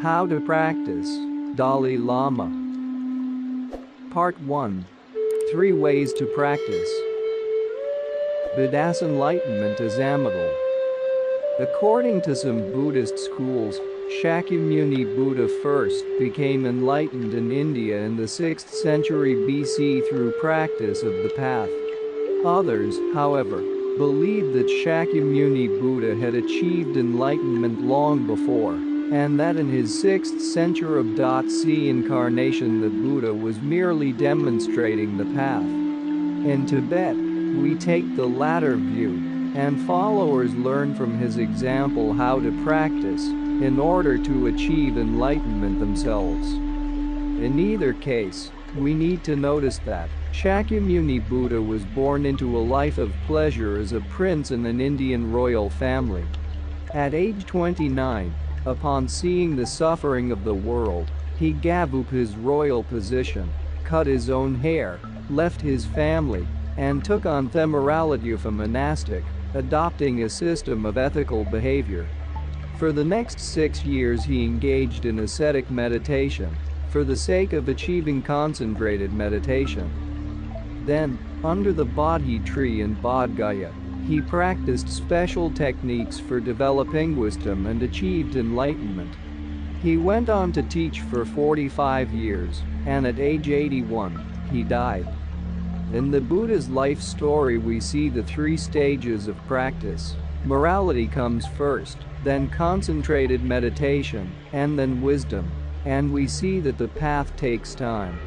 How to practice. Dalai Lama. Part 1. 3 ways to practice. Buddha's enlightenment is amiable. According to some Buddhist schools, Shakyamuni Buddha first became enlightened in India in the 6th century BC through practice of the path. Others, however, believe that Shakyamuni Buddha had achieved enlightenment long before, and that in his 6th century BC incarnation the Buddha was merely demonstrating the path. In Tibet, we take the latter view, and followers learn from his example how to practice in order to achieve enlightenment themselves. In either case, we need to notice that Shakyamuni Buddha was born into a life of pleasure as a prince in an Indian royal family. At age 29, upon seeing the suffering of the world, he gave up his royal position, cut his own hair, left his family, and took on the morality of a monastic, adopting a system of ethical behavior. For the next 6 years he engaged in ascetic meditation, for the sake of achieving concentrated meditation. Then, under the Bodhi tree in Bodh Gaya, he practiced special techniques for developing wisdom and achieved enlightenment. He went on to teach for 45 years, and at age 81, he died. In the Buddha's life story we see the 3 stages of practice. Morality comes first, then concentrated meditation, and then wisdom. And we see that the path takes time.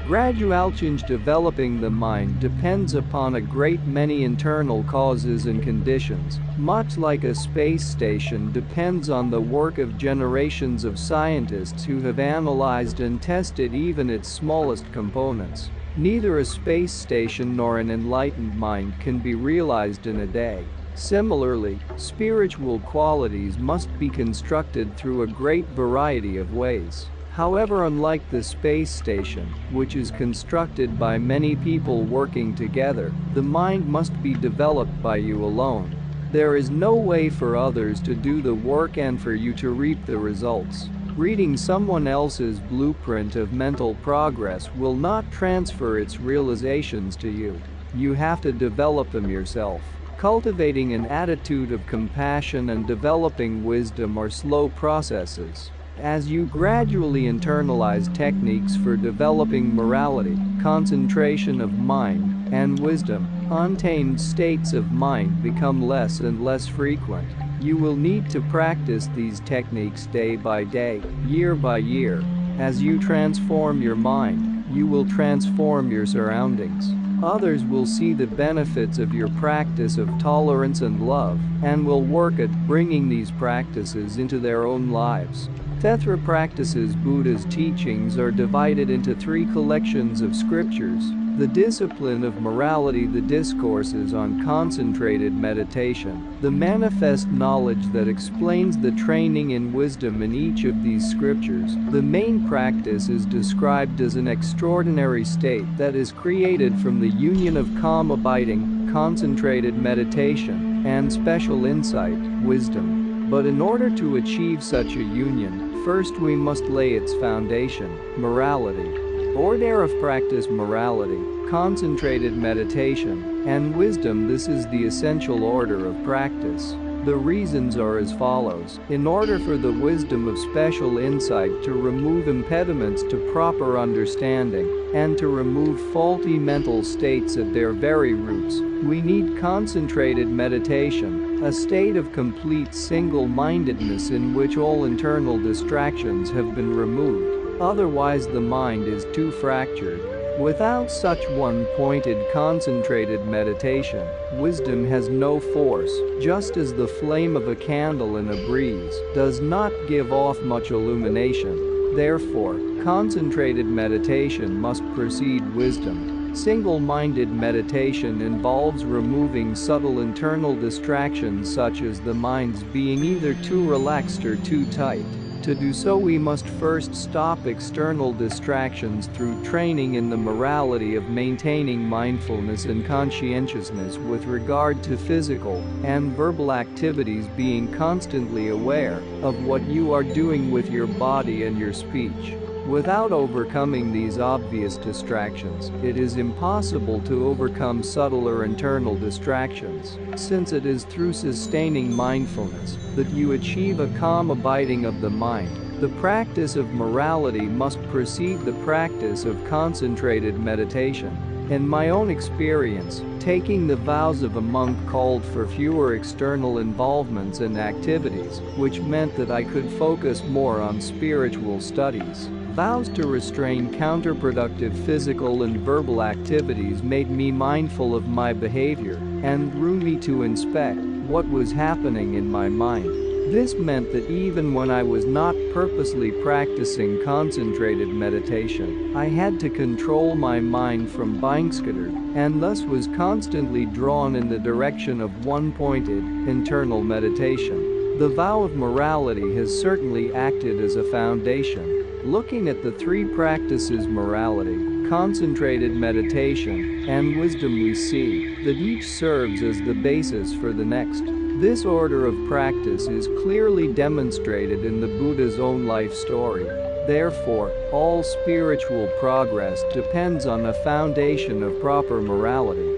Gradual change developing the mind depends upon a great many internal causes and conditions, much like a space station depends on the work of generations of scientists who have analyzed and tested even its smallest components. Neither a space station nor an enlightened mind can be realized in a day. Similarly, spiritual qualities must be constructed through a great variety of ways. However, unlike the space station, which is constructed by many people working together, the mind must be developed by you alone. There is no way for others to do the work and for you to reap the results. Reading someone else's blueprint of mental progress will not transfer its realizations to you. You have to develop them yourself. Cultivating an attitude of compassion and developing wisdom are slow processes. As you gradually internalize techniques for developing morality, concentration of mind, and wisdom, untamed states of mind become less and less frequent. You will need to practice these techniques day by day, year by year. As you transform your mind, you will transform your surroundings. Others will see the benefits of your practice of tolerance and love, and will work at bringing these practices into their own lives. Theta practices. Buddha's teachings are divided into 3 collections of scriptures: the discipline of morality, the discourses on concentrated meditation, the manifest knowledge that explains the training in wisdom in each of these scriptures. The main practice is described as an extraordinary state that is created from the union of calm abiding, concentrated meditation, and special insight, wisdom. But in order to achieve such a union, first we must lay its foundation, morality. Order of practice: morality, concentrated meditation, and wisdom. This is the essential order of practice. The reasons are as follows. In order for the wisdom of special insight to remove impediments to proper understanding, and to remove faulty mental states at their very roots, we need concentrated meditation, a state of complete single-mindedness in which all internal distractions have been removed. Otherwise the mind is too fractured. Without such one-pointed concentrated meditation, wisdom has no force, just as the flame of a candle in a breeze does not give off much illumination. Therefore, concentrated meditation must precede wisdom. Single-minded meditation involves removing subtle internal distractions such as the mind's being either too relaxed or too tight. To do so, we must first stop external distractions through training in the morality of maintaining mindfulness and conscientiousness with regard to physical and verbal activities, being constantly aware of what you are doing with your body and your speech. Without overcoming these obvious distractions, it is impossible to overcome subtler internal distractions, since it is through sustaining mindfulness that you achieve a calm abiding of the mind. The practice of morality must precede the practice of concentrated meditation. In my own experience, taking the vows of a monk called for fewer external involvements and activities, which meant that I could focus more on spiritual studies. Vows to restrain counterproductive physical and verbal activities made me mindful of my behavior and drew me to inspect what was happening in my mind. This meant that even when I was not purposely practicing concentrated meditation, I had to control my mind from being scattered, and thus was constantly drawn in the direction of one-pointed, internal meditation. The vow of morality has certainly acted as a foundation. Looking at the three practices, morality, concentrated meditation, and wisdom, we see that each serves as the basis for the next. This order of practice is clearly demonstrated in the Buddha's own life story. Therefore, all spiritual progress depends on a foundation of proper morality.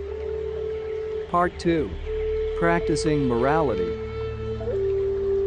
Part 2. Practicing morality.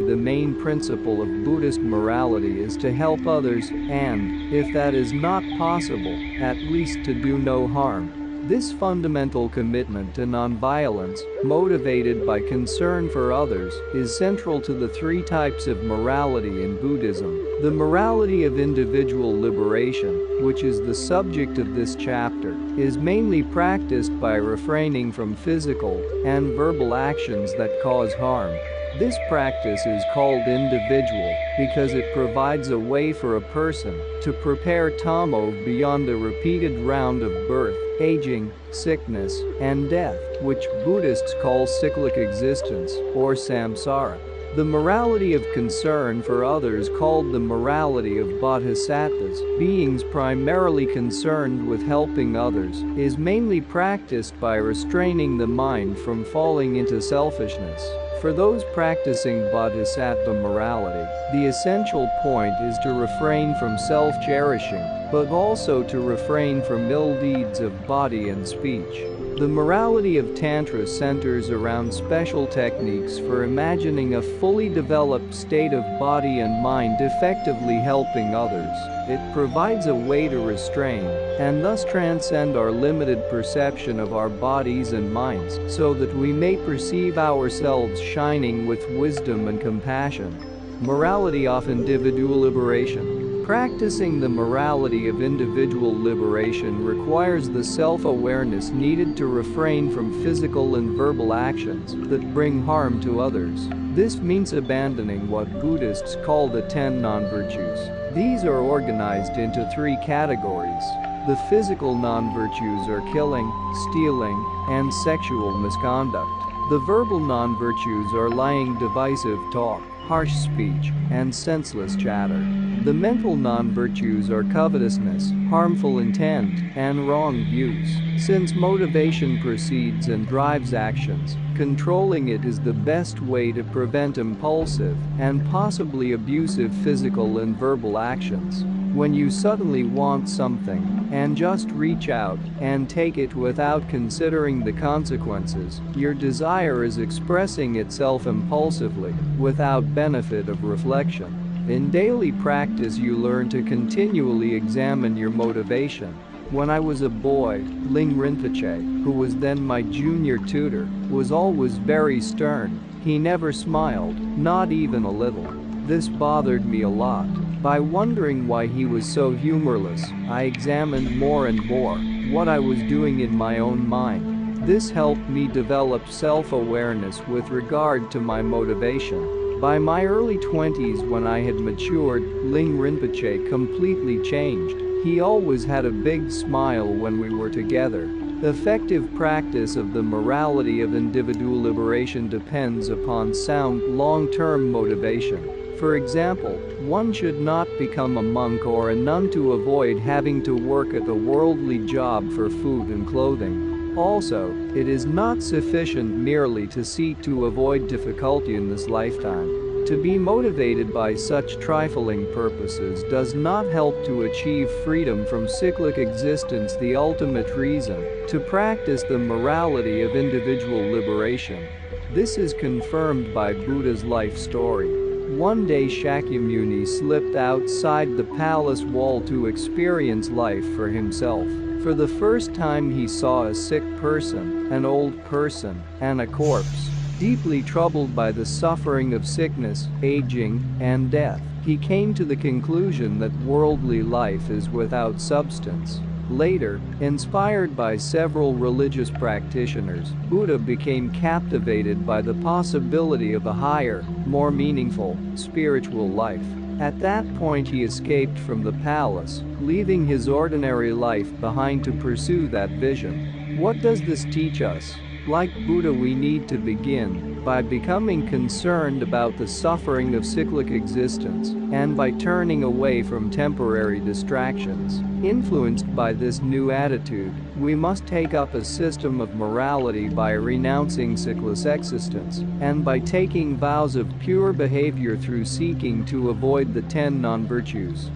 The main principle of Buddhist morality is to help others and, if that is not possible, at least to do no harm. This fundamental commitment to nonviolence, motivated by concern for others, is central to the three types of morality in Buddhism. The morality of individual liberation, which is the subject of this chapter, is mainly practiced by refraining from physical and verbal actions that cause harm. This practice is called individual because it provides a way for a person to prepare Tamo beyond a repeated round of birth, aging, sickness, and death, which Buddhists call cyclic existence or samsara. The morality of concern for others, called the morality of bodhisattvas, beings primarily concerned with helping others, is mainly practiced by restraining the mind from falling into selfishness. For those practicing bodhisattva morality, the essential point is to refrain from self-cherishing, but also to refrain from ill deeds of body and speech. The morality of Tantra centers around special techniques for imagining a fully developed state of body and mind effectively helping others. It provides a way to restrain and thus transcend our limited perception of our bodies and minds so that we may perceive ourselves shining with wisdom and compassion. Morality of individual liberation. Practicing the morality of individual liberation requires the self-awareness needed to refrain from physical and verbal actions that bring harm to others. This means abandoning what Buddhists call the 10 non-virtues. These are organized into three categories. The physical non-virtues are killing, stealing, and sexual misconduct. The verbal non-virtues are lying, divisive talk, harsh speech, and senseless chatter. The mental non-virtues are covetousness, harmful intent, and wrong views. Since motivation precedes and drives actions, controlling it is the best way to prevent impulsive and possibly abusive physical and verbal actions. When you suddenly want something and just reach out and take it without considering the consequences, your desire is expressing itself impulsively, without benefit of reflection. In daily practice, you learn to continually examine your motivation. When I was a boy, Ling Rinpoche, who was then my junior tutor, was always very stern. He never smiled, not even a little. This bothered me a lot. By wondering why he was so humorless, I examined more and more what I was doing in my own mind. This helped me develop self-awareness with regard to my motivation. By my early 20s, when I had matured, Ling Rinpoche completely changed. He always had a big smile when we were together. Effective practice of the morality of individual liberation depends upon sound, long-term motivation. For example, one should not become a monk or a nun to avoid having to work at a worldly job for food and clothing. Also, it is not sufficient merely to seek to avoid difficulty in this lifetime. To be motivated by such trifling purposes does not help to achieve freedom from cyclic existence, the ultimate reason to practice the morality of individual liberation. This is confirmed by Buddha's life story. One day Shakyamuni slipped outside the palace wall to experience life for himself. For the first time he saw a sick person, an old person, and a corpse. Deeply troubled by the suffering of sickness, aging, and death, he came to the conclusion that worldly life is without substance. Later, inspired by several religious practitioners, Buddha became captivated by the possibility of a higher, more meaningful, spiritual life. At that point he escaped from the palace, leaving his ordinary life behind to pursue that vision. What does this teach us? Like Buddha, we need to begin by becoming concerned about the suffering of cyclic existence and by turning away from temporary distractions. Influenced by this new attitude, we must take up a system of morality by renouncing cyclic existence and by taking vows of pure behavior through seeking to avoid the 10 non-virtues.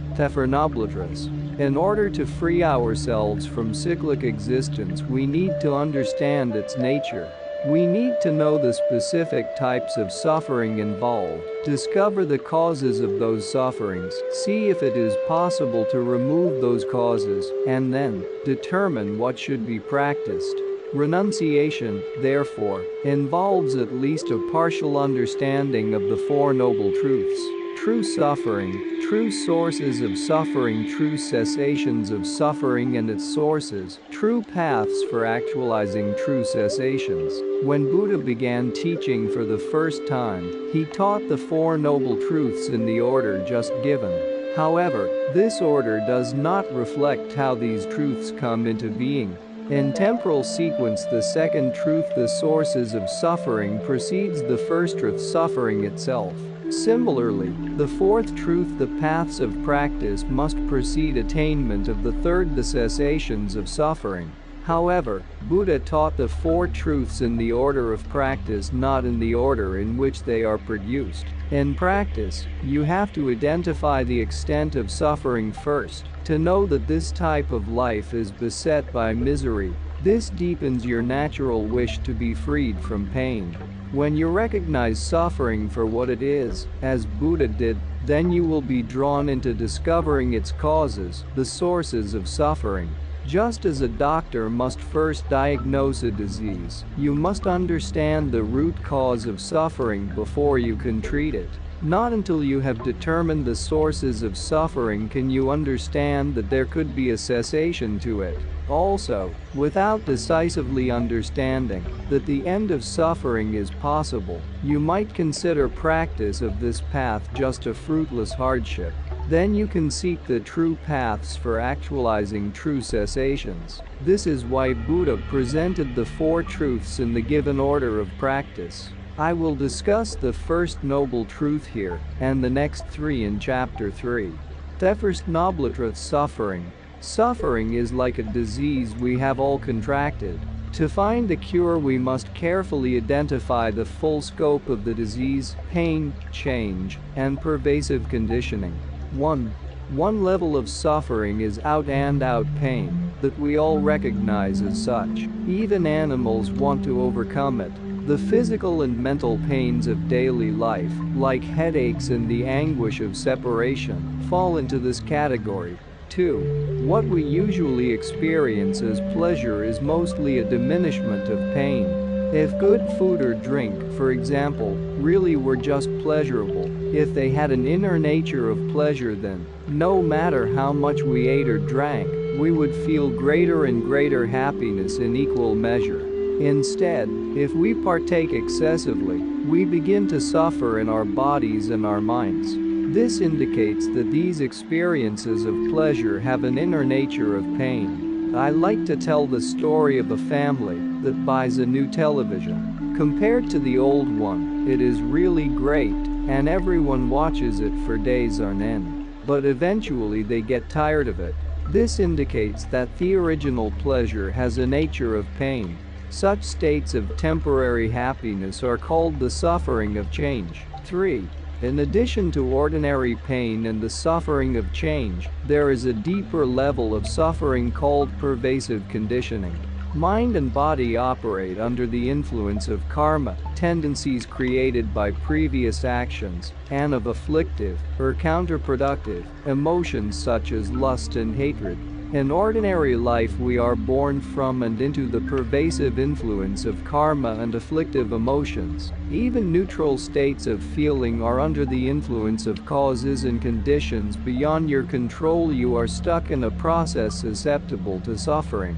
In order to free ourselves from cyclic existence, we need to understand its nature. We need to know the specific types of suffering involved, discover the causes of those sufferings, see if it is possible to remove those causes, and then determine what should be practiced. Renunciation, therefore, involves at least a partial understanding of the Four Noble Truths. True suffering, true sources of suffering, true cessations of suffering and its sources, true paths for actualizing true cessations. When Buddha began teaching for the first time, he taught the Four Noble Truths in the order just given. However, this order does not reflect how these truths come into being. In temporal sequence, the second truth, the sources of suffering, precedes the first truth, suffering itself. Similarly, the fourth truth, the paths of practice, must precede attainment of the third, the cessations of suffering. However, Buddha taught the four truths in the order of practice, not in the order in which they are produced. In practice, you have to identify the extent of suffering first, to know that this type of life is beset by misery. This deepens your natural wish to be freed from pain. When you recognize suffering for what it is, as Buddha did, then you will be drawn into discovering its causes, the sources of suffering. Just as a doctor must first diagnose a disease, you must understand the root cause of suffering before you can treat it. Not until you have determined the sources of suffering can you understand that there could be a cessation to it. Also, without decisively understanding that the end of suffering is possible, you might consider practice of this path just a fruitless hardship. Then you can seek the true paths for actualizing true cessations. This is why Buddha presented the four truths in the given order of practice. I will discuss the first noble truth here, and the next three in chapter 3. The first noble truth, suffering. Suffering is like a disease we have all contracted. To find the cure, we must carefully identify the full scope of the disease, pain, change, and pervasive conditioning. 1. One level of suffering is out-and-out pain that we all recognize as such. Even animals want to overcome it. The physical and mental pains of daily life, like headaches and the anguish of separation, fall into this category. 2. What we usually experience as pleasure is mostly a diminishment of pain. If good food or drink, for example, really were just pleasurable, if they had an inner nature of pleasure, then, no matter how much we ate or drank, we would feel greater and greater happiness in equal measure. Instead, if we partake excessively, we begin to suffer in our bodies and our minds. This indicates that these experiences of pleasure have an inner nature of pain. I like to tell the story of a family that buys a new television. Compared to the old one, it is really great. and everyone watches it for days on end. But eventually they get tired of it. This indicates that the original pleasure has a nature of pain. Such states of temporary happiness are called the suffering of change. 3. In addition to ordinary pain and the suffering of change, there is a deeper level of suffering called pervasive conditioning. Mind and body operate under the influence of karma, tendencies created by previous actions, and of afflictive, or counterproductive, emotions such as lust and hatred. In ordinary life we are born from and into the pervasive influence of karma and afflictive emotions. Even neutral states of feeling are under the influence of causes and conditions beyond your control. You are stuck in a process susceptible to suffering.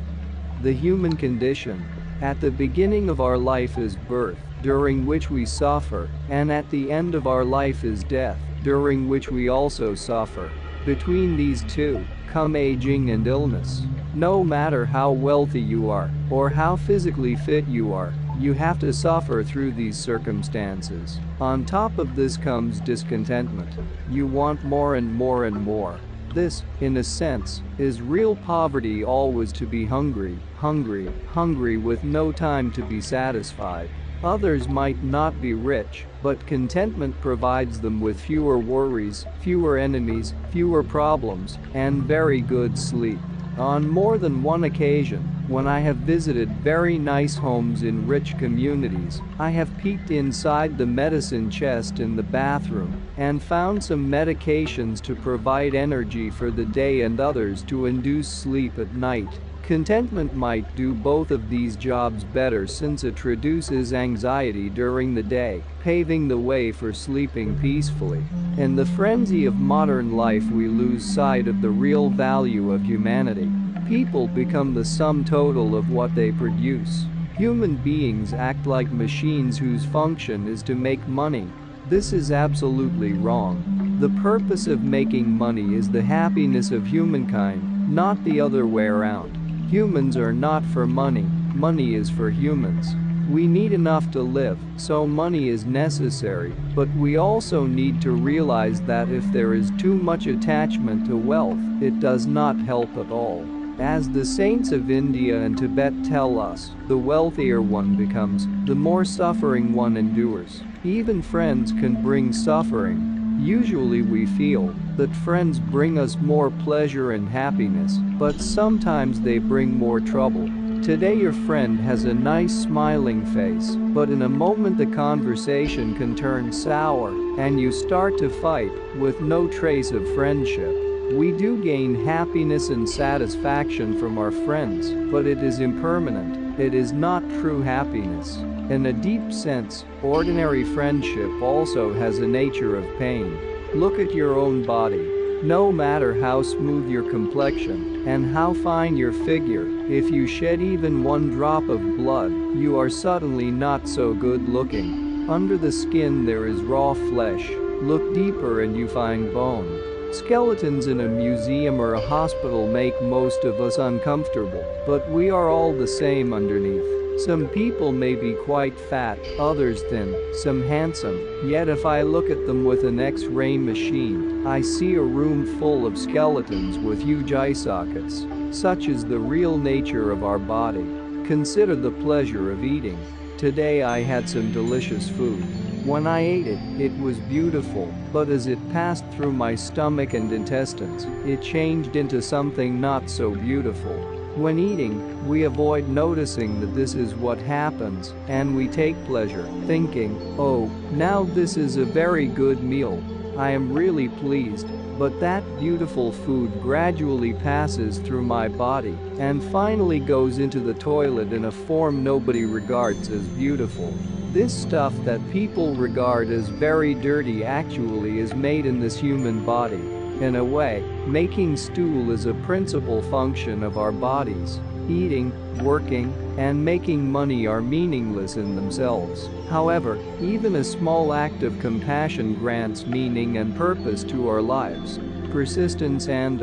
The human condition. At the beginning of our life is birth, during which we suffer, and at the end of our life is death, during which we also suffer. Between these two come aging and illness. No matter how wealthy you are, or how physically fit you are, you have to suffer through these circumstances. On top of this comes discontentment. You want more and more and more. This, in a sense, is real poverty, always to be hungry, hungry, hungry with no time to be satisfied. Others might not be rich, but contentment provides them with fewer worries, fewer enemies, fewer problems, and very good sleep. On more than one occasion, when I have visited very nice homes in rich communities, I have peeked inside the medicine chest in the bathroom and found some medications to provide energy for the day and others to induce sleep at night. Contentment might do both of these jobs better since it reduces anxiety during the day, paving the way for sleeping peacefully. In the frenzy of modern life we lose sight of the real value of humanity. People become the sum total of what they produce. Human beings act like machines whose function is to make money. This is absolutely wrong. The purpose of making money is the happiness of humankind, not the other way around. Humans are not for money, money is for humans. We need enough to live, so money is necessary, but we also need to realize that if there is too much attachment to wealth, it does not help at all. As the saints of India and Tibet tell us, the wealthier one becomes, the more suffering one endures. Even friends can bring suffering. Usually we feel that friends bring us more pleasure and happiness, but sometimes they bring more trouble. Today your friend has a nice smiling face, but in a moment the conversation can turn sour, and you start to fight, with no trace of friendship. We do gain happiness and satisfaction from our friends, but it is impermanent. It is not true happiness. In a deep sense, ordinary friendship also has a nature of pain. Look at your own body. No matter how smooth your complexion and how fine your figure, if you shed even one drop of blood, you are suddenly not so good looking. Under the skin there is raw flesh. Look deeper and you find bone. Skeletons in a museum or a hospital make most of us uncomfortable, but we are all the same underneath. Some people may be quite fat, others thin, some handsome, yet if I look at them with an X-ray machine, I see a room full of skeletons with huge eye sockets. Such is the real nature of our body. Consider the pleasure of eating. Today I had some delicious food. When I ate it, it was beautiful, but as it passed through my stomach and intestines, it changed into something not so beautiful. When eating, we avoid noticing that this is what happens, and we take pleasure, thinking, oh, now this is a very good meal. I am really pleased. But that beautiful food gradually passes through my body and finally goes into the toilet in a form nobody regards as beautiful. This stuff that people regard as very dirty actually is made in this human body. In a way, making stool is a principal function of our bodies. Eating, working, and making money are meaningless in themselves. However, even a small act of compassion grants meaning and purpose to our lives. Persistence and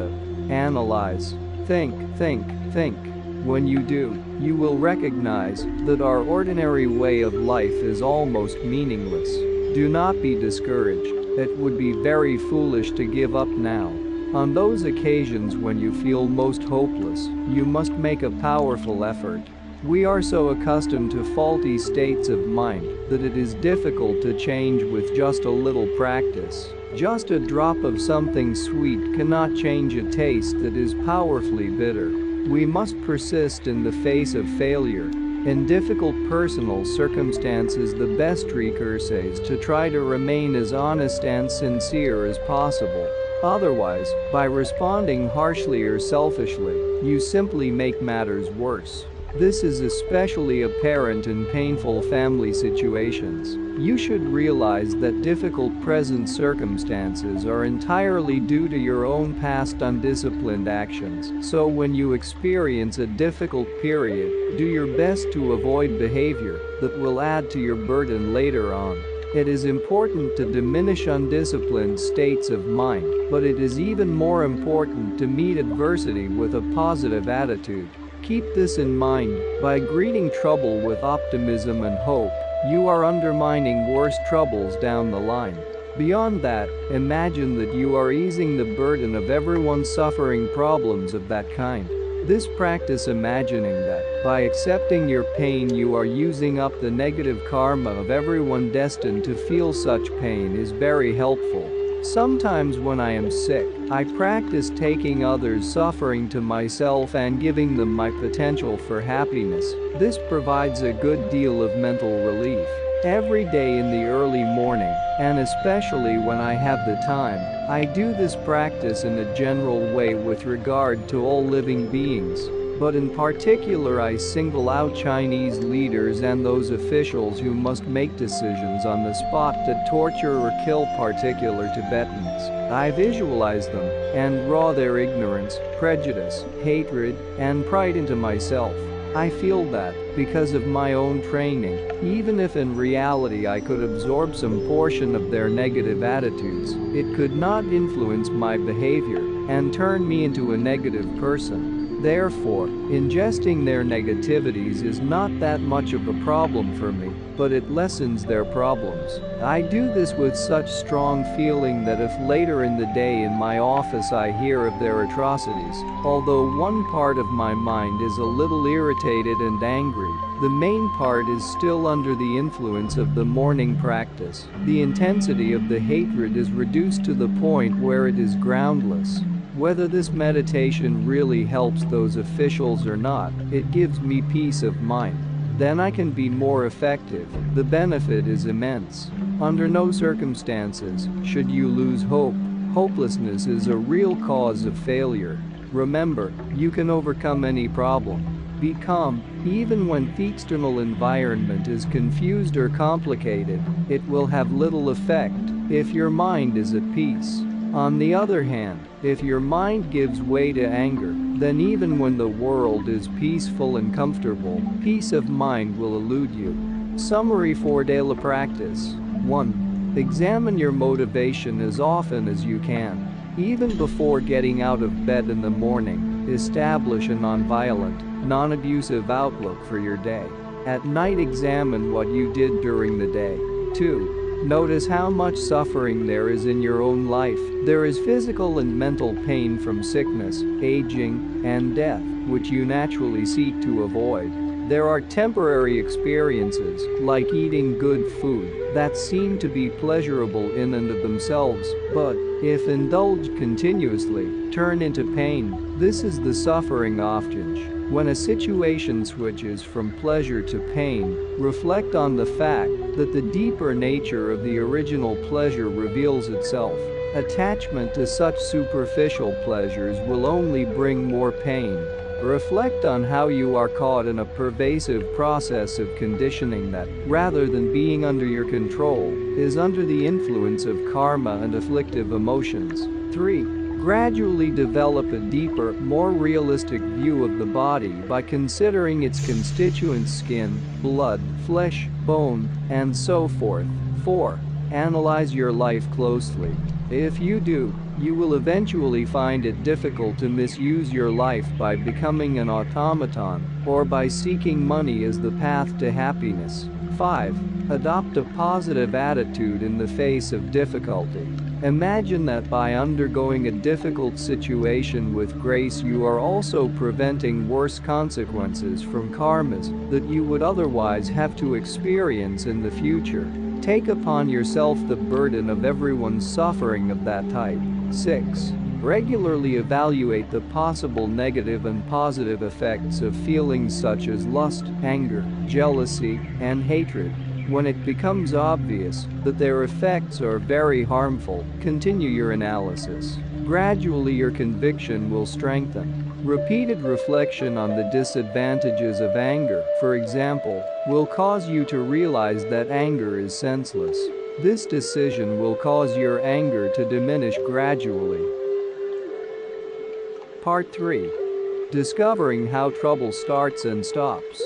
analyze. Think. When you do, you will recognize that our ordinary way of life is almost meaningless. Do not be discouraged. It would be very foolish to give up now. On those occasions when you feel most hopeless, you must make a powerful effort. We are so accustomed to faulty states of mind that it is difficult to change with just a little practice. Just a drop of something sweet cannot change a taste that is powerfully bitter. We must persist in the face of failure. In difficult personal circumstances, the best recourse is to try to remain as honest and sincere as possible. Otherwise, by responding harshly or selfishly, you simply make matters worse. This is especially apparent in painful family situations. You should realize that difficult present circumstances are entirely due to your own past undisciplined actions. So when you experience a difficult period, do your best to avoid behavior that will add to your burden later on. It is important to diminish undisciplined states of mind, but it is even more important to meet adversity with a positive attitude. Keep this in mind. By greeting trouble with optimism and hope, you are undermining worse troubles down the line. Beyond that, imagine that you are easing the burden of everyone suffering problems of that kind. This practice imagining that, by accepting your pain you are using up the negative karma of everyone destined to feel such pain is very helpful. Sometimes when I am sick, I practice taking others' suffering to myself and giving them my potential for happiness. This provides a good deal of mental relief. Every day in the early morning, and especially when I have the time, I do this practice in a general way with regard to all living beings. But in particular I single out Chinese leaders and those officials who must make decisions on the spot to torture or kill particular Tibetans. I visualize them and draw their ignorance, prejudice, hatred, and pride into myself. I feel that, because of my own training, even if in reality I could absorb some portion of their negative attitudes, it could not influence my behavior and turn me into a negative person. Therefore, ingesting their negativities is not that much of a problem for me, but it lessens their problems. I do this with such strong feeling that if later in the day in my office I hear of their atrocities, although one part of my mind is a little irritated and angry, the main part is still under the influence of the morning practice. The intensity of the hatred is reduced to the point where it is groundless. Whether this meditation really helps those officials or not, it gives me peace of mind. Then I can be more effective. The benefit is immense. Under no circumstances should you lose hope. Hopelessness is a real cause of failure. Remember, you can overcome any problem. Be calm, even when the external environment is confused or complicated. It will have little effect if your mind is at peace. On the other hand, if your mind gives way to anger, then even when the world is peaceful and comfortable, peace of mind will elude you. Summary for daily practice. 1. Examine your motivation as often as you can. Even before getting out of bed in the morning, establish a non-violent, non-abusive outlook for your day. At night, examine what you did during the day. 2. Notice how much suffering there is in your own life. There is physical and mental pain from sickness, aging, and death, which you naturally seek to avoid. There are temporary experiences, like eating good food, that seem to be pleasurable in and of themselves, but, if indulged continuously, turn into pain. This is the suffering often. When a situation switches from pleasure to pain, reflect on the fact that the deeper nature of the original pleasure reveals itself. Attachment to such superficial pleasures will only bring more pain. Reflect on how you are caught in a pervasive process of conditioning that, rather than being under your control, is under the influence of karma and afflictive emotions. 3. Gradually develop a deeper, more realistic view of the body by considering its constituents: skin, blood, flesh, bone, and so forth. 4. Analyze your life closely. If you do, You will eventually find it difficult to misuse your life by becoming an automaton or by seeking money as the path to happiness. 5. Adopt a positive attitude in the face of difficulty. Imagine that by undergoing a difficult situation with grace, you are also preventing worse consequences from karmas that you would otherwise have to experience in the future. Take upon yourself the burden of everyone's suffering of that type. 6. Regularly evaluate the possible negative and positive effects of feelings such as lust, anger, jealousy, and hatred. When it becomes obvious that their effects are very harmful, continue your analysis. Gradually your conviction will strengthen. Repeated reflection on the disadvantages of anger, for example, will cause you to realize that anger is senseless. This decision will cause your anger to diminish gradually. Part 3. Discovering how trouble starts and stops.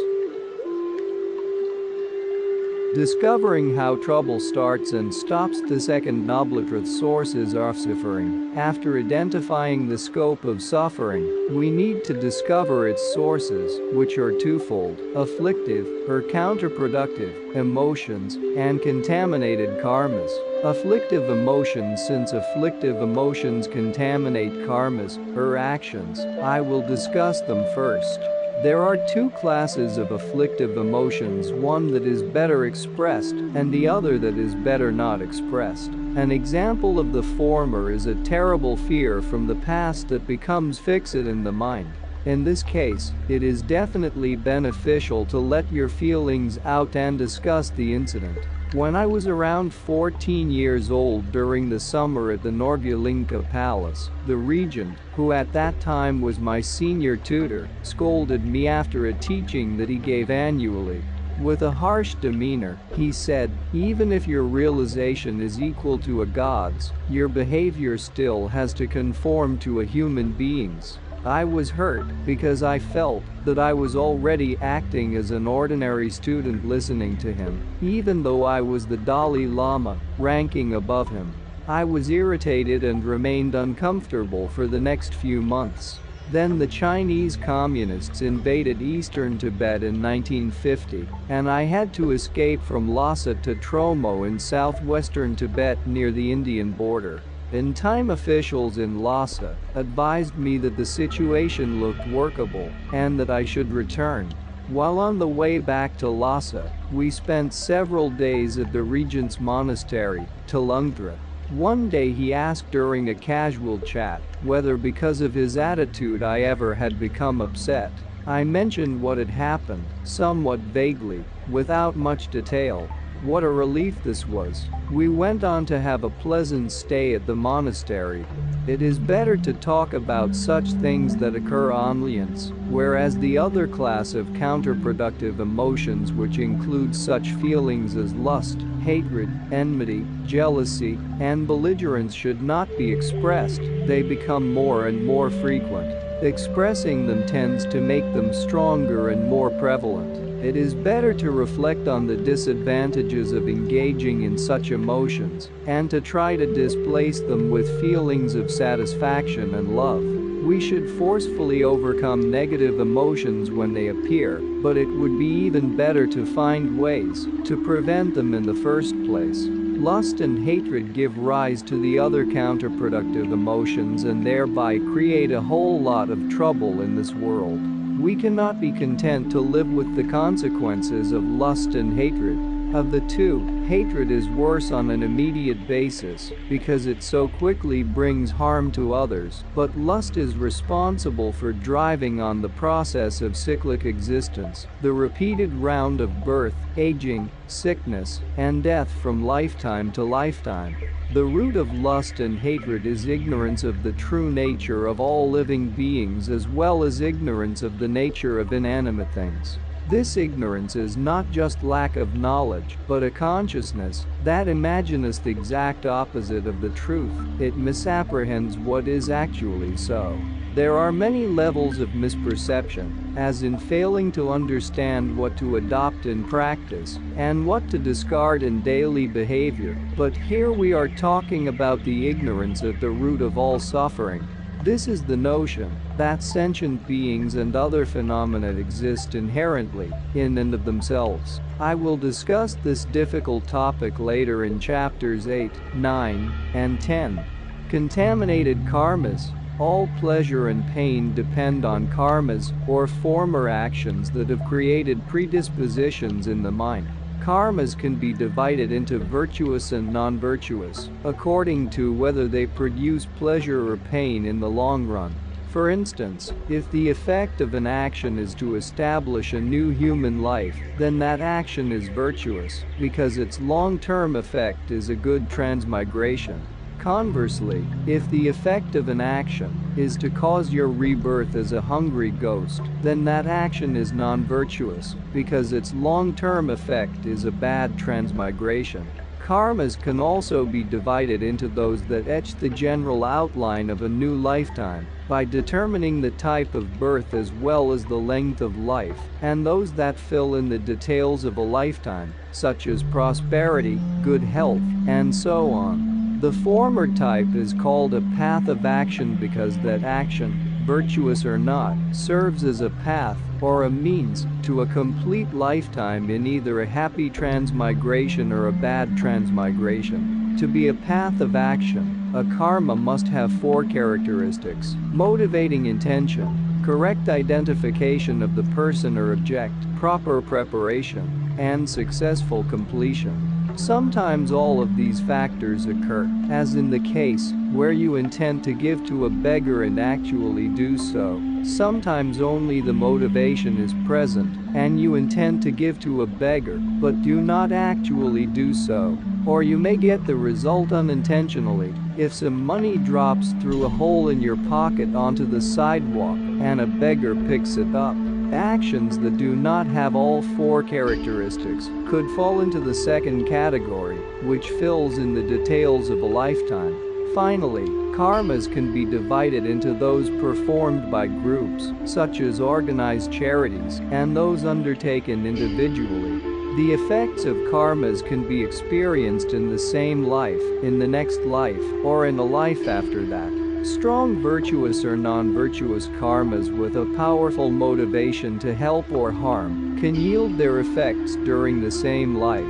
Discovering how trouble starts and stops. The second noble sources of suffering. After identifying the scope of suffering, we need to discover its sources, which are twofold: afflictive or counterproductive emotions and contaminated karmas. Afflictive emotions. Since afflictive emotions contaminate karmas or actions, I will discuss them first. There are two classes of afflictive emotions, one that is better expressed and the other that is better not expressed. An example of the former is a terrible fear from the past that becomes fixed in the mind. In this case, it is definitely beneficial to let your feelings out and discuss the incident. When I was around 14 years old during the summer at the Norgalinka Palace, the regent, who at that time was my senior tutor, scolded me after a teaching that he gave annually. With a harsh demeanor, he said, "Even if your realization is equal to a god's, your behavior still has to conform to a human being's." I was hurt because I felt that I was already acting as an ordinary student listening to him, even though I was the Dalai Lama, ranking above him. I was irritated and remained uncomfortable for the next few months. Then the Chinese communists invaded eastern Tibet in 1950, and I had to escape from Lhasa to Tromo in southwestern Tibet near the Indian border. In time, officials in Lhasa advised me that the situation looked workable and that I should return. While on the way back to Lhasa, we spent several days at the regent's monastery, Tulungdra. One day he asked during a casual chat whether because of his attitude I ever had become upset. I mentioned what had happened, somewhat vaguely, without much detail. What a relief this was. We went on to have a pleasant stay at the monastery. It is better to talk about such things that occur omniscience, whereas the other class of counterproductive emotions, which include such feelings as lust, hatred, enmity, jealousy, and belligerence, should not be expressed. They become more and more frequent. Expressing them tends to make them stronger and more prevalent. It is better to reflect on the disadvantages of engaging in such emotions and to try to displace them with feelings of satisfaction and love. We should forcefully overcome negative emotions when they appear, but it would be even better to find ways to prevent them in the first place. Lust and hatred give rise to the other counterproductive emotions and thereby create a whole lot of trouble in this world. We cannot be content to live with the consequences of lust and hatred. Of the two, hatred is worse on an immediate basis because it so quickly brings harm to others, but lust is responsible for driving on the process of cyclic existence, the repeated round of birth, aging, sickness, and death from lifetime to lifetime. The root of lust and hatred is ignorance of the true nature of all living beings as well as ignorance of the nature of inanimate things. This ignorance is not just lack of knowledge, but a consciousness that imagines the exact opposite of the truth. It misapprehends what is actually so. There are many levels of misperception, as in failing to understand what to adopt in practice and what to discard in daily behavior. But here we are talking about the ignorance at the root of all suffering. This is the notion that sentient beings and other phenomena exist inherently, in and of themselves. I will discuss this difficult topic later in chapters 8, 9, and 10. Contaminated karmas. All pleasure and pain depend on karmas, or former actions that have created predispositions in the mind. Karmas can be divided into virtuous and non-virtuous, according to whether they produce pleasure or pain in the long run. For instance, if the effect of an action is to establish a new human life, then that action is virtuous, because its long-term effect is a good transmigration. Conversely, if the effect of an action is to cause your rebirth as a hungry ghost, then that action is non-virtuous, because its long-term effect is a bad transmigration. Karmas can also be divided into those that etch the general outline of a new lifetime, by determining the type of birth as well as the length of life, and those that fill in the details of a lifetime, such as prosperity, good health, and so on. The former type is called a path of action because that action, virtuous or not, serves as a path, or a means, to a complete lifetime in either a happy transmigration or a bad transmigration. To be a path of action, a karma must have 4 characteristics: motivating intention, correct identification of the person or object, proper preparation, and successful completion. Sometimes all of these factors occur, as in the case where you intend to give to a beggar and actually do so. Sometimes only the motivation is present, and you intend to give to a beggar, but do not actually do so. Or you may get the result unintentionally, if some money drops through a hole in your pocket onto the sidewalk, and a beggar picks it up. Actions that do not have all 4 characteristics could fall into the second category, which fills in the details of a lifetime. Finally, karmas can be divided into those performed by groups, such as organized charities, and those undertaken individually. The effects of karmas can be experienced in the same life, in the next life, or in a life after that. Strong virtuous or non-virtuous karmas with a powerful motivation to help or harm can yield their effects during the same life.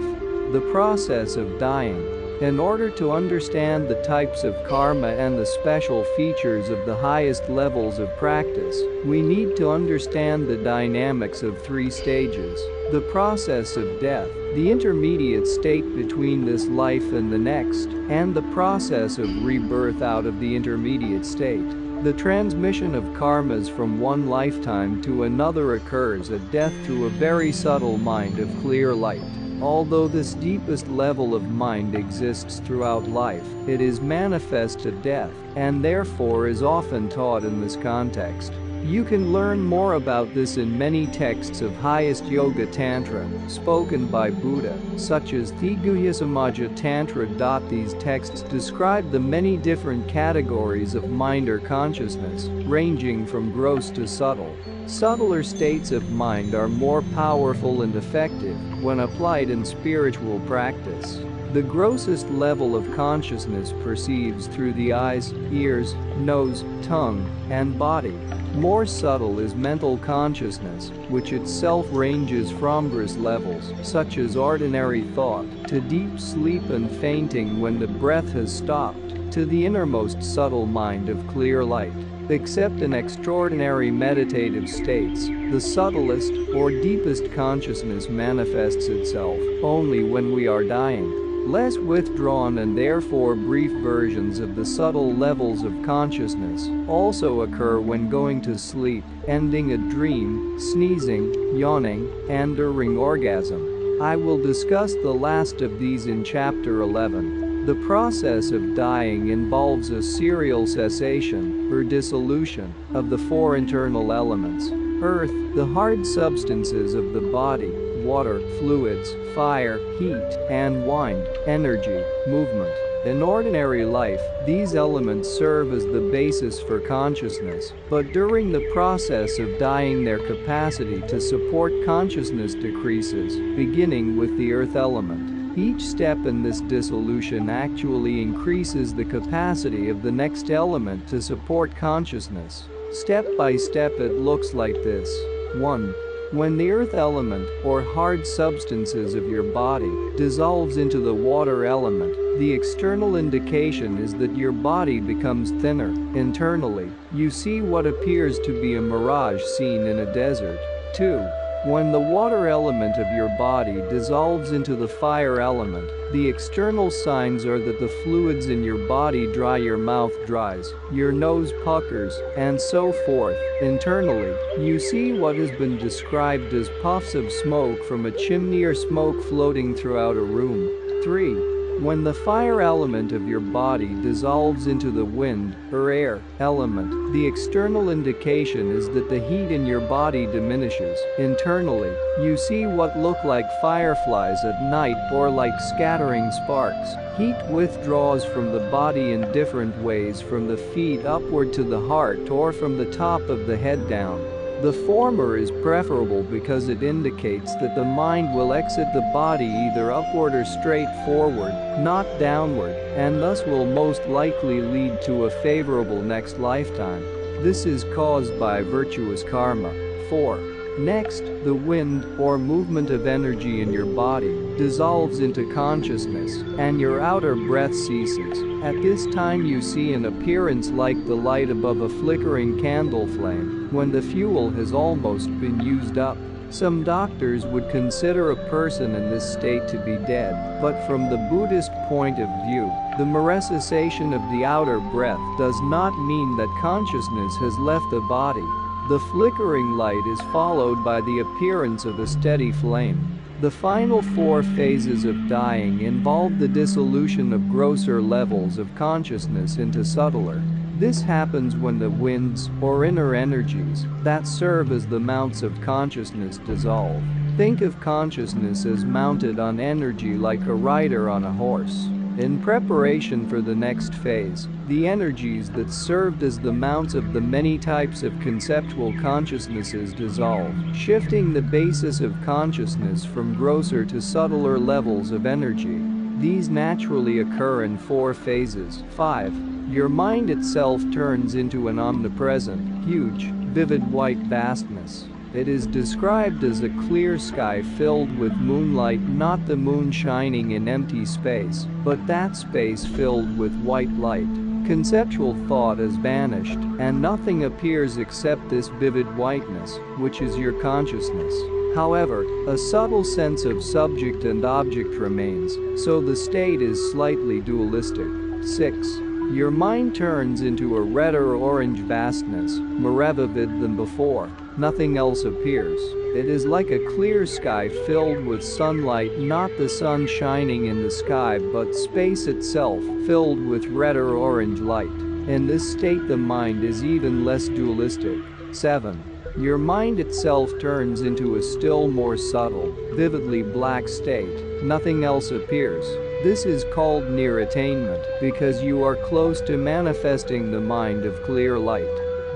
The process of dying. In order to understand the types of karma and the special features of the highest levels of practice, we need to understand the dynamics of 3 stages: the process of death, the intermediate state between this life and the next, and the process of rebirth out of the intermediate state. The transmission of karmas from one lifetime to another occurs at death through a very subtle mind of clear light. Although this deepest level of mind exists throughout life, it is manifest at death, and therefore is often taught in this context. You can learn more about this in many texts of highest Yoga Tantra spoken by Buddha, such as Thiguhyasamaja Tantra. These texts describe the many different categories of mind or consciousness, ranging from gross to subtle. Subtler states of mind are more powerful and effective when applied in spiritual practice. The grossest level of consciousness perceives through the eyes, ears, nose, tongue, and body. More subtle is mental consciousness, which itself ranges from gross levels, such as ordinary thought, to deep sleep and fainting when the breath has stopped, to the innermost subtle mind of clear light. Except in extraordinary meditative states, the subtlest or deepest consciousness manifests itself only when we are dying. Less withdrawn and therefore brief versions of the subtle levels of consciousness also occur when going to sleep, ending a dream, sneezing, yawning, and during orgasm. I will discuss the last of these in chapter 11. The process of dying involves a serial cessation, or dissolution, of the 4 internal elements. Earth, the hard substances of the body, water, fluids, fire, heat, and wind, energy, movement. In ordinary life, these elements serve as the basis for consciousness, but during the process of dying their capacity to support consciousness decreases, beginning with the earth element. Each step in this dissolution actually increases the capacity of the next element to support consciousness. Step by step it looks like this. 1. When the earth element, or hard substances of your body, dissolves into the water element, the external indication is that your body becomes thinner. Internally, you see what appears to be a mirage scene in a desert. 2. When the water element of your body dissolves into the fire element, the external signs are that the fluids in your body dry, your mouth dries, your nose puckers, and so forth. Internally, you see what has been described as puffs of smoke from a chimney or smoke floating throughout a room. 3. When the fire element of your body dissolves into the wind, or air, element, the external indication is that the heat in your body diminishes. Internally, you see what look like fireflies at night or like scattering sparks. Heat withdraws from the body in different ways, from the feet upward to the heart or from the top of the head down. The former is preferable because it indicates that the mind will exit the body either upward or straight forward, not downward, and thus will most likely lead to a favorable next lifetime. This is caused by virtuous karma. 4. Next, the wind, or movement of energy in your body, dissolves into consciousness, and your outer breath ceases. At this time you see an appearance like the light above a flickering candle flame, when the fuel has almost been used up. Some doctors would consider a person in this state to be dead, but from the Buddhist point of view, the cessation of the outer breath does not mean that consciousness has left the body. The flickering light is followed by the appearance of a steady flame. The final 4 phases of dying involve the dissolution of grosser levels of consciousness into subtler. This happens when the winds, or inner energies, that serve as the mounts of consciousness dissolve. Think of consciousness as mounted on energy like a rider on a horse. In preparation for the next phase, the energies that served as the mounts of the many types of conceptual consciousnesses dissolve, shifting the basis of consciousness from grosser to subtler levels of energy. These naturally occur in 4 phases. 5. Your mind itself turns into an omnipresent, huge, vivid white vastness. It is described as a clear sky filled with moonlight, not the moon shining in empty space, but that space filled with white light. Conceptual thought has vanished, and nothing appears except this vivid whiteness, which is your consciousness. However, a subtle sense of subject and object remains, so the state is slightly dualistic. 6. Your mind turns into a redder orange vastness, more vivid than before. Nothing else appears. It is like a clear sky filled with sunlight, not the sun shining in the sky but space itself, filled with redder orange light. In this state the mind is even less dualistic. 7. Your mind itself turns into a still more subtle, vividly black state. Nothing else appears. This is called near attainment because you are close to manifesting the mind of clear light.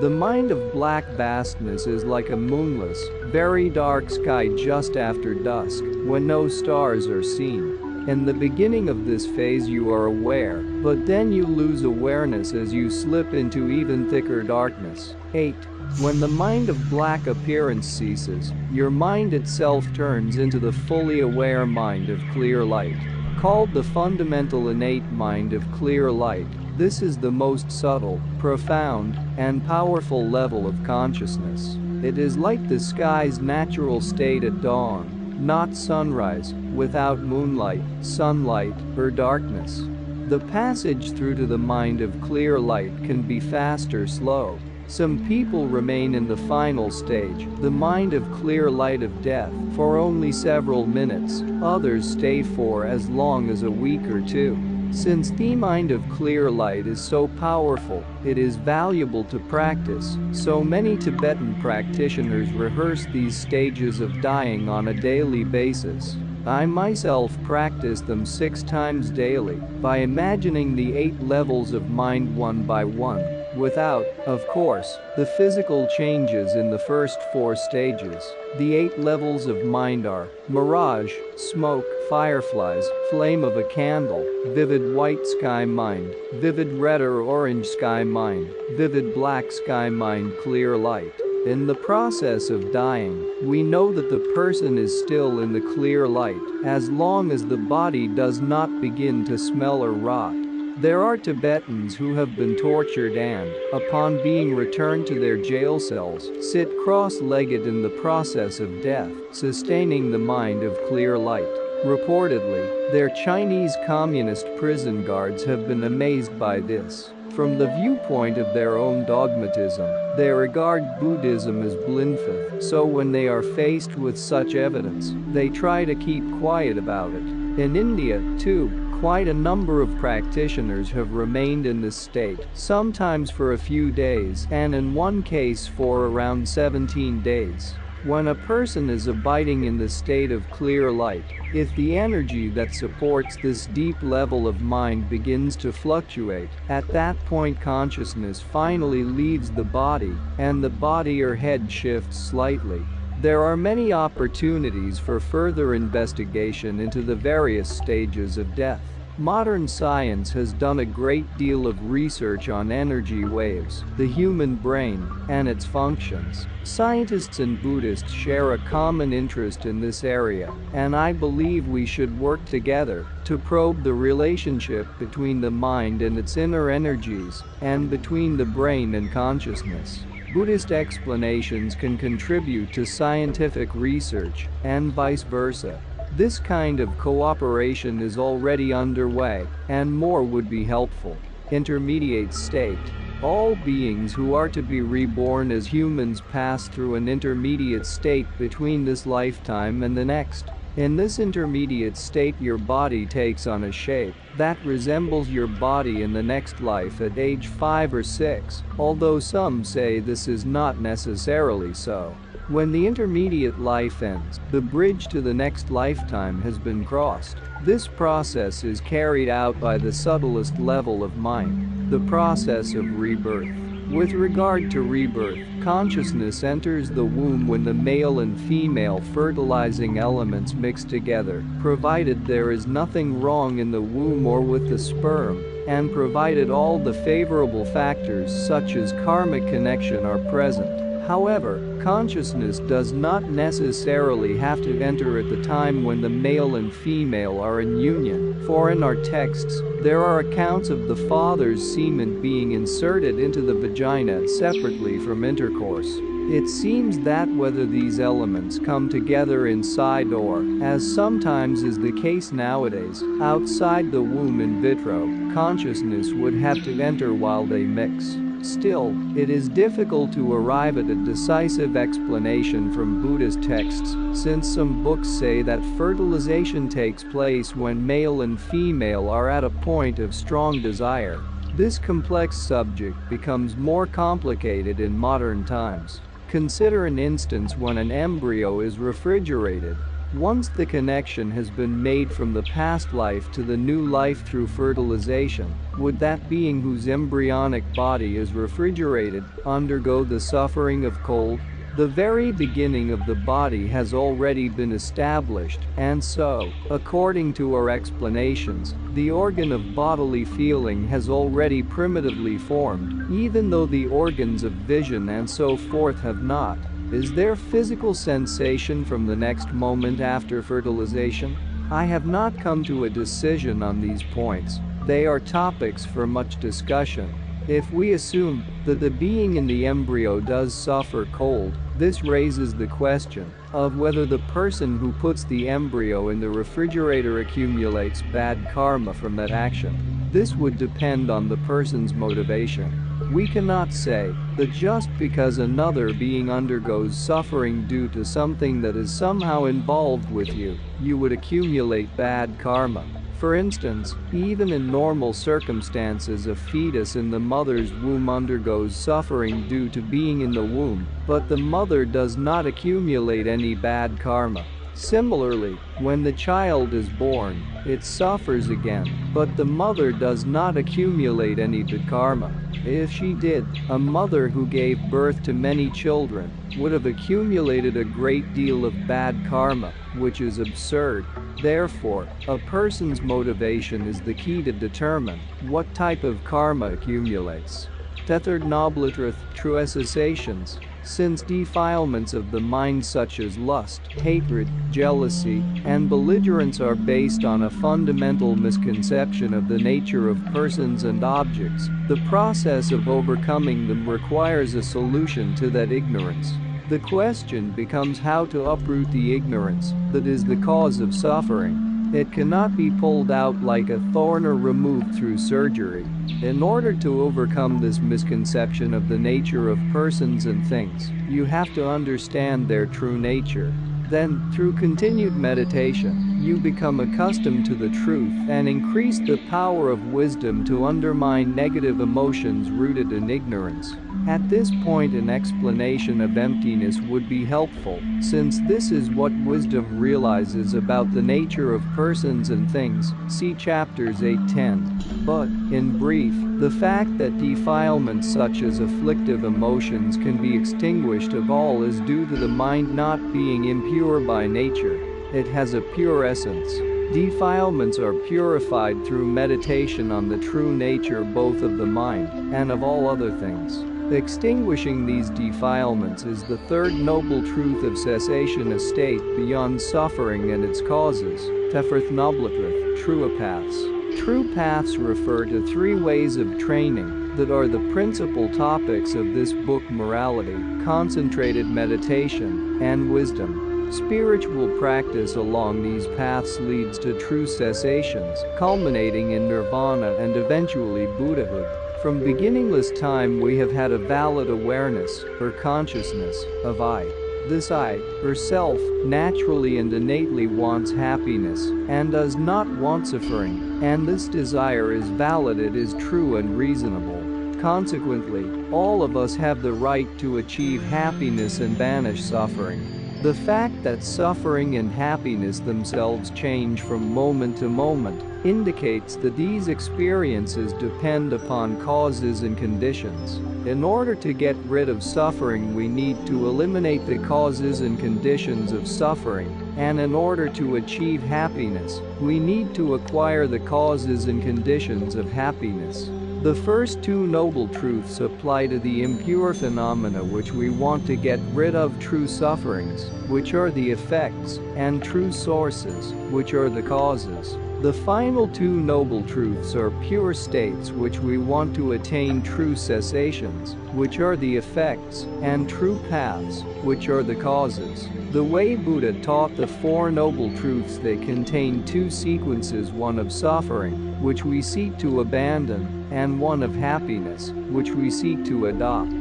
The mind of black vastness is like a moonless, very dark sky just after dusk, when no stars are seen. In the beginning of this phase you are aware, but then you lose awareness as you slip into even thicker darkness. 8. When the mind of black appearance ceases, your mind itself turns into the fully aware mind of clear light. Called the fundamental innate mind of clear light, this is the most subtle, profound, and powerful level of consciousness. It is like the sky's natural state at dawn, not sunrise, without moonlight, sunlight, or darkness. The passage through to the mind of clear light can be fast or slow. Some people remain in the final stage, the mind of clear light of death, for only several minutes. Others stay for as long as a week or 2. Since the mind of clear light is so powerful, it is valuable to practice. So many Tibetan practitioners rehearse these stages of dying on a daily basis. I myself practice them 6 times daily by imagining the 8 levels of mind one by one, without, of course, the physical changes in the first 4 stages. The 8 levels of mind are mirage, smoke, fireflies, flame of a candle, vivid white sky mind, vivid red or orange sky mind, vivid black sky mind, clear light. In the process of dying, we know that the person is still in the clear light, as long as the body does not begin to smell or rot. There are Tibetans who have been tortured and, upon being returned to their jail cells, sit cross-legged in the process of death, sustaining the mind of clear light. Reportedly, their Chinese communist prison guards have been amazed by this. From the viewpoint of their own dogmatism, they regard Buddhism as blindfaith, so when they are faced with such evidence, they try to keep quiet about it. In India, too, quite a number of practitioners have remained in this state, sometimes for a few days, and in one case for around 17 days. When a person is abiding in the state of clear light, if the energy that supports this deep level of mind begins to fluctuate, at that point consciousness finally leaves the body, and the body or head shifts slightly. There are many opportunities for further investigation into the various stages of death. Modern science has done a great deal of research on energy waves, the human brain, and its functions. Scientists and Buddhists share a common interest in this area, and I believe we should work together to probe the relationship between the mind and its inner energies, and between the brain and consciousness. Buddhist explanations can contribute to scientific research, and vice versa. This kind of cooperation is already underway, and more would be helpful. Intermediate state. All beings who are to be reborn as humans pass through an intermediate state between this lifetime and the next. In this intermediate state, your body takes on a shape that resembles your body in the next life at age 5 or 6, although some say this is not necessarily so. When the intermediate life ends, the bridge to the next lifetime has been crossed. This process is carried out by the subtlest level of mind, the process of rebirth. With regard to rebirth, consciousness enters the womb when the male and female fertilizing elements mix together, provided there is nothing wrong in the womb or with the sperm, and provided all the favorable factors such as karmic connection are present. However, consciousness does not necessarily have to enter at the time when the male and female are in union, for in our texts, there are accounts of the father's semen being inserted into the vagina separately from intercourse. It seems that whether these elements come together inside or, as sometimes is the case nowadays, outside the womb in vitro, consciousness would have to enter while they mix. Still, it is difficult to arrive at a decisive explanation from Buddhist texts, since some books say that fertilization takes place when male and female are at a point of strong desire. This complex subject becomes more complicated in modern times. Consider an instance when an embryo is refrigerated. Once the connection has been made from the past life to the new life through fertilization, would that being whose embryonic body is refrigerated undergo the suffering of cold? The very beginning of the body has already been established, and so, according to our explanations, the organ of bodily feeling has already primitively formed, even though the organs of vision and so forth have not. Is there physical sensation from the next moment after fertilization? I have not come to a decision on these points. They are topics for much discussion. If we assume that the being in the embryo does suffer cold, this raises the question of whether the person who puts the embryo in the refrigerator accumulates bad karma from that action. This would depend on the person's motivation. We cannot say that just because another being undergoes suffering due to something that is somehow involved with you, you would accumulate bad karma. For instance, even in normal circumstances, a fetus in the mother's womb undergoes suffering due to being in the womb, but the mother does not accumulate any bad karma. Similarly, when the child is born, it suffers again, but the mother does not accumulate any bad karma. If she did, a mother who gave birth to many children would have accumulated a great deal of bad karma, which is absurd. Therefore, a person's motivation is the key to determine what type of karma accumulates. Tethard noblitrith true cessations. Since defilements of the mind such as lust, hatred, jealousy, and belligerence are based on a fundamental misconception of the nature of persons and objects, the process of overcoming them requires a solution to that ignorance. The question becomes how to uproot the ignorance that is the cause of suffering. It cannot be pulled out like a thorn or removed through surgery. In order to overcome this misconception of the nature of persons and things, you have to understand their true nature. Then, through continued meditation, you become accustomed to the truth and increase the power of wisdom to undermine negative emotions rooted in ignorance. At this point, an explanation of emptiness would be helpful, since this is what wisdom realizes about the nature of persons and things. See chapters 8-10. But, in brief, the fact that defilements such as afflictive emotions can be extinguished of all is due to the mind not being impure by nature. It has a pure essence. Defilements are purified through meditation on the true nature both of the mind and of all other things. Extinguishing these defilements is the third noble truth of cessation, a state beyond suffering and its causes. Tefrith noblitrith true paths. True paths refer to three ways of training that are the principal topics of this book: morality, concentrated meditation, and wisdom. Spiritual practice along these paths leads to true cessations, culminating in nirvana and eventually Buddhahood. From beginningless time we have had a valid awareness, or consciousness, of I. This I, or self, naturally and innately wants happiness, and does not want suffering, and this desire is valid, it is true and reasonable. Consequently, all of us have the right to achieve happiness and banish suffering. The fact that suffering and happiness themselves change from moment to moment indicates that these experiences depend upon causes and conditions. In order to get rid of suffering, we need to eliminate the causes and conditions of suffering, and in order to achieve happiness, we need to acquire the causes and conditions of happiness. The first two noble truths apply to the impure phenomena which we want to get rid of: true sufferings, which are the effects, and true sources, which are the causes. The final two noble truths are pure states which we want to attain: true cessations, which are the effects, and true paths, which are the causes. The way Buddha taught the Four Noble Truths, they contain two sequences: one of suffering, which we seek to abandon, and one of happiness, which we seek to adopt.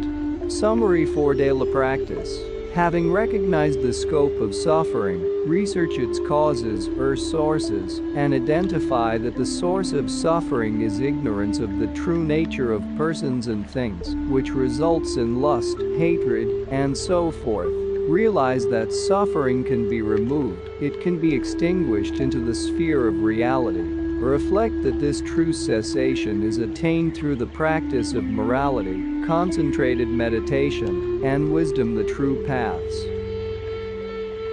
Summary for daily practice. Having recognized the scope of suffering, research its causes or sources, and identify that the source of suffering is ignorance of the true nature of persons and things, which results in lust, hatred, and so forth. Realize that suffering can be removed, it can be extinguished into the sphere of reality. Reflect that this true cessation is attained through the practice of morality, concentrated meditation, and wisdom, the true paths.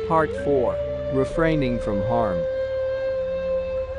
Part 4. Refraining from harm.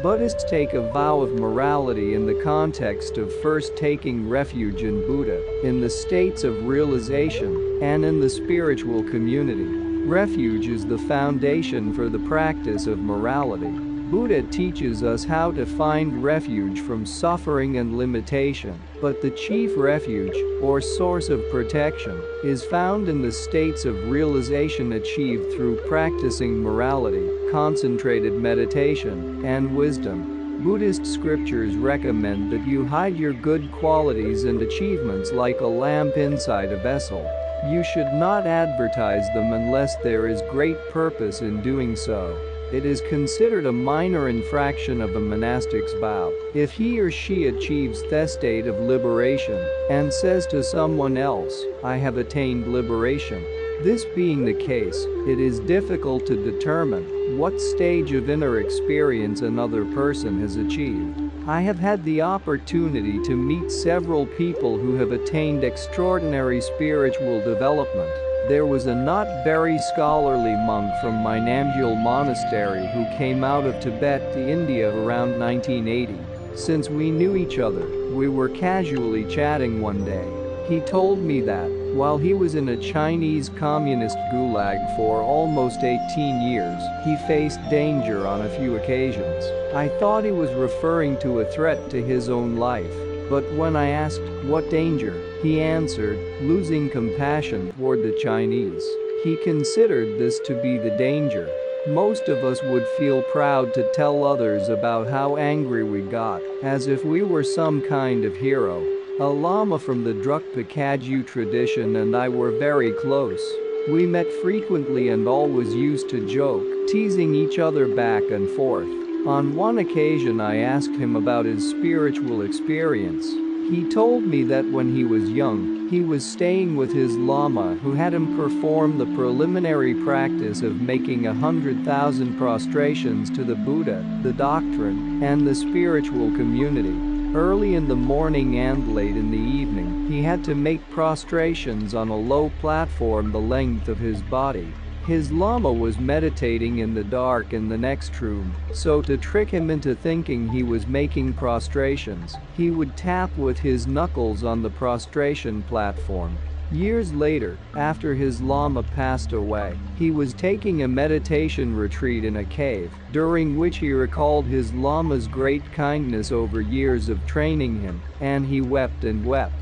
Buddhists take a vow of morality in the context of first taking refuge in Buddha, in the states of realization, and in the spiritual community. Refuge is the foundation for the practice of morality. Buddha teaches us how to find refuge from suffering and limitation, but the chief refuge, or source of protection, is found in the states of realization achieved through practicing morality, concentrated meditation, and wisdom. Buddhist scriptures recommend that you hide your good qualities and achievements like a lamp inside a vessel. You should not advertise them unless there is great purpose in doing so. It is considered a minor infraction of a monastic's vow if he or she achieves the state of liberation and says to someone else, "I have attained liberation." This being the case, it is difficult to determine what stage of inner experience another person has achieved. I have had the opportunity to meet several people who have attained extraordinary spiritual development. There was a not very scholarly monk from my Namgyal monastery who came out of Tibet to India around 1980. Since we knew each other, we were casually chatting one day. He told me that, while he was in a Chinese communist gulag for almost 18 years, he faced danger on a few occasions. I thought he was referring to a threat to his own life. But when I asked, what danger, he answered, losing compassion toward the Chinese. He considered this to be the danger. Most of us would feel proud to tell others about how angry we got, as if we were some kind of hero. A Lama from the Drukpa Kagyu tradition and I were very close. We met frequently and always used to joke, teasing each other back and forth. On one occasion I asked him about his spiritual experience. He told me that when he was young, he was staying with his Lama who had him perform the preliminary practice of making 100,000 prostrations to the Buddha, the doctrine, and the spiritual community. Early in the morning and late in the evening, he had to make prostrations on a low platform the length of his body. His Lama was meditating in the dark in the next room, so to trick him into thinking he was making prostrations, he would tap with his knuckles on the prostration platform. Years later, after his Lama passed away, he was taking a meditation retreat in a cave, during which he recalled his Lama's great kindness over years of training him, and he wept and wept.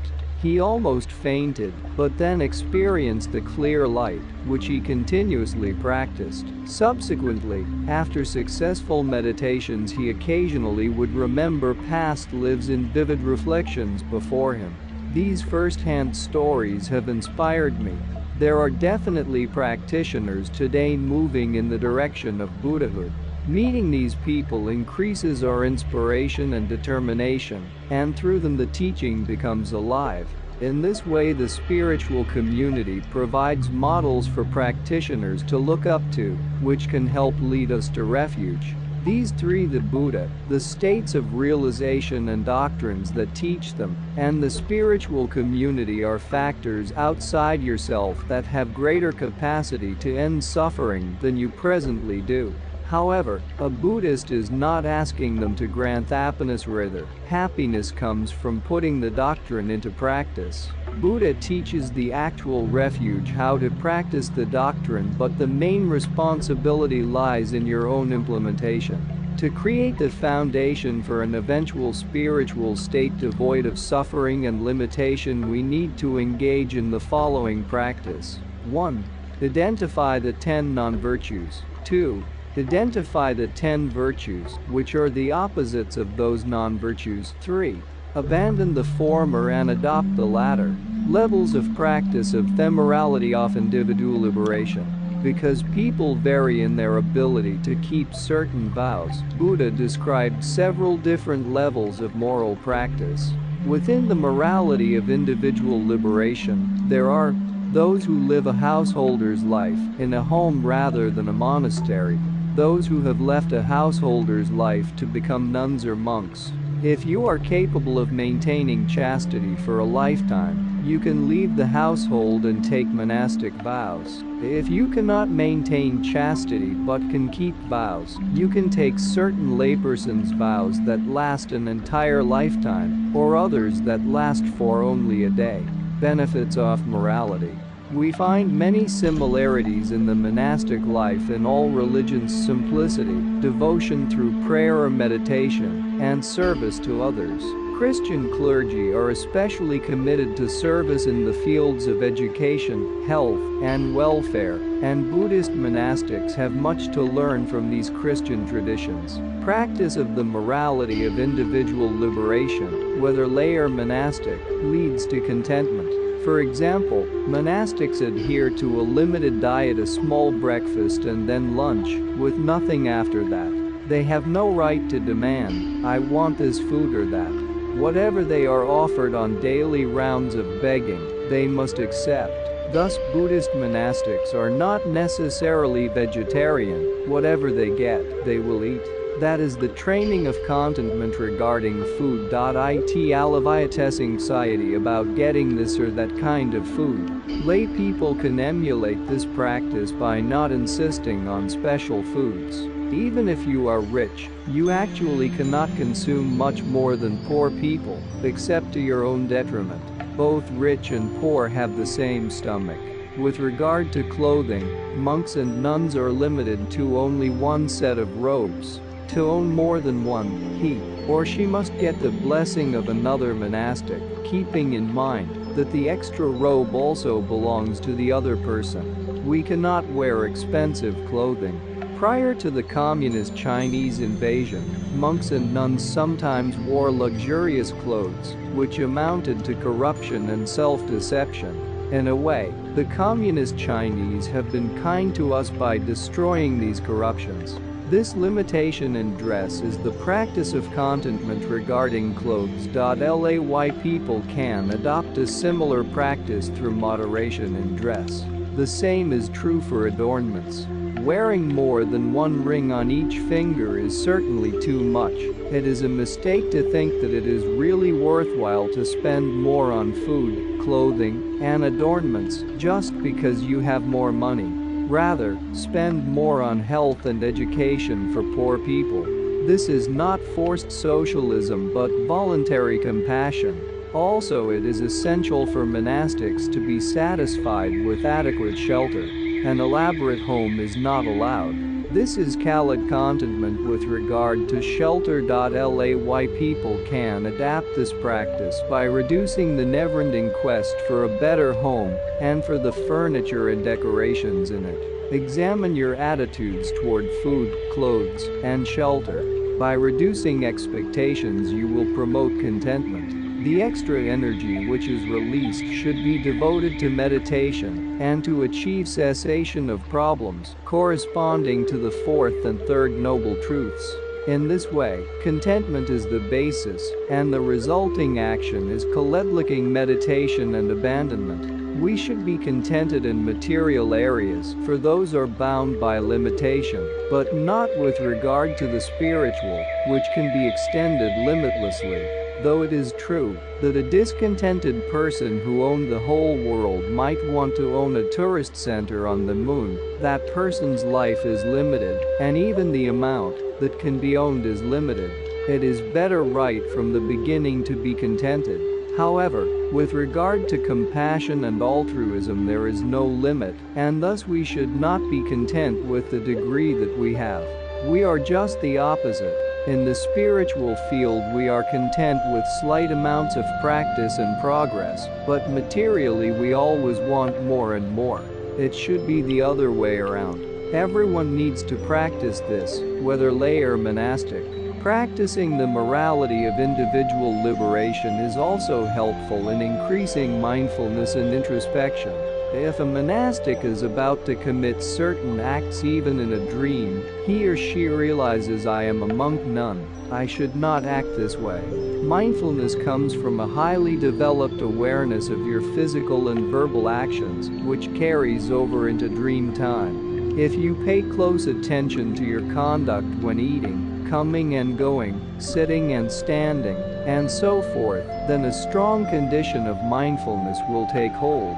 He almost fainted, but then experienced the clear light, which he continuously practiced. Subsequently, after successful meditations, he occasionally would remember past lives in vivid reflections before him. These first-hand stories have inspired me. There are definitely practitioners today moving in the direction of Buddhahood. Meeting these people increases our inspiration and determination, and through them the teaching becomes alive. In this way, the spiritual community provides models for practitioners to look up to, which can help lead us to refuge. These three, the Buddha, the states of realization and doctrines that teach them, and the spiritual community are factors outside yourself that have greater capacity to end suffering than you presently do. However, a Buddhist is not asking them to grant happiness. Rather, happiness comes from putting the doctrine into practice. Buddha teaches the actual refuge how to practice the doctrine, but the main responsibility lies in your own implementation. To create the foundation for an eventual spiritual state devoid of suffering and limitation, we need to engage in the following practice. 1. Identify the 10 non-virtues. 2. Identify the 10 virtues, which are the opposites of those non-virtues. 3. Abandon the former and adopt the latter. Levels of practice of temporality of individual liberation. Because people vary in their ability to keep certain vows, Buddha described several different levels of moral practice. Within the morality of individual liberation, there are those who live a householder's life in a home rather than a monastery. Those who have left a householder's life to become nuns or monks. If you are capable of maintaining chastity for a lifetime, you can leave the household and take monastic vows. If you cannot maintain chastity but can keep vows, you can take certain layperson's vows that last an entire lifetime, or others that last for only a day. Benefits of morality. We find many similarities in the monastic life in all religions: simplicity, devotion through prayer or meditation, and service to others. Christian clergy are especially committed to service in the fields of education, health, and welfare, and Buddhist monastics have much to learn from these Christian traditions. Practice of the morality of individual liberation, whether lay or monastic, leads to contentment. For example, monastics adhere to a limited diet, a small breakfast and then lunch, with nothing after that. They have no right to demand, "I want this food or that." Whatever they are offered on daily rounds of begging, they must accept. Thus, Buddhist monastics are not necessarily vegetarian. Whatever they get, they will eat. That is the training of contentment regarding food. It alleviates anxiety about getting this or that kind of food. Lay people can emulate this practice by not insisting on special foods. Even if you are rich, you actually cannot consume much more than poor people, except to your own detriment. Both rich and poor have the same stomach. With regard to clothing, monks and nuns are limited to only one set of robes. To own more than one, he or she must get the blessing of another monastic, keeping in mind that the extra robe also belongs to the other person. We cannot wear expensive clothing. Prior to the communist Chinese invasion, monks and nuns sometimes wore luxurious clothes, which amounted to corruption and self-deception. In a way, the communist Chinese have been kind to us by destroying these corruptions. This limitation in dress is the practice of contentment regarding clothes. Lay people can adopt a similar practice through moderation in dress. The same is true for adornments. Wearing more than one ring on each finger is certainly too much. It is a mistake to think that it is really worthwhile to spend more on food, clothing, and adornments just because you have more money. Rather, spend more on health and education for poor people. This is not forced socialism but voluntary compassion. Also, it is essential for monastics to be satisfied with adequate shelter. An elaborate home is not allowed. This is called contentment with regard to shelter. Lay people can adapt this practice by reducing the never-ending quest for a better home and for the furniture and decorations in it. Examine your attitudes toward food, clothes, and shelter. By reducing expectations, you will promote contentment. The extra energy which is released should be devoted to meditation and to achieve cessation of problems, corresponding to the fourth and third noble truths. In this way, contentment is the basis, and the resulting action is collecting meditation and abandonment. We should be contented in material areas, for those are bound by limitation, but not with regard to the spiritual, which can be extended limitlessly. Though it is true that a discontented person who owned the whole world might want to own a tourist center on the moon, that person's life is limited, and even the amount that can be owned is limited. It is better right from the beginning to be contented. However, with regard to compassion and altruism, there is no limit, and thus we should not be content with the degree that we have. We are just the opposite. In the spiritual field, we are content with slight amounts of practice and progress, but materially we always want more and more. It should be the other way around. Everyone needs to practice this, whether lay or monastic. Practicing the morality of individual liberation is also helpful in increasing mindfulness and introspection. If a monastic is about to commit certain acts even in a dream, he or she realizes, "I am a monk nun. I should not act this way." Mindfulness comes from a highly developed awareness of your physical and verbal actions, which carries over into dream time. If you pay close attention to your conduct when eating, coming and going, sitting and standing, and so forth, then a strong condition of mindfulness will take hold.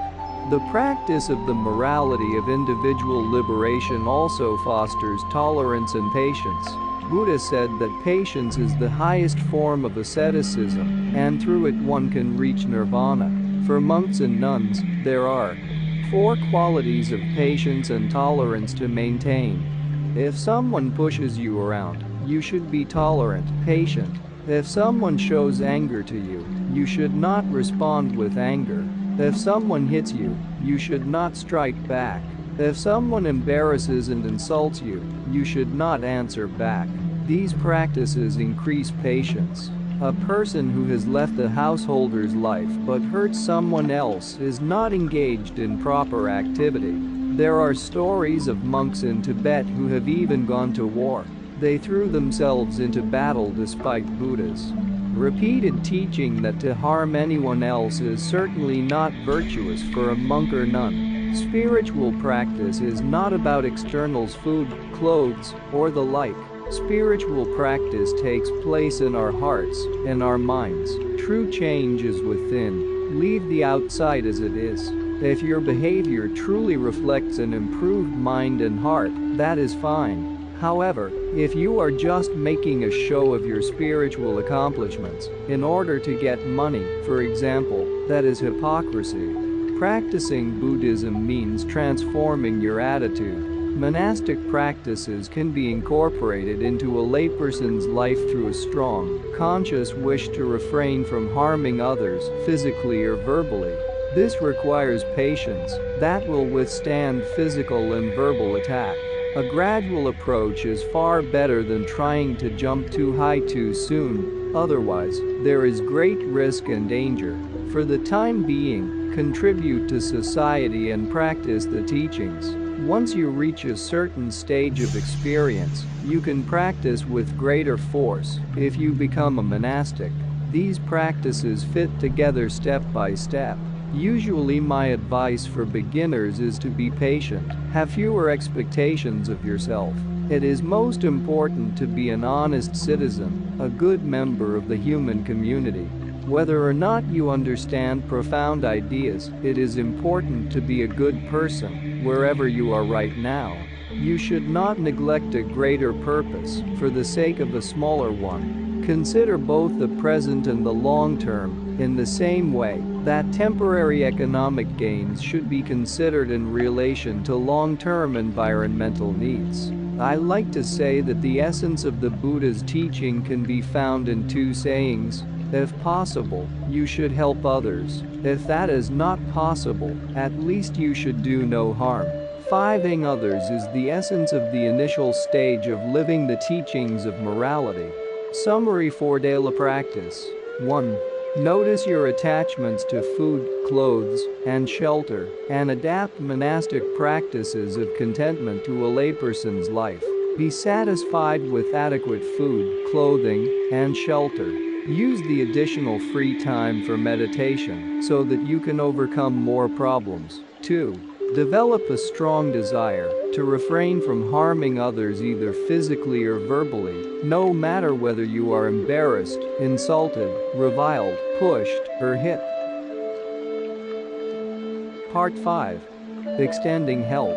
The practice of the morality of individual liberation also fosters tolerance and patience. Buddha said that patience is the highest form of asceticism, and through it one can reach nirvana. For monks and nuns, there are 4 qualities of patience and tolerance to maintain. If someone pushes you around, you should be tolerant, patient. If someone shows anger to you, you should not respond with anger. If someone hits you, you should not strike back. If someone embarrasses and insults you, you should not answer back. These practices increase patience. A person who has left a householder's life but hurts someone else is not engaged in proper activity. There are stories of monks in Tibet who have even gone to war. They threw themselves into battle despite Buddha's repeated teaching that to harm anyone else is certainly not virtuous for a monk or nun. Spiritual practice is not about externals, food, clothes, or the like. Spiritual practice takes place in our hearts and our minds. True change is within. Leave the outside as it is. If your behavior truly reflects an improved mind and heart, that is fine. However, if you are just making a show of your spiritual accomplishments in order to get money, for example, that is hypocrisy. Practicing Buddhism means transforming your attitude. Monastic practices can be incorporated into a layperson's life through a strong, conscious wish to refrain from harming others, physically or verbally. This requires patience that will withstand physical and verbal attack. A gradual approach is far better than trying to jump too high too soon, otherwise, there is great risk and danger. For the time being, contribute to society and practice the teachings. Once you reach a certain stage of experience, you can practice with greater force. If you become a monastic, these practices fit together step by step. Usually my advice for beginners is to be patient, have fewer expectations of yourself. It is most important to be an honest citizen, a good member of the human community. Whether or not you understand profound ideas, it is important to be a good person, wherever you are right now. You should not neglect a greater purpose for the sake of a smaller one. Consider both the present and the long term, in the same way that temporary economic gains should be considered in relation to long-term environmental needs. I like to say that the essence of the Buddha's teaching can be found in two sayings. If possible, you should help others. If that is not possible, at least you should do no harm. Helping others is the essence of the initial stage of living the teachings of morality. Summary for daily practice. 1. Notice your attachments to food, clothes, and shelter, and adapt monastic practices of contentment to a layperson's life. Be satisfied with adequate food, clothing, and shelter. Use the additional free time for meditation so that you can overcome more problems. 2. Develop a strong desire to refrain from harming others either physically or verbally, no matter whether you are embarrassed, insulted, reviled, pushed, or hit. Part 5. Extending help.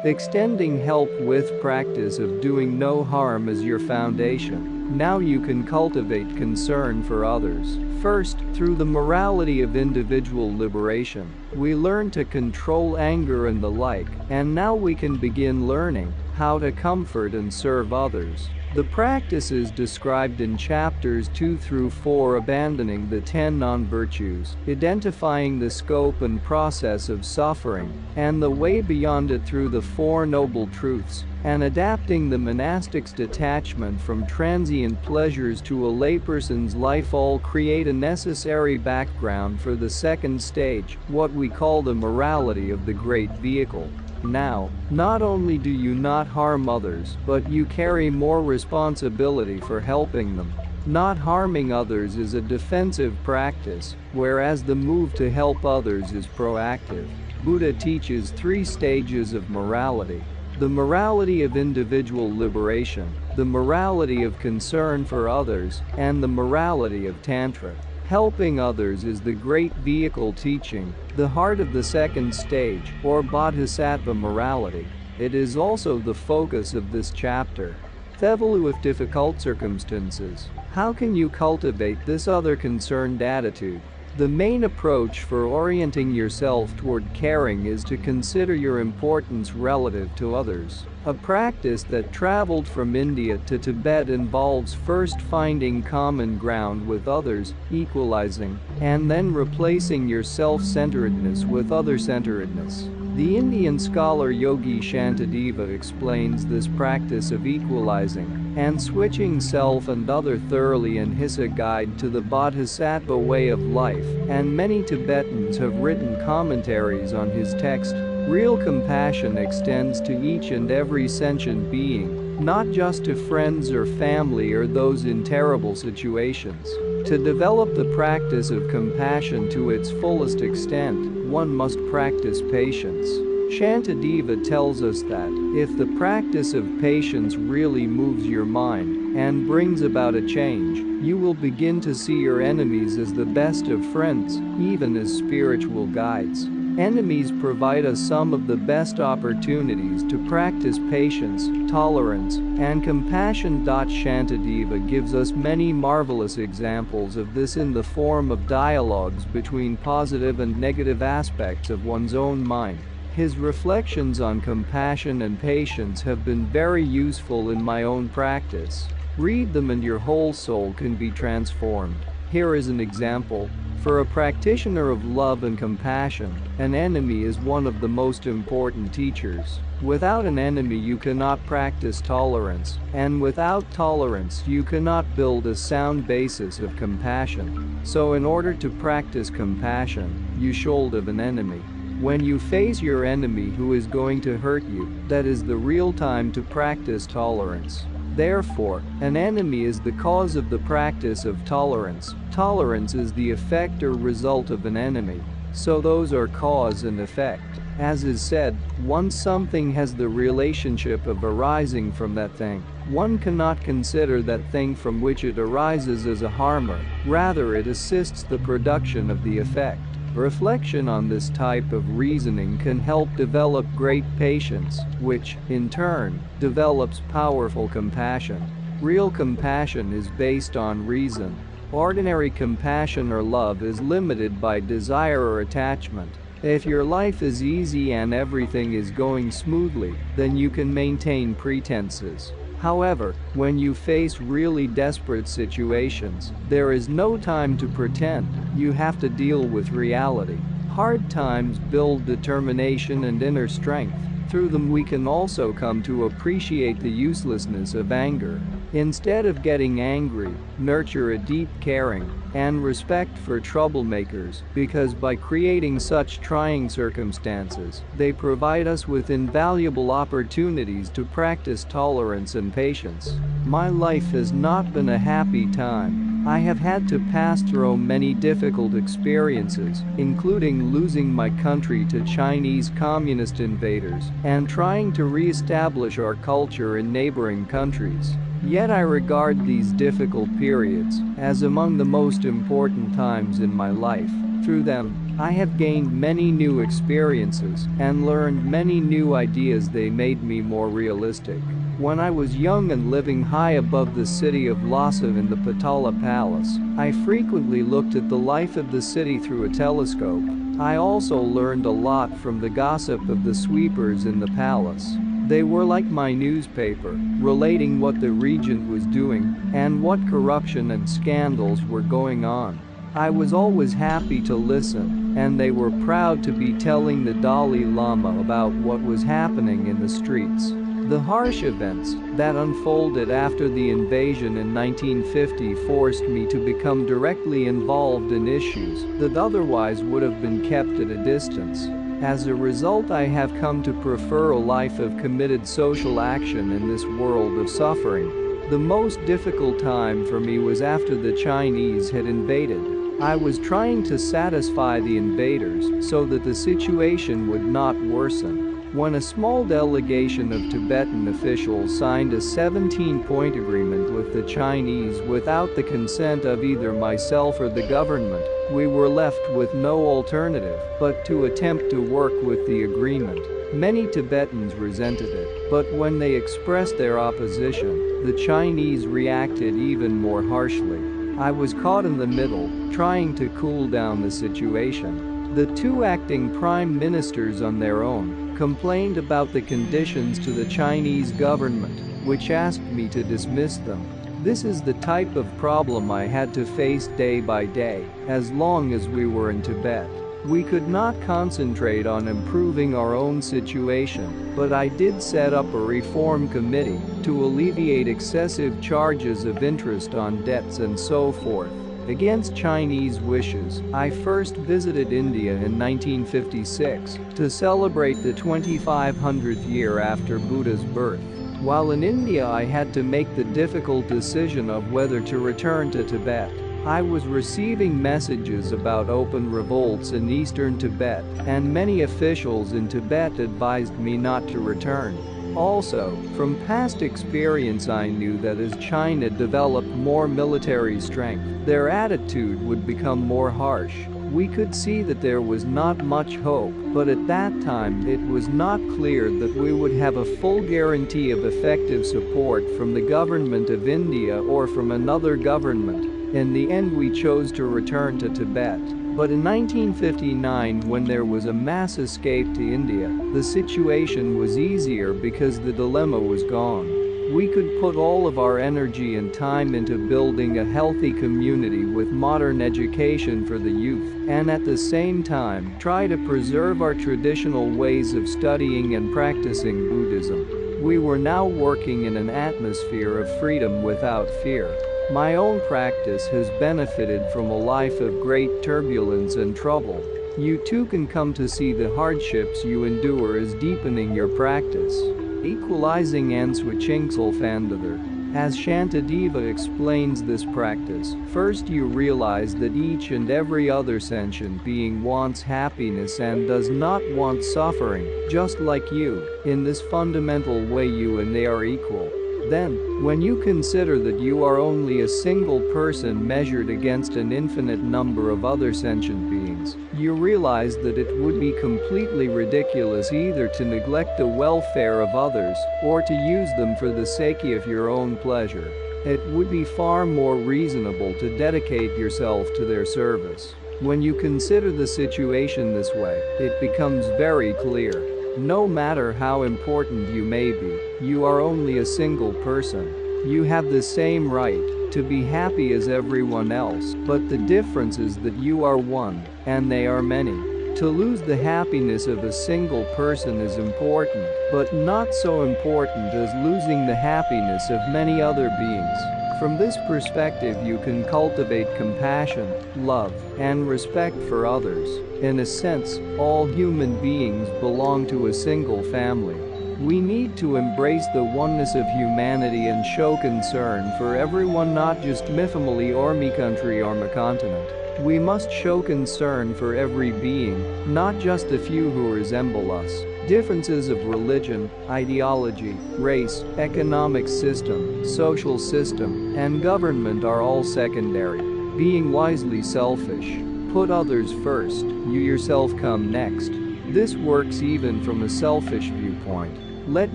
Extending help with practice of doing no harm is your foundation. Now you can cultivate concern for others. First, through the morality of individual liberation, we learn to control anger and the like, and now we can begin learning how to comfort and serve others. The practices described in chapters 2 through 4, abandoning the 10 non-virtues, identifying the scope and process of suffering, and the way beyond it through the 4 noble truths, and adapting the monastic's detachment from transient pleasures to a layperson's life all create a necessary background for the second stage, what we call the morality of the great vehicle. Now, not only do you not harm others, but you carry more responsibility for helping them. Not harming others is a defensive practice, whereas the move to help others is proactive. Buddha teaches 3 stages of morality: the morality of individual liberation, the morality of concern for others, and the morality of Tantra. Helping others is the great vehicle teaching, the heart of the second stage, or bodhisattva morality. It is also the focus of this chapter. With difficult circumstances, how can you cultivate this other concerned attitude? The main approach for orienting yourself toward caring is to consider your importance relative to others. A practice that traveled from India to Tibet involves first finding common ground with others, equalizing, and then replacing your self-centeredness with other-centeredness. The Indian scholar Yogi Shantideva explains this practice of equalizing and Switching Self and Other thoroughly and his a guide to the Bodhisattva way of life, and many Tibetans have written commentaries on his text. Real compassion extends to each and every sentient being, not just to friends or family or those in terrible situations. To develop the practice of compassion to its fullest extent, one must practice patience. Shantideva tells us that, if the practice of patience really moves your mind and brings about a change, you will begin to see your enemies as the best of friends, even as spiritual guides. Enemies provide us some of the best opportunities to practice patience, tolerance, and compassion. Shantideva gives us many marvelous examples of this in the form of dialogues between positive and negative aspects of one's own mind. His reflections on compassion and patience have been very useful in my own practice. Read them and your whole soul can be transformed. Here is an example. For a practitioner of love and compassion, an enemy is one of the most important teachers. Without an enemy you cannot practice tolerance, and without tolerance you cannot build a sound basis of compassion. So in order to practice compassion, you should have an enemy. When you face your enemy who is going to hurt you, that is the real time to practice tolerance. Therefore, an enemy is the cause of the practice of tolerance. Tolerance is the effect or result of an enemy. So those are cause and effect. As is said, once something has the relationship of arising from that thing, one cannot consider that thing from which it arises as a harmer, rather it assists the production of the effect. Reflection on this type of reasoning can help develop great patience, which, in turn, develops powerful compassion. Real compassion is based on reason. Ordinary compassion or love is limited by desire or attachment. If your life is easy and everything is going smoothly, then you can maintain pretenses. However, when you face really desperate situations, there is no time to pretend. You have to deal with reality. Hard times build determination and inner strength. Through them we can also come to appreciate the uselessness of anger. Instead of getting angry, nurture a deep caring and respect for troublemakers, because by creating such trying circumstances, they provide us with invaluable opportunities to practice tolerance and patience. My life has not been a happy time. I have had to pass through many difficult experiences, including losing my country to Chinese communist invaders and trying to re-establish our culture in neighboring countries. Yet I regard these difficult periods as among the most important times in my life. Through them, I have gained many new experiences and learned many new ideas. They made me more realistic. When I was young and living high above the city of Lhasa in the Patala Palace, I frequently looked at the life of the city through a telescope. I also learned a lot from the gossip of the sweepers in the palace. They were like my newspaper, relating what the regent was doing and what corruption and scandals were going on. I was always happy to listen, and they were proud to be telling the Dalai Lama about what was happening in the streets. The harsh events that unfolded after the invasion in 1950 forced me to become directly involved in issues that otherwise would have been kept at a distance. As a result, I have come to prefer a life of committed social action in this world of suffering. The most difficult time for me was after the Chinese had invaded. I was trying to satisfy the invaders so that the situation would not worsen. When a small delegation of Tibetan officials signed a 17-point agreement with the Chinese without the consent of either myself or the government, we were left with no alternative but to attempt to work with the agreement. Many Tibetans resented it, but when they expressed their opposition, the Chinese reacted even more harshly. I was caught in the middle, trying to cool down the situation. The two acting prime ministers on their own complained about the conditions to the Chinese government, which asked me to dismiss them. This is the type of problem I had to face day by day, as long as we were in Tibet. We could not concentrate on improving our own situation, but I did set up a reform committee to alleviate excessive charges of interest on debts and so forth. Against Chinese wishes, I first visited India in 1956 to celebrate the 2500th year after Buddha's birth. While in India, I had to make the difficult decision of whether to return to Tibet. I was receiving messages about open revolts in eastern Tibet, and many officials in Tibet advised me not to return. Also, from past experience, I knew that as China developed more military strength, their attitude would become more harsh. We could see that there was not much hope, but at that time it was not clear that we would have a full guarantee of effective support from the government of India or from another government. In the end, we chose to return to Tibet. But in 1959, when there was a mass escape to India, the situation was easier because the dilemma was gone. We could put all of our energy and time into building a healthy community with modern education for the youth, and at the same time try to preserve our traditional ways of studying and practicing Buddhism. We were now working in an atmosphere of freedom without fear. My own practice has benefited from a life of great turbulence and trouble. You too can come to see the hardships you endure as deepening your practice. Equalizing and switching Sulfandadar. As Shantideva explains this practice, first you realize that each and every other sentient being wants happiness and does not want suffering, just like you. In this fundamental way, you and they are equal. Then, when you consider that you are only a single person measured against an infinite number of other sentient beings, you realize that it would be completely ridiculous either to neglect the welfare of others or to use them for the sake of your own pleasure. It would be far more reasonable to dedicate yourself to their service. When you consider the situation this way, it becomes very clear. No matter how important you may be, you are only a single person. You have the same right to be happy as everyone else, but the difference is that you are one, and they are many. To lose the happiness of a single person is important, but not so important as losing the happiness of many other beings. From this perspective, you can cultivate compassion, love, and respect for others. In a sense, all human beings belong to a single family. We need to embrace the oneness of humanity and show concern for everyone, not just Mifamali or me country or my continent. We must show concern for every being, not just a few who resemble us. Differences of religion, ideology, race, economic system, social system, and government are all secondary. Being wisely selfish. Put others first, you yourself come next. This works even from a selfish viewpoint. Let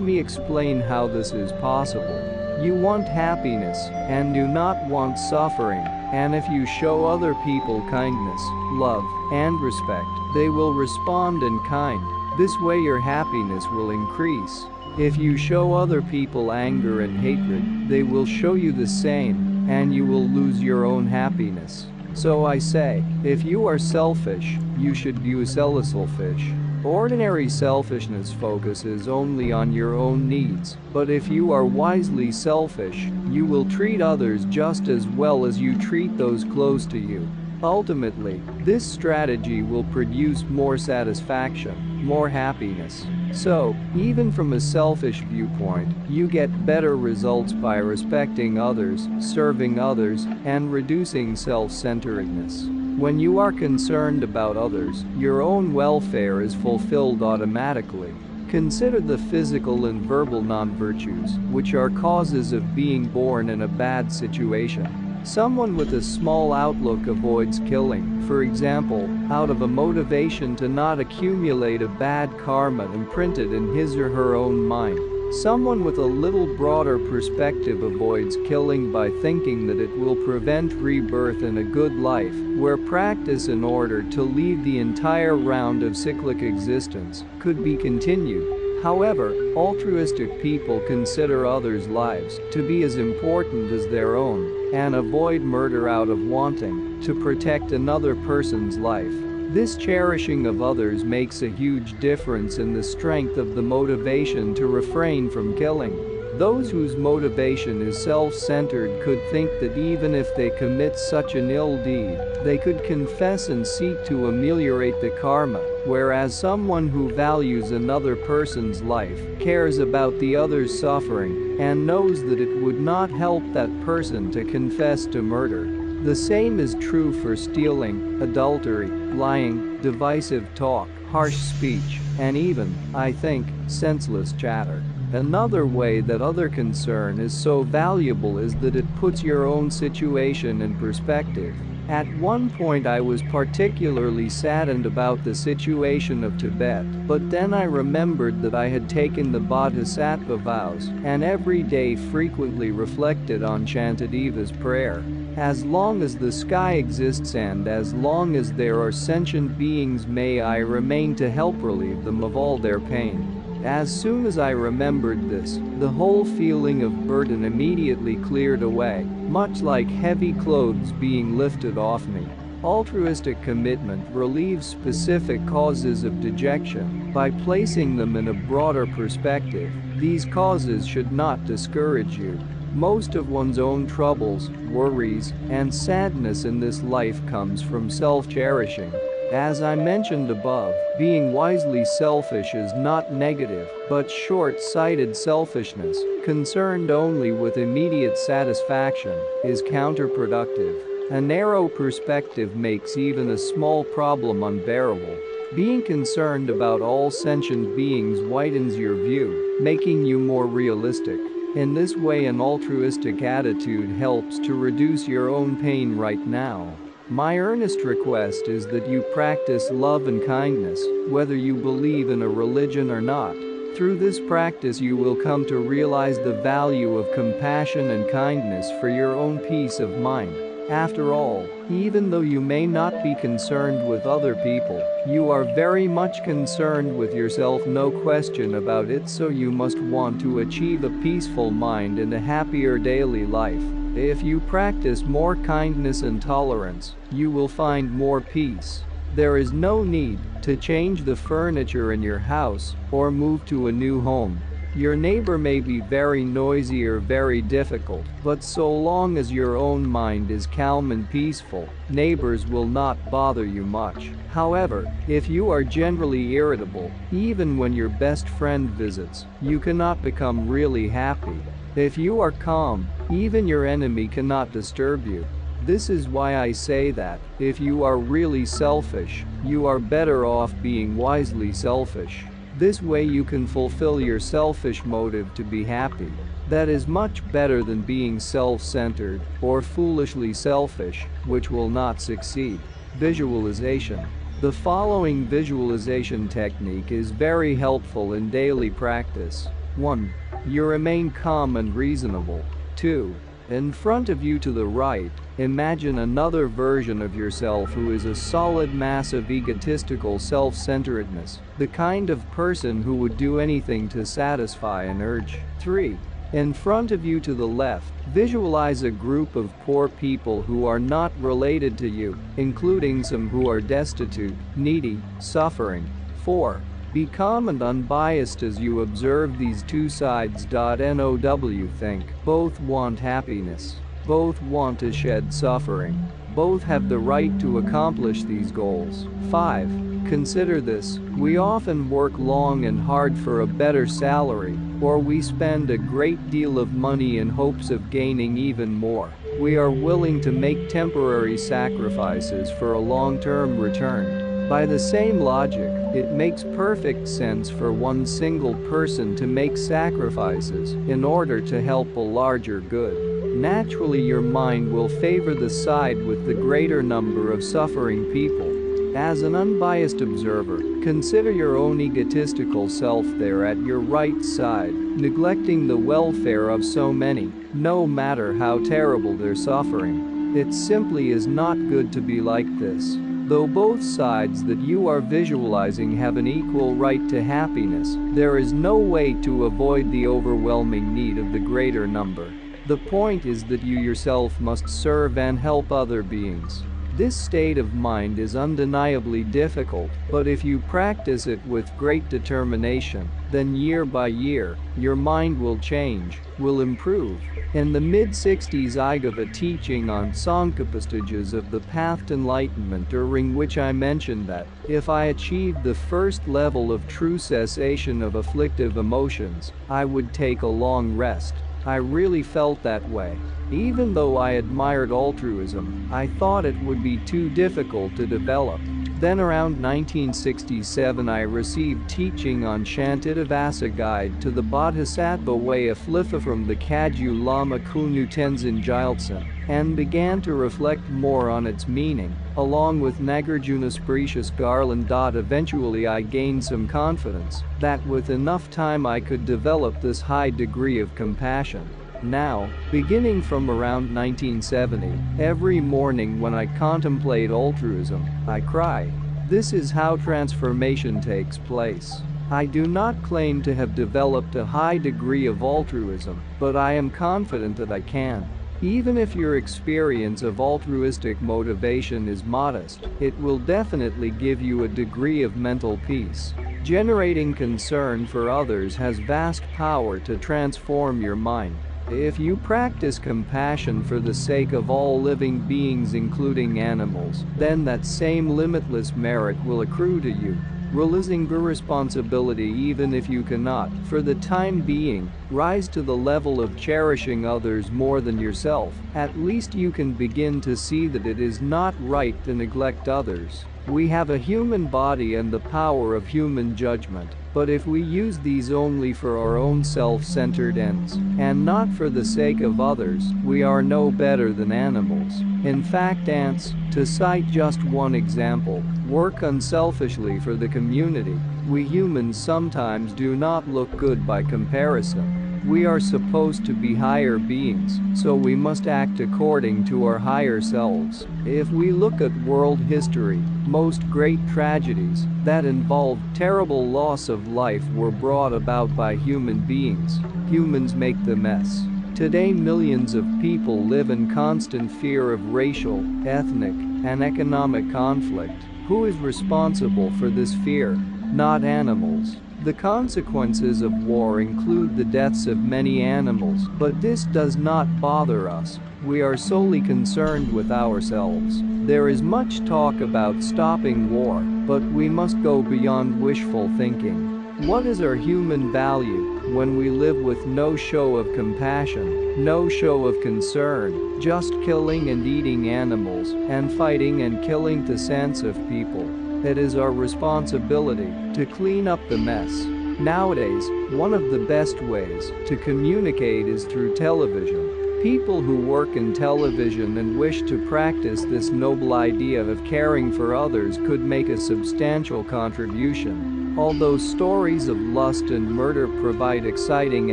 me explain how this is possible. You want happiness and do not want suffering, and if you show other people kindness, love, and respect, they will respond in kind. This way your happiness will increase. If you show other people anger and hatred, they will show you the same, and you will lose your own happiness. So I say, if you are selfish, you should be selfish. Ordinary selfishness focuses only on your own needs, but if you are wisely selfish, you will treat others just as well as you treat those close to you. Ultimately, this strategy will produce more satisfaction, more happiness. So, even from a selfish viewpoint, you get better results by respecting others, serving others, and reducing self-centeredness. When you are concerned about others, your own welfare is fulfilled automatically. Consider the physical and verbal non-virtues, which are causes of being born in a bad situation. Someone with a small outlook avoids killing, for example, out of a motivation to not accumulate a bad karma imprinted in his or her own mind. Someone with a little broader perspective avoids killing by thinking that it will prevent rebirth in a good life, where practice in order to leave the entire round of cyclic existence could be continued. However, altruistic people consider others' lives to be as important as their own and avoid murder out of wanting to protect another person's life. This cherishing of others makes a huge difference in the strength of the motivation to refrain from killing. Those whose motivation is self-centered could think that even if they commit such an ill deed, they could confess and seek to ameliorate the karma, whereas someone who values another person's life, cares about the other's suffering, and knows that it would not help that person to confess to murder. The same is true for stealing, adultery, lying, divisive talk, harsh speech, and even, I think, senseless chatter. Another way that other concern is so valuable is that it puts your own situation in perspective. At one point I was particularly saddened about the situation of Tibet, but then I remembered that I had taken the Bodhisattva vows and every day frequently reflected on Shantideva's prayer. As long as the sky exists and as long as there are sentient beings, may I remain to help relieve them of all their pain. As soon as I remembered this, the whole feeling of burden immediately cleared away, much like heavy clothes being lifted off me. Altruistic commitment relieves specific causes of dejection by placing them in a broader perspective. These causes should not discourage you. Most of one's own troubles, worries, and sadness in this life comes from self-cherishing. As I mentioned above, being wisely selfish is not negative, but short-sighted selfishness, concerned only with immediate satisfaction, is counterproductive. A narrow perspective makes even a small problem unbearable. Being concerned about all sentient beings widens your view, making you more realistic. In this way, an altruistic attitude helps to reduce your own pain right now. My earnest request is that you practice love and kindness, whether you believe in a religion or not. Through this practice you will come to realize the value of compassion and kindness for your own peace of mind. After all, even though you may not be concerned with other people, you are very much concerned with yourself, no question about it, so you must want to achieve a peaceful mind and a happier daily life. If you practice more kindness and tolerance, you will find more peace. There is no need to change the furniture in your house or move to a new home. Your neighbor may be very noisy or very difficult, but so long as your own mind is calm and peaceful, neighbors will not bother you much. However, if you are generally irritable, even when your best friend visits, you cannot become really happy. If you are calm, even your enemy cannot disturb you. This is why I say that, if you are really selfish, you are better off being wisely selfish. This way you can fulfill your selfish motive to be happy. That is much better than being self-centered or foolishly selfish, which will not succeed. Visualization. The following visualization technique is very helpful in daily practice. 1. You remain calm and reasonable. 2. In front of you to the right, imagine another version of yourself who is a solid mass of egotistical self-centeredness, the kind of person who would do anything to satisfy an urge. 3. In front of you to the left, visualize a group of poor people who are not related to you, including some who are destitute, needy, suffering. 4. Be calm and unbiased as you observe these two sides. Now think. Both want happiness. Both want to shed suffering. Both have the right to accomplish these goals. 5. Consider this. We often work long and hard for a better salary, or we spend a great deal of money in hopes of gaining even more. We are willing to make temporary sacrifices for a long-term return. By the same logic, it makes perfect sense for one single person to make sacrifices in order to help a larger good. Naturally, your mind will favor the side with the greater number of suffering people. As an unbiased observer, consider your own egotistical self there at your right side, neglecting the welfare of so many, no matter how terrible their suffering. It simply is not good to be like this. Though both sides that you are visualizing have an equal right to happiness, there is no way to avoid the overwhelming need of the greater number. The point is that you yourself must serve and help other beings. This state of mind is undeniably difficult, but if you practice it with great determination, then year by year, your mind will change, will improve. In the mid-60s I gave a teaching on Sankapa stages of the path to enlightenment, during which I mentioned that if I achieved the first level of true cessation of afflictive emotions, I would take a long rest. I really felt that way. Even though I admired altruism, I thought it would be too difficult to develop. Then around 1967 I received teaching on Shantitivasa Guide to the Bodhisattva Way of Life from the Kagyu Lama Kunu Tenzin Gyaltsen, and began to reflect more on its meaning, along with Nagarjuna's precious garland. Eventually I gained some confidence that with enough time I could develop this high degree of compassion. Now, beginning from around 1970, every morning when I contemplate altruism, I cry. This is how transformation takes place. I do not claim to have developed a high degree of altruism, but I am confident that I can. Even if your experience of altruistic motivation is modest, it will definitely give you a degree of mental peace. Generating concern for others has vast power to transform your mind. If you practice compassion for the sake of all living beings including animals, then that same limitless merit will accrue to you. Realizing your responsibility even if you cannot, for the time being, rise to the level of cherishing others more than yourself, at least you can begin to see that it is not right to neglect others. We have a human body and the power of human judgment, but if we use these only for our own self-centered ends, and not for the sake of others, we are no better than animals. In fact, ants, to cite just one example, work unselfishly for the community. We humans sometimes do not look good by comparison. We are supposed to be higher beings, so we must act according to our higher selves. If we look at world history, most great tragedies that involved terrible loss of life were brought about by human beings. Humans make the mess. Today millions of people live in constant fear of racial, ethnic, and economic conflict. Who is responsible for this fear? Not animals. The consequences of war include the deaths of many animals, but this does not bother us. We are solely concerned with ourselves. There is much talk about stopping war, but we must go beyond wishful thinking. What is our human value when we live with no show of compassion, no show of concern, just killing and eating animals, and fighting and killing the sense of people? It is our responsibility to clean up the mess. Nowadays, one of the best ways to communicate is through television. People who work in television and wish to practice this noble idea of caring for others could make a substantial contribution. Although stories of lust and murder provide exciting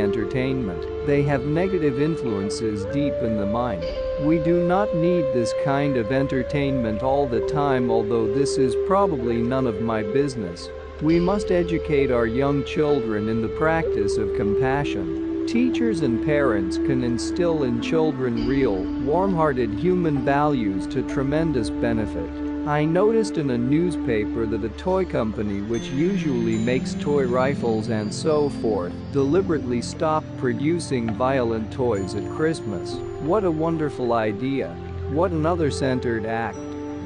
entertainment, they have negative influences deep in the mind. We do not need this kind of entertainment all the time, although this is probably none of my business. We must educate our young children in the practice of compassion. Teachers and parents can instill in children real, warm-hearted human values to tremendous benefit. I noticed in a newspaper that a toy company which usually makes toy rifles and so forth deliberately stopped producing violent toys at Christmas. What a wonderful idea. What an other-centered act.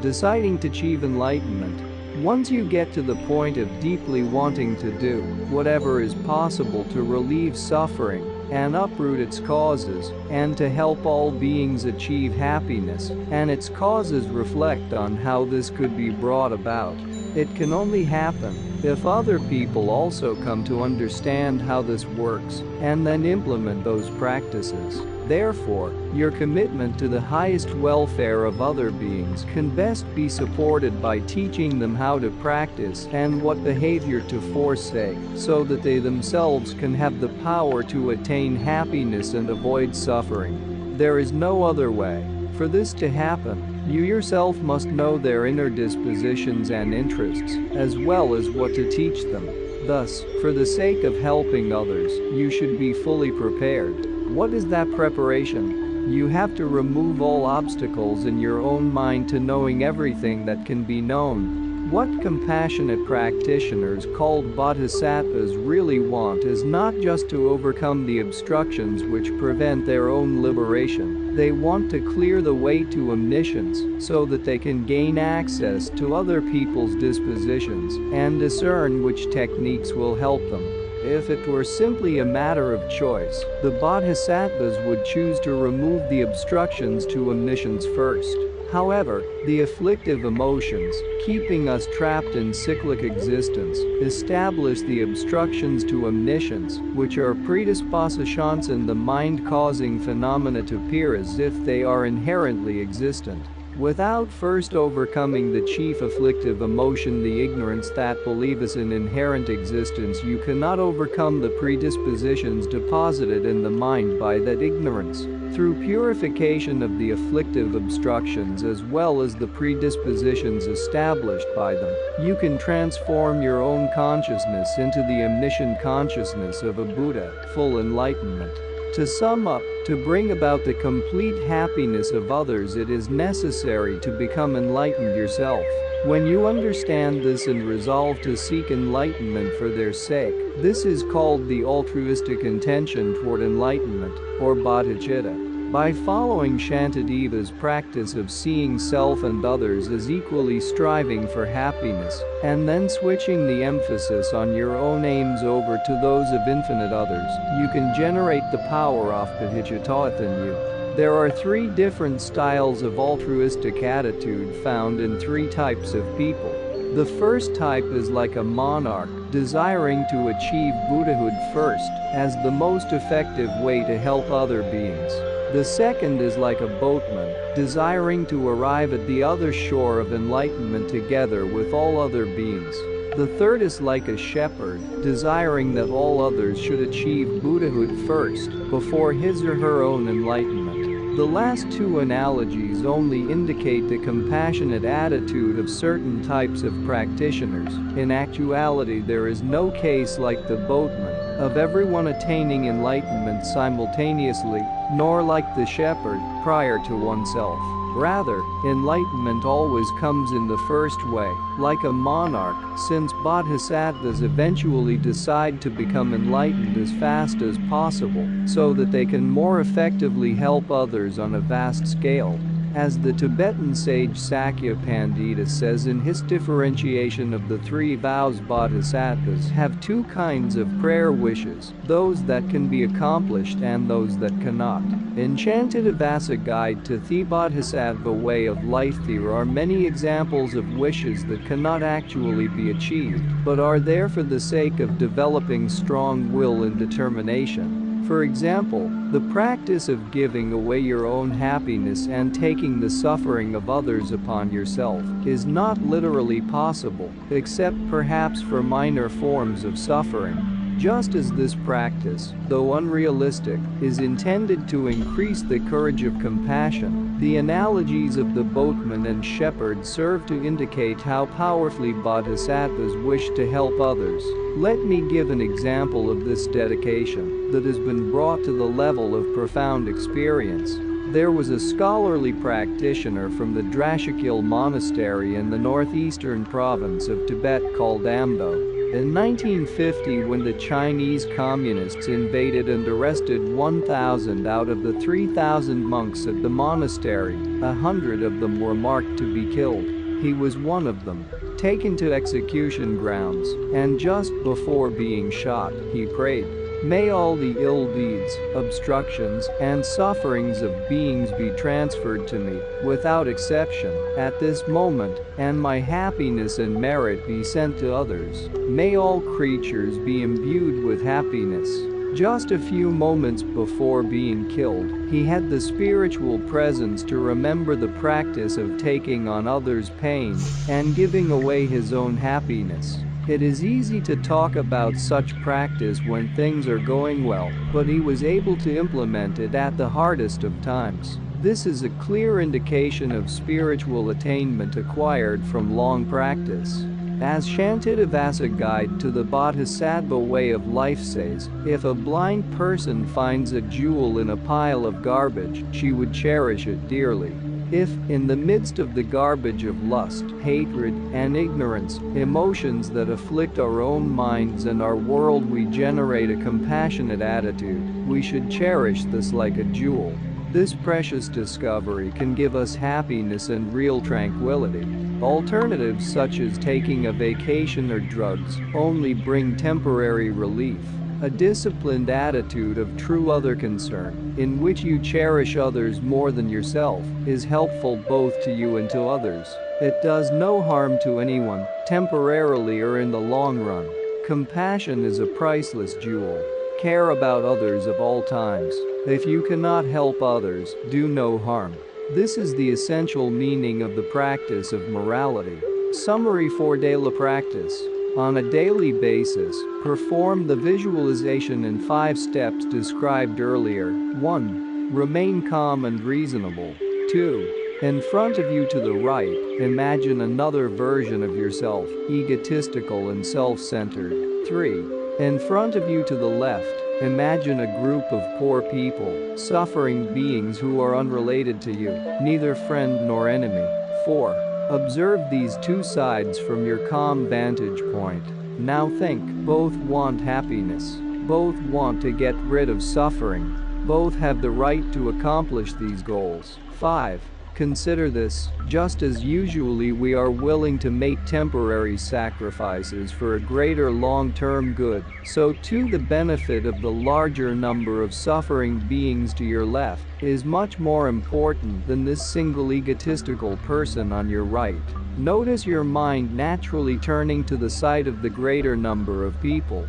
Deciding to achieve enlightenment. Once you get to the point of deeply wanting to do whatever is possible to relieve suffering and uproot its causes, and to help all beings achieve happiness, and its causes reflect on how this could be brought about. It can only happen if other people also come to understand how this works and then implement those practices. Therefore, your commitment to the highest welfare of other beings can best be supported by teaching them how to practice and what behavior to forsake, so that they themselves can have the power to attain happiness and avoid suffering. There is no other way. For this to happen, you yourself must know their inner dispositions and interests, as well as what to teach them. Thus, for the sake of helping others, you should be fully prepared. What is that preparation? You have to remove all obstacles in your own mind to knowing everything that can be known. What compassionate practitioners called bodhisattvas really want is not just to overcome the obstructions which prevent their own liberation. They want to clear the way to omniscience so that they can gain access to other people's dispositions and discern which techniques will help them. If it were simply a matter of choice, the bodhisattvas would choose to remove the obstructions to omniscience first. However, the afflictive emotions, keeping us trapped in cyclic existence, establish the obstructions to omniscience, which are predispositions in the mind causing phenomena to appear as if they are inherently existent. Without first overcoming the chief afflictive emotion, the ignorance that believes in inherent existence, you cannot overcome the predispositions deposited in the mind by that ignorance. Through purification of the afflictive obstructions as well as the predispositions established by them, you can transform your own consciousness into the omniscient consciousness of a Buddha, full enlightenment. To sum up, to bring about the complete happiness of others, it is necessary to become enlightened yourself. When you understand this and resolve to seek enlightenment for their sake, this is called the altruistic intention toward enlightenment, or bodhicitta. By following Shantideva's practice of seeing self and others as equally striving for happiness, and then switching the emphasis on your own aims over to those of infinite others, you can generate the power of bodhicitta within you. There are 3 different styles of altruistic attitude found in 3 types of people. The first type is like a monarch, desiring to achieve Buddhahood first, as the most effective way to help other beings. The second is like a boatman, desiring to arrive at the other shore of enlightenment together with all other beings. The third is like a shepherd, desiring that all others should achieve Buddhahood first, before his or her own enlightenment. The last 2 analogies only indicate the compassionate attitude of certain types of practitioners. In actuality, there is no case like the boatman, of everyone attaining enlightenment simultaneously, nor like the shepherd, prior to oneself. Rather, enlightenment always comes in the first way, like a monarch, since bodhisattvas eventually decide to become enlightened as fast as possible, so that they can more effectively help others on a vast scale. As the Tibetan sage Sakya Pandita says in his differentiation of the 3 vows, bodhisattvas have 2 kinds of prayer wishes, those that can be accomplished and those that cannot. In Shantideva's Guide to the Bodhisattva Way of Life, there are many examples of wishes that cannot actually be achieved, but are there for the sake of developing strong will and determination. For example, the practice of giving away your own happiness and taking the suffering of others upon yourself is not literally possible, except perhaps for minor forms of suffering. Just as this practice, though unrealistic, is intended to increase the courage of compassion, the analogies of the boatman and shepherd serve to indicate how powerfully bodhisattvas wish to help others. Let me give an example of this dedication that has been brought to the level of profound experience. There was a scholarly practitioner from the Drashakil monastery in the northeastern province of Tibet called Amdo. In 1950, when the Chinese communists invaded and arrested 1,000 out of the 3,000 monks at the monastery, 100 of them were marked to be killed. He was one of them, taken to execution grounds, and just before being shot, he prayed, "May all the ill deeds, obstructions, and sufferings of beings be transferred to me, without exception, at this moment, and my happiness and merit be sent to others. May all creatures be imbued with happiness." Just a few moments before being killed, he had the spiritual presence to remember the practice of taking on others' pain and giving away his own happiness. It is easy to talk about such practice when things are going well, but he was able to implement it at the hardest of times. This is a clear indication of spiritual attainment acquired from long practice. As Shantidevasa Guide to the Bodhisattva Way of Life says, if a blind person finds a jewel in a pile of garbage, she would cherish it dearly. If, in the midst of the garbage of lust, hatred, and ignorance, emotions that afflict our own minds and our world, we generate a compassionate attitude, we should cherish this like a jewel. This precious discovery can give us happiness and real tranquility. Alternatives such as taking a vacation or drugs only bring temporary relief. A disciplined attitude of true other concern, in which you cherish others more than yourself, is helpful both to you and to others. It does no harm to anyone, temporarily or in the long run. Compassion is a priceless jewel. Care about others of all times. If you cannot help others, do no harm. This is the essential meaning of the practice of morality. Summary for daily practice. On a daily basis, perform the visualization in 5 steps described earlier. 1. Remain calm and reasonable. 2. In front of you to the right, imagine another version of yourself, egotistical and self-centered. 3. In front of you to the left, imagine a group of poor people, suffering beings who are unrelated to you, neither friend nor enemy. 4. Observe these 2 sides from your calm vantage point. Now think, both want happiness. Both want to get rid of suffering. Both have the right to accomplish these goals. 5. Consider this, just as usually we are willing to make temporary sacrifices for a greater long-term good, so too the benefit of the larger number of suffering beings to your left is much more important than this single egotistical person on your right. Notice your mind naturally turning to the side of the greater number of people.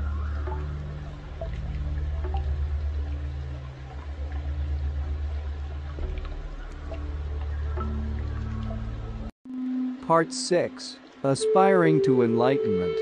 Part 6. Aspiring to Enlightenment.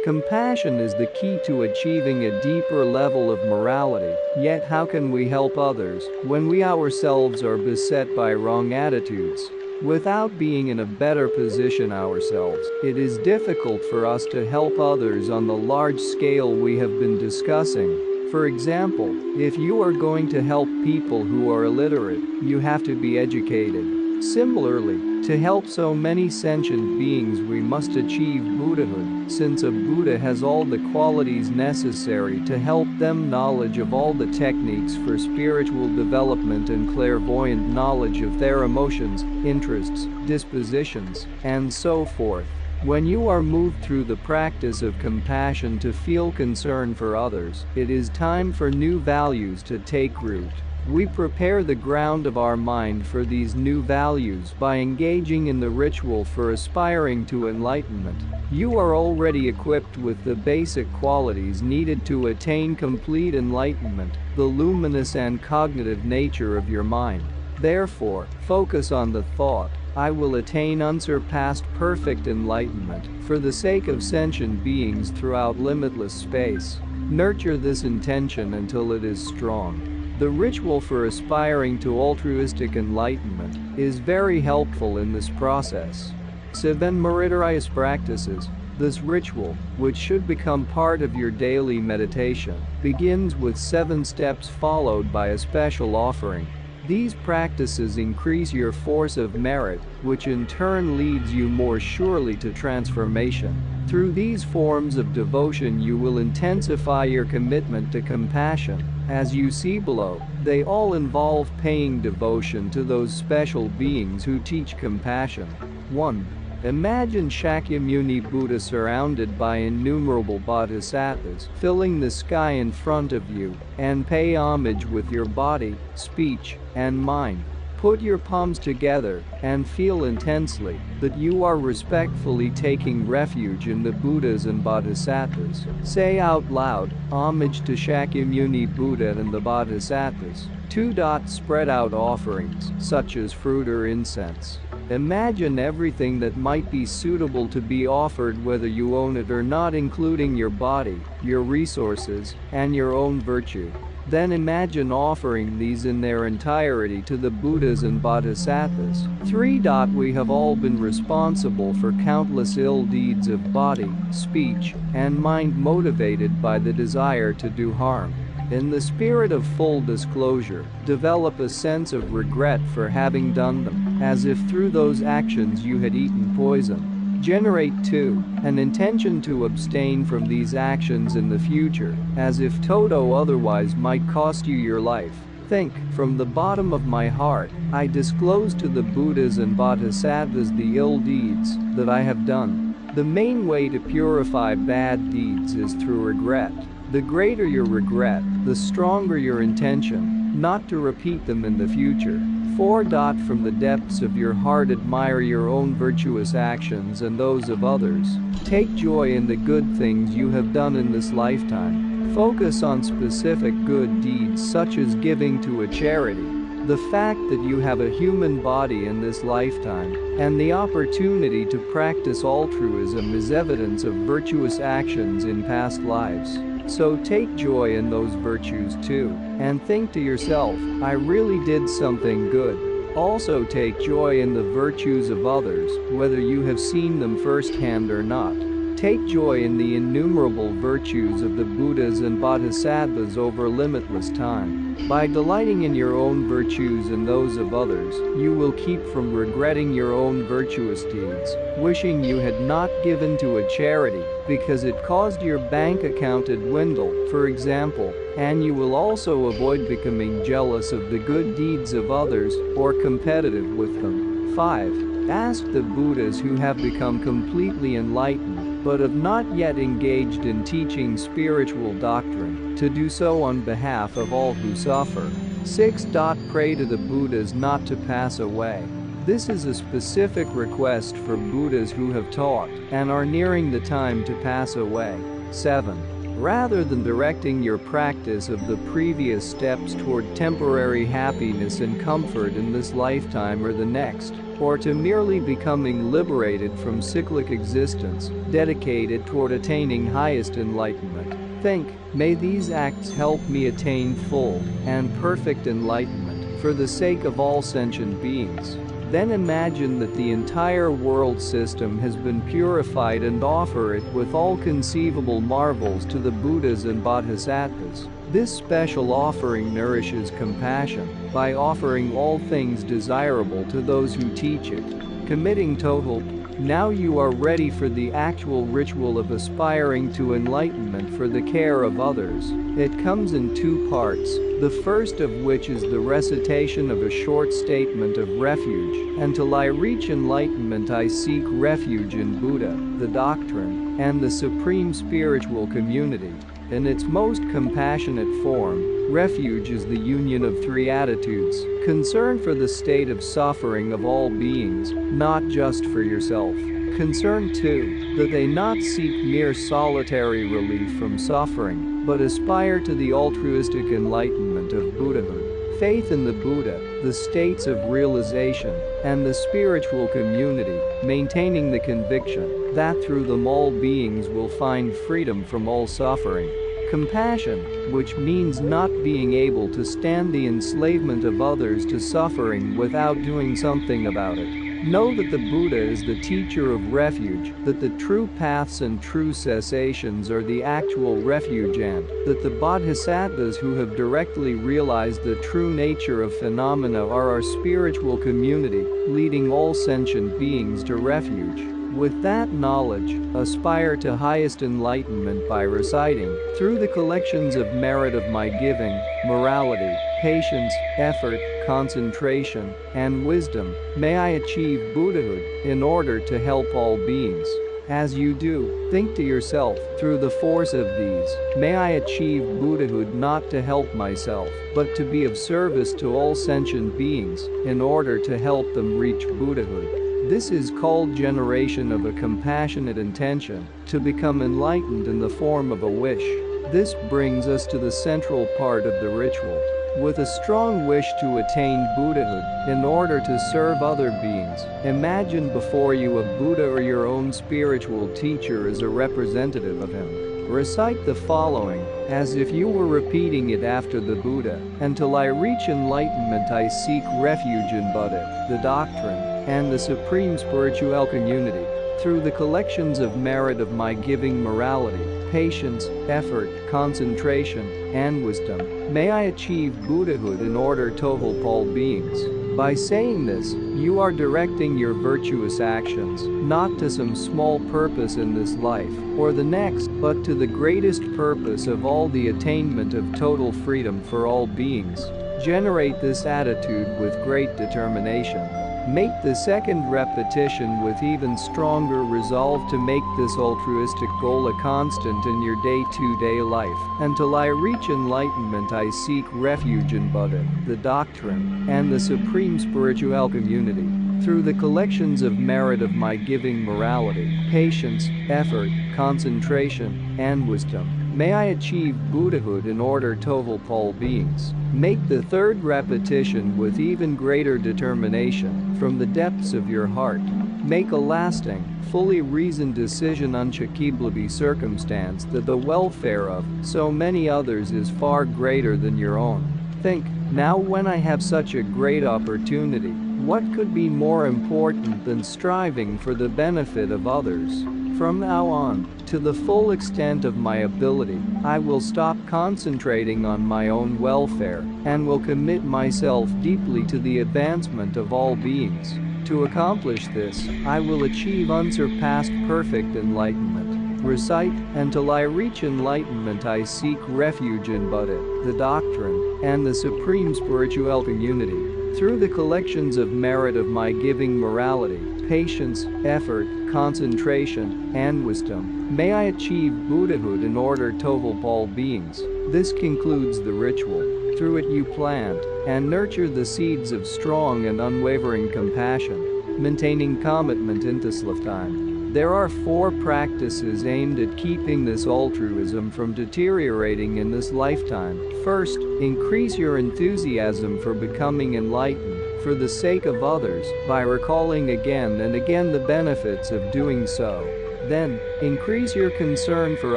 Compassion is the key to achieving a deeper level of morality, yet how can we help others when we ourselves are beset by wrong attitudes? Without being in a better position ourselves, it is difficult for us to help others on the large scale we have been discussing. For example, if you are going to help people who are illiterate, you have to be educated. Similarly, to help so many sentient beings we must achieve Buddhahood, since a Buddha has all the qualities necessary to help them: knowledge of all the techniques for spiritual development and clairvoyant knowledge of their emotions, interests, dispositions, and so forth. When you are moved through the practice of compassion to feel concern for others, it is time for new values to take root. We prepare the ground of our mind for these new values by engaging in the ritual for aspiring to enlightenment. You are already equipped with the basic qualities needed to attain complete enlightenment, the luminous and cognitive nature of your mind. Therefore, focus on the thought, "I will attain unsurpassed perfect enlightenment," for the sake of sentient beings throughout limitless space. Nurture this intention until it is strong. The ritual for aspiring to altruistic enlightenment is very helpful in this process. 7 meritorious practices. This ritual, which should become part of your daily meditation, begins with 7 steps followed by a special offering. These practices increase your force of merit, which in turn leads you more surely to transformation. Through these forms of devotion you will intensify your commitment to compassion. As you see below, they all involve paying devotion to those special beings who teach compassion. 1. Imagine Shakyamuni Buddha surrounded by innumerable bodhisattvas filling the sky in front of you, and pay homage with your body, speech, and mind. Put your palms together and feel intensely that you are respectfully taking refuge in the Buddhas and Bodhisattvas. Say out loud, "Homage to Shakyamuni Buddha and the Bodhisattvas." 2. Spread out offerings, such as fruit or incense. Imagine everything that might be suitable to be offered, whether you own it or not, including your body, your resources, and your own virtue. Then imagine offering these in their entirety to the Buddhas and Bodhisattvas. 3. We have all been responsible for countless ill deeds of body, speech, and mind motivated by the desire to do harm. In the spirit of full disclosure, develop a sense of regret for having done them, as if through those actions you had eaten poison. Generate 2. An intention to abstain from these actions in the future, as if toto otherwise might cost you your life. Think, from the bottom of my heart, I disclose to the Buddhas and Bodhisattvas the ill deeds that I have done. The main way to purify bad deeds is through regret. The greater your regret, the stronger your intention not to repeat them in the future. 4. From the depths of your heart admire your own virtuous actions and those of others. Take joy in the good things you have done in this lifetime. Focus on specific good deeds such as giving to a charity. The fact that you have a human body in this lifetime and the opportunity to practice altruism is evidence of virtuous actions in past lives. So take joy in those virtues too, and think to yourself, I really did something good. Also take joy in the virtues of others, whether you have seen them firsthand or not. Take joy in the innumerable virtues of the Buddhas and Bodhisattvas over limitless time. By delighting in your own virtues and those of others, you will keep from regretting your own virtuous deeds, wishing you had not given to a charity because it caused your bank account to dwindle, for example, and you will also avoid becoming jealous of the good deeds of others or competitive with them. 5. Ask the Buddhas who have become completely enlightened but have not yet engaged in teaching spiritual doctrine to do so on behalf of all who suffer. 6. Pray to the Buddhas not to pass away. This is a specific request for Buddhas who have taught and are nearing the time to pass away. 7. Rather than directing your practice of the previous steps toward temporary happiness and comfort in this lifetime or the next, or to merely becoming liberated from cyclic existence, dedicated toward attaining highest enlightenment, think, may these acts help me attain full and perfect enlightenment for the sake of all sentient beings. Then imagine that the entire world system has been purified and offer it with all conceivable marvels to the Buddhas and Bodhisattvas. This special offering nourishes compassion by offering all things desirable to those who teach it. Committing total. Now you are ready for the actual ritual of aspiring to enlightenment for the care of others. It comes in 2 parts, the first of which is the recitation of a short statement of refuge. Until I reach enlightenment, I seek refuge in Buddha, the doctrine, and the supreme spiritual community. In its most compassionate form, refuge is the union of 3 attitudes: concern for the state of suffering of all beings, not just for yourself. Concern 2, that they not seek mere solitary relief from suffering, but aspire to the altruistic enlightenment of Buddhahood. Faith in the Buddha, the states of realization, and the spiritual community, maintaining the conviction that through them all beings will find freedom from all suffering. Compassion, which means not being able to stand the enslavement of others to suffering without doing something about it. Know that the Buddha is the teacher of refuge, that the true paths and true cessations are the actual refuge, and that the Bodhisattvas who have directly realized the true nature of phenomena are our spiritual community, leading all sentient beings to refuge. With that knowledge, aspire to highest enlightenment by reciting, through the collections of merit of my giving, morality, patience, effort, concentration, and wisdom, may I achieve Buddhahood in order to help all beings. As you do, think to yourself, through the force of these, may I achieve Buddhahood not to help myself, but to be of service to all sentient beings, in order to help them reach Buddhahood. This is called generation of a compassionate intention, to become enlightened in the form of a wish. This brings us to the central part of the ritual. With a strong wish to attain Buddhahood, in order to serve other beings, imagine before you a Buddha or your own spiritual teacher as a representative of him. Recite the following, as if you were repeating it after the Buddha. Until I reach enlightenment I seek refuge in Buddha, the doctrine, and the supreme spiritual community. Through the collections of merit of my giving morality, patience, effort, concentration, and wisdom, may I achieve Buddhahood in order to help all beings. By saying this, you are directing your virtuous actions, not to some small purpose in this life or the next, but to the greatest purpose of all, the attainment of total freedom for all beings. Generate this attitude with great determination. Make the second repetition with even stronger resolve to make this altruistic goal a constant in your day-to-day life. Until I reach enlightenment I seek refuge in Buddha, the doctrine, and the supreme spiritual community. Through the collections of merit of my giving morality, patience, effort, concentration, and wisdom, may I achieve Buddhahood in order to help all beings. Make the third repetition with even greater determination from the depths of your heart. Make a lasting, fully reasoned decision unshakably circumstance that the welfare of so many others is far greater than your own. Think, now when I have such a great opportunity, what could be more important than striving for the benefit of others? From now on, to the full extent of my ability, I will stop concentrating on my own welfare and will commit myself deeply to the advancement of all beings. To accomplish this, I will achieve unsurpassed perfect enlightenment. Recite, until I reach enlightenment I seek refuge in Buddha, the doctrine, and the supreme spiritual community. Through the collections of merit of my giving morality, patience, effort, concentration, and wisdom, may I achieve Buddhahood in order to help all beings. This concludes the ritual. Through it you plant and nurture the seeds of strong and unwavering compassion, maintaining commitment into this lifetime. There are 4 practices aimed at keeping this altruism from deteriorating in this lifetime. First, increase your enthusiasm for becoming enlightened for the sake of others by recalling again and again the benefits of doing so. Then, increase your concern for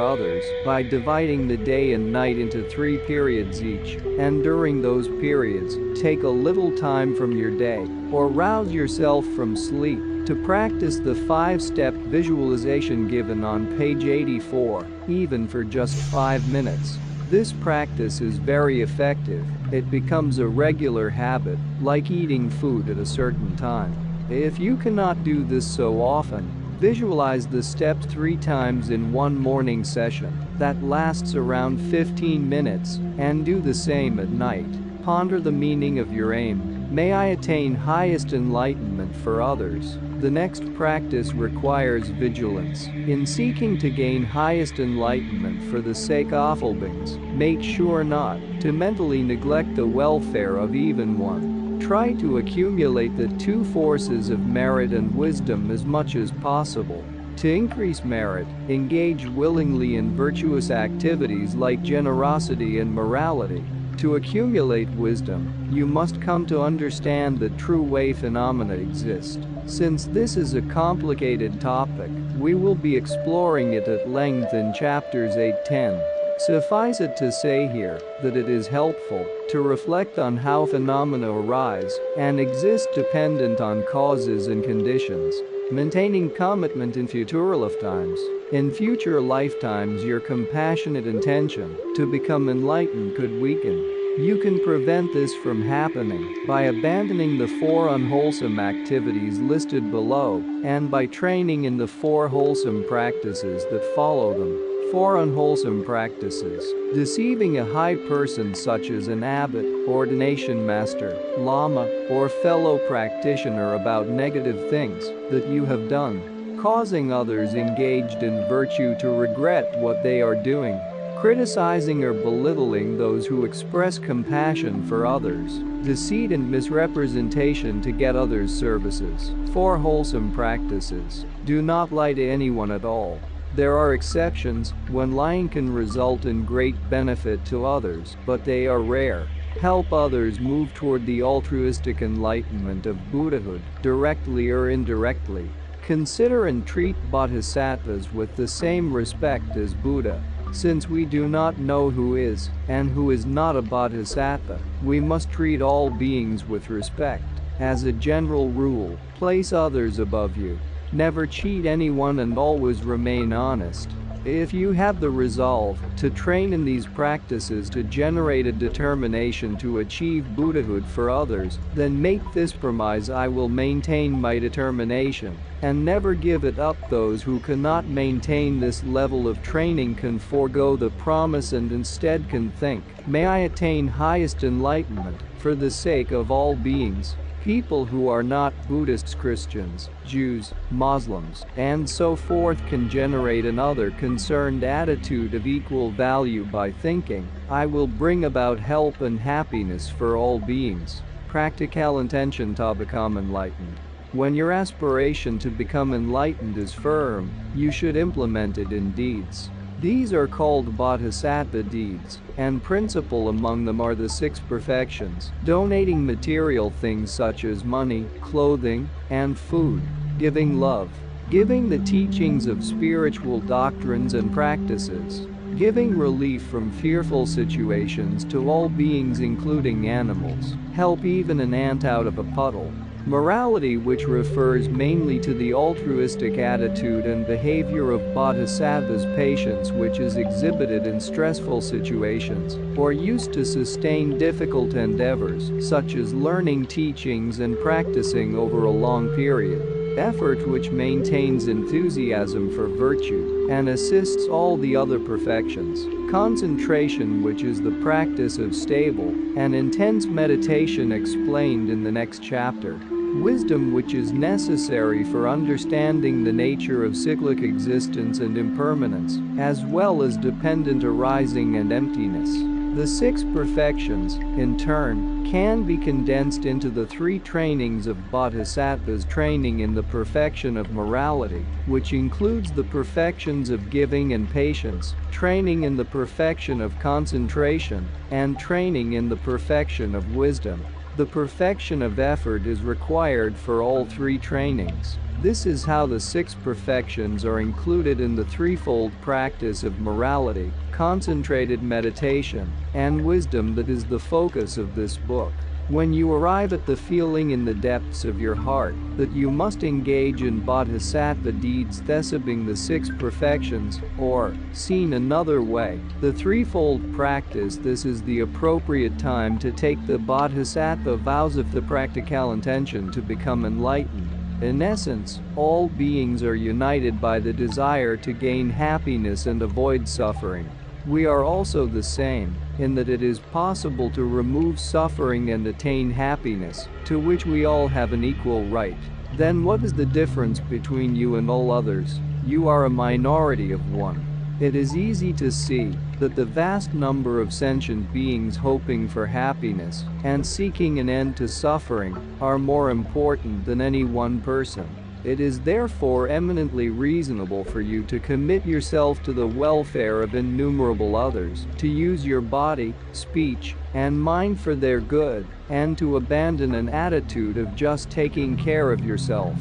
others by dividing the day and night into 3 periods each, and during those periods, take a little time from your day, or rouse yourself from sleep, to practice the 5-step visualization given on page 84, even for just 5 minutes. This practice is very effective. It becomes a regular habit, like eating food at a certain time. If you cannot do this so often, visualize the steps 3 times in one morning session that lasts around 15 minutes, and do the same at night. Ponder the meaning of your aim. May I attain highest enlightenment for others. The next practice requires vigilance. In seeking to gain highest enlightenment for the sake of all beings, make sure not to mentally neglect the welfare of even one. Try to accumulate the 2 forces of merit and wisdom as much as possible. To increase merit, engage willingly in virtuous activities like generosity and morality. To accumulate wisdom, you must come to understand that true way phenomena exist. Since this is a complicated topic, we will be exploring it at length in chapters 8-10. Suffice it to say here that it is helpful to reflect on how phenomena arise and exist dependent on causes and conditions, maintaining commitment in future lifetimes. In future lifetimes, your compassionate intention to become enlightened could weaken. You can prevent this from happening by abandoning the 4 unwholesome activities listed below and by training in the 4 wholesome practices that follow them. 4 unwholesome practices. Deceiving a high person such as an abbot, ordination master, lama, or fellow practitioner about negative things that you have done. Causing others engaged in virtue to regret what they are doing. Criticizing or belittling those who express compassion for others. Deceit and misrepresentation to get others' services. 4 wholesome practices. Do not lie to anyone at all. There are exceptions when lying can result in great benefit to others, but they are rare. Help others move toward the altruistic enlightenment of Buddhahood, directly or indirectly. Consider and treat bodhisattvas with the same respect as Buddha. Since we do not know who is and who is not a bodhisattva, we must treat all beings with respect. As a general rule, place others above you. Never cheat anyone and always remain honest. If you have the resolve to train in these practices to generate a determination to achieve Buddhahood for others, then make this promise: I will maintain my determination and never give it up. Those who cannot maintain this level of training can forego the promise and instead can think, may I attain highest enlightenment for the sake of all beings. People who are not Buddhists, Christians, Jews, Muslims, and so forth can generate another concerned attitude of equal value by thinking, I will bring about help and happiness for all beings. Practical intention to become enlightened. When your aspiration to become enlightened is firm, you should implement it in deeds. These are called bodhisattva deeds, and principal among them are the 6 perfections: donating material things such as money, clothing, and food, giving love, giving the teachings of spiritual doctrines and practices, giving relief from fearful situations to all beings including animals, help even an ant out of a puddle. Morality, which refers mainly to the altruistic attitude and behavior of bodhisattvas, patience which is exhibited in stressful situations, or used to sustain difficult endeavors, such as learning teachings and practicing over a long period, effort which maintains enthusiasm for virtue and assists all the other perfections, concentration which is the practice of stable and intense meditation explained in the next chapter, wisdom which is necessary for understanding the nature of cyclic existence and impermanence, as well as dependent arising and emptiness. The 6 perfections, in turn, can be condensed into the 3 trainings of bodhisattvas: training in the perfection of morality, which includes the perfections of giving and patience, training in the perfection of concentration, and training in the perfection of wisdom. The perfection of effort is required for all 3 trainings. This is how the 6 perfections are included in the threefold practice of morality, concentrated meditation, and wisdom that is the focus of this book. When you arrive at the feeling in the depths of your heart that you must engage in bodhisattva deeds, thesabing the 6 perfections, or, seen another way, the threefold practice, this is the appropriate time to take the bodhisattva vows of the practical intention to become enlightened. In essence, all beings are united by the desire to gain happiness and avoid suffering. We are also the same, in that it is possible to remove suffering and attain happiness, to which we all have an equal right. Then what is the difference between you and all others? You are a minority of one. It is easy to see that the vast number of sentient beings hoping for happiness and seeking an end to suffering are more important than any one person. It is therefore eminently reasonable for you to commit yourself to the welfare of innumerable others, to use your body, speech, and mind for their good, and to abandon an attitude of just taking care of yourself.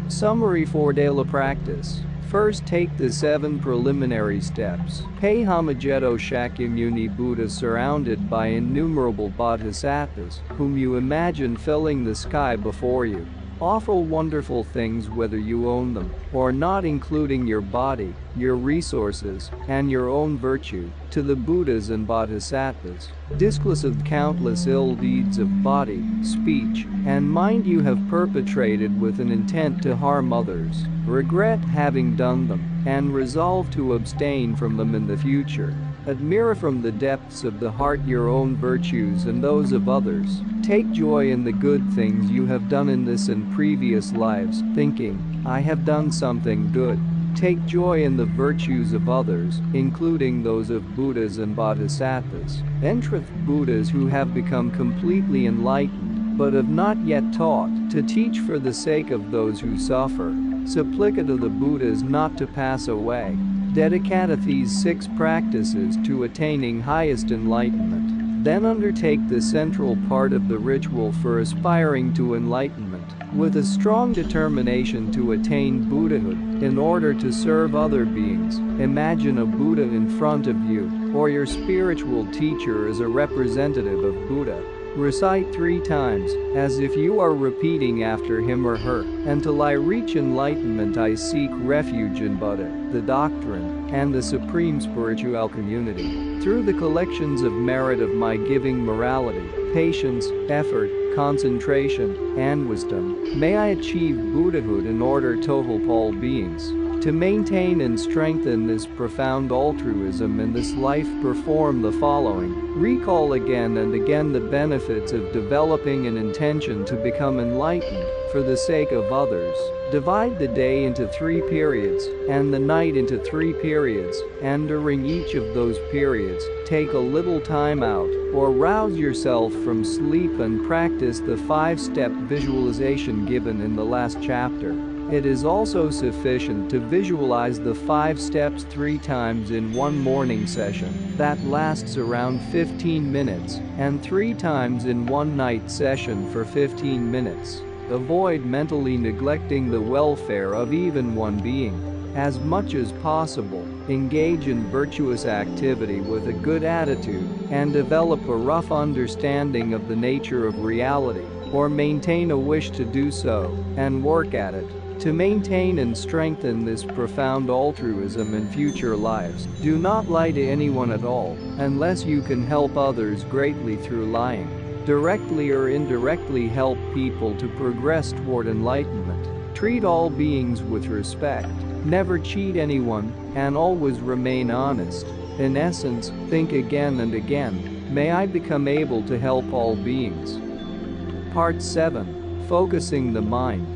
Summary for daily practice. First, take the 7 preliminary steps. Pay homage to Shakyamuni Buddha surrounded by innumerable bodhisattvas, whom you imagine filling the sky before you. Offer wonderful things whether you own them or not, including your body, your resources, and your own virtue, to the Buddhas and Bodhisattvas. Disclose of countless ill deeds of body, speech, and mind you have perpetrated with an intent to harm others. Regret having done them, and resolve to abstain from them in the future. Admire from the depths of the heart your own virtues and those of others. Take joy in the good things you have done in this and previous lives, thinking, I have done something good. Take joy in the virtues of others, including those of Buddhas and Bodhisattvas. Entreath Buddhas who have become completely enlightened, but have not yet taught, to teach for the sake of those who suffer. Supplicate to the Buddhas not to pass away. Dedicate these 6 practices to attaining highest enlightenment. Then undertake the central part of the ritual for aspiring to enlightenment. with a strong determination to attain Buddhahood in order to serve other beings. Imagine a Buddha in front of you, or your spiritual teacher as a representative of Buddha. Recite 3 times, as if you are repeating after him or her, until I reach enlightenment I seek refuge in Buddha, the doctrine, and the supreme spiritual community. Through the collections of merit of my giving morality, patience, effort, concentration, and wisdom, may I achieve Buddhahood in order total all beings. To maintain and strengthen this profound altruism in this life, perform the following. Recall again and again the benefits of developing an intention to become enlightened for the sake of others. Divide the day into 3 periods and the night into 3 periods, and during each of those periods, take a little time out or rouse yourself from sleep and practice the 5-step visualization given in the last chapter. It is also sufficient to visualize the 5 steps 3 times in one morning session that lasts around 15 minutes and 3 times in one night session for 15 minutes. Avoid mentally neglecting the welfare of even one being. As much as possible, engage in virtuous activity with a good attitude and develop a rough understanding of the nature of reality, or maintain a wish to do so and work at it. To maintain and strengthen this profound altruism in future lives, do not lie to anyone at all, unless you can help others greatly through lying. Directly or indirectly help people to progress toward enlightenment. Treat all beings with respect. Never cheat anyone, and always remain honest. In essence, think again and again, may I become able to help all beings. Part 7. Focusing the mind.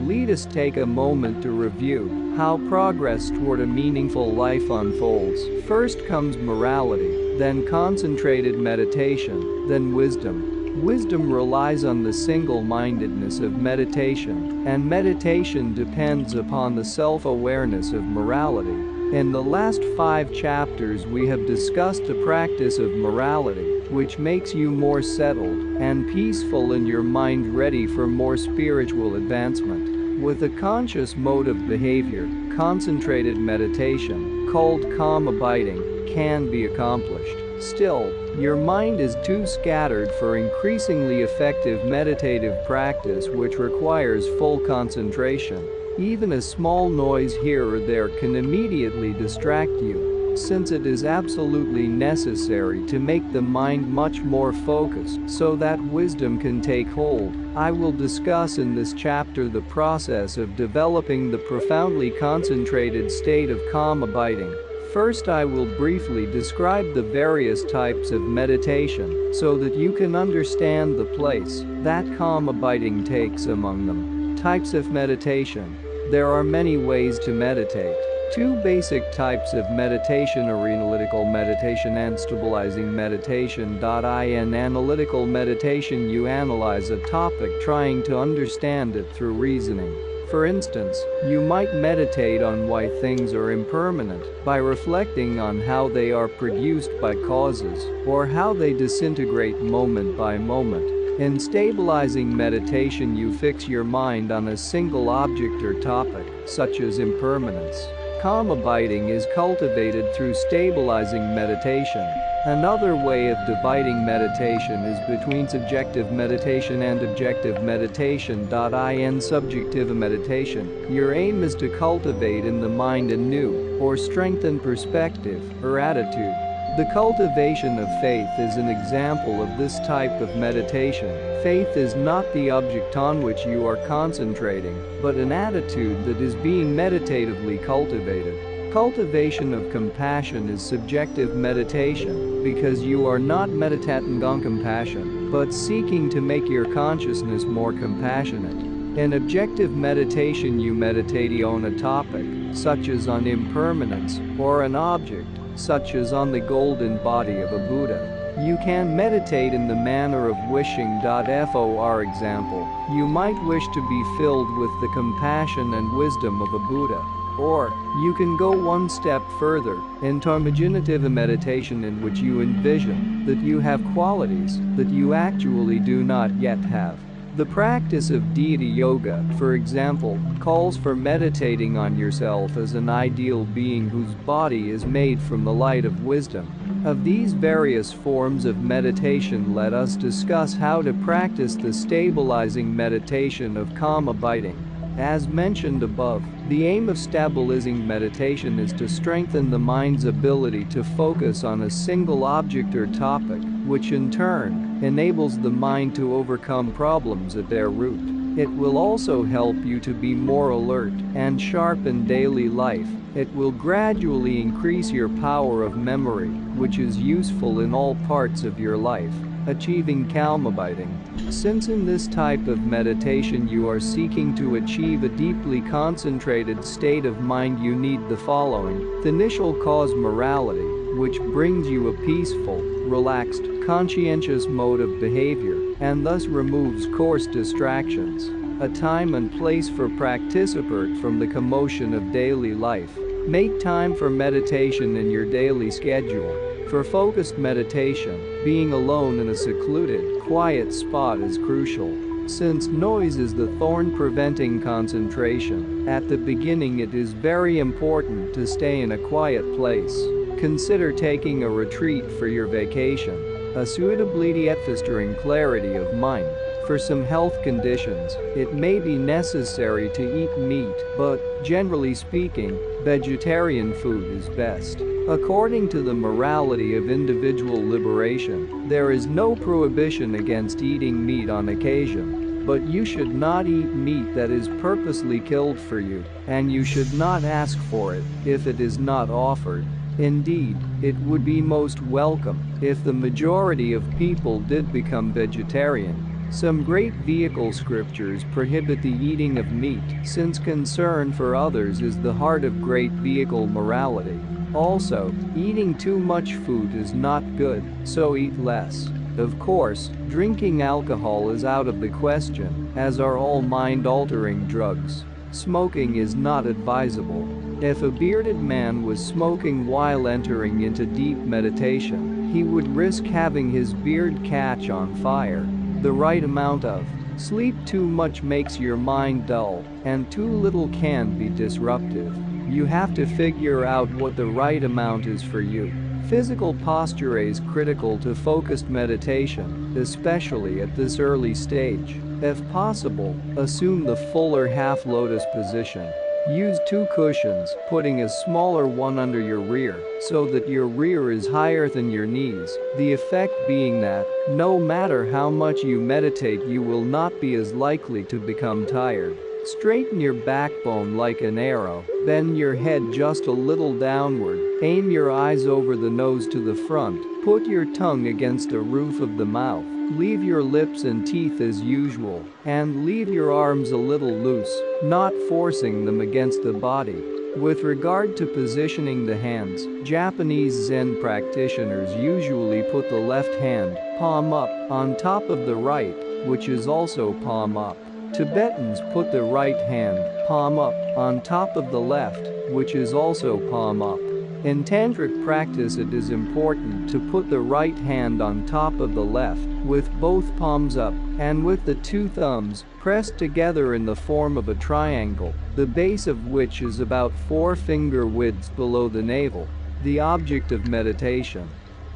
Let us take a moment to review how progress toward a meaningful life unfolds. First comes morality, then concentrated meditation, then wisdom. Wisdom relies on the single-mindedness of meditation, and meditation depends upon the self-awareness of morality. In the last 5 chapters we have discussed the practice of morality, which makes you more settled and peaceful in your mind, ready for more spiritual advancement. With a conscious mode of behavior, concentrated meditation, called calm abiding, can be accomplished. Still, your mind is too scattered for increasingly effective meditative practice, which requires full concentration. Even a small noise here or there can immediately distract you. Since it is absolutely necessary to make the mind much more focused so that wisdom can take hold, I will discuss in this chapter the process of developing the profoundly concentrated state of calm abiding. First, I will briefly describe the various types of meditation so that you can understand the place that calm abiding takes among them. Types of meditation. There are many ways to meditate. 2 basic types of meditation are analytical meditation and stabilizing meditation. In analytical meditation, you analyze a topic trying to understand it through reasoning. For instance, you might meditate on why things are impermanent by reflecting on how they are produced by causes, or how they disintegrate moment by moment. In stabilizing meditation, you fix your mind on a single object or topic, such as impermanence. Calm abiding is cultivated through stabilizing meditation. Another way of dividing meditation is between subjective meditation and objective meditation. In subjective meditation, your aim is to cultivate in the mind a new or strengthened perspective or attitude. The cultivation of faith is an example of this type of meditation. Faith is not the object on which you are concentrating, but an attitude that is being meditatively cultivated. Cultivation of compassion is subjective meditation because you are not meditating on compassion, but seeking to make your consciousness more compassionate. In objective meditation, you meditate on a topic, such as on impermanence, or an object, such as on the golden body of a Buddha. You can meditate in the manner of wishing. For example, you might wish to be filled with the compassion and wisdom of a Buddha. Or, you can go one step further, into imaginative meditation, in which you envision that you have qualities that you actually do not yet have. The practice of deity yoga, for example, calls for meditating on yourself as an ideal being whose body is made from the light of wisdom. Of these various forms of meditation, let us discuss how to practice the stabilizing meditation of karma abiding. As mentioned above, the aim of stabilizing meditation is to strengthen the mind's ability to focus on a single object or topic, which in turn enables the mind to overcome problems at their root. It will also help you to be more alert and sharp in daily life. It will gradually increase your power of memory, which is useful in all parts of your life. Achieving calm abiding. Since in this type of meditation you are seeking to achieve a deeply concentrated state of mind, you need the following. The initial cause morality, which brings you a peaceful, relaxed, conscientious mode of behavior, and thus removes coarse distractions. A time and place for practice apart from the commotion of daily life. Make time for meditation in your daily schedule. For focused meditation, being alone in a secluded, quiet spot is crucial. Since noise is the thorn preventing concentration, at the beginning it is very important to stay in a quiet place. Consider taking a retreat for your vacation. A suitability at fostering clarity of mind. For some health conditions, it may be necessary to eat meat, but, generally speaking, vegetarian food is best. According to the morality of individual liberation, there is no prohibition against eating meat on occasion, but you should not eat meat that is purposely killed for you, and you should not ask for it if it is not offered. Indeed, it would be most welcome if the majority of people did become vegetarian. Some great vehicle scriptures prohibit the eating of meat, since concern for others is the heart of great vehicle morality. Also, eating too much food is not good, so eat less. Of course, drinking alcohol is out of the question, as are all mind-altering drugs. Smoking is not advisable. If a bearded man was smoking while entering into deep meditation, he would risk having his beard catch on fire. The right amount of sleep too much makes your mind dull, and too little can be disruptive. You have to figure out what the right amount is for you. Physical posture is critical to focused meditation, especially at this early stage. If possible, assume the fuller half lotus position. Use 2 cushions, putting a smaller one under your rear, so that your rear is higher than your knees, the effect being that, no matter how much you meditate, you will not be as likely to become tired. Straighten your backbone like an arrow, bend your head just a little downward, aim your eyes over the nose to the front, put your tongue against the roof of the mouth, leave your lips and teeth as usual, and leave your arms a little loose, not forcing them against the body. With regard to positioning the hands, Japanese Zen practitioners usually put the left hand, palm up, on top of the right, which is also palm up. Tibetans put the right hand, palm up, on top of the left, which is also palm up. In tantric practice it is important to put the right hand on top of the left, with both palms up, and with the 2 thumbs pressed together in the form of a triangle, the base of which is about 4 finger widths below the navel. The object of meditation.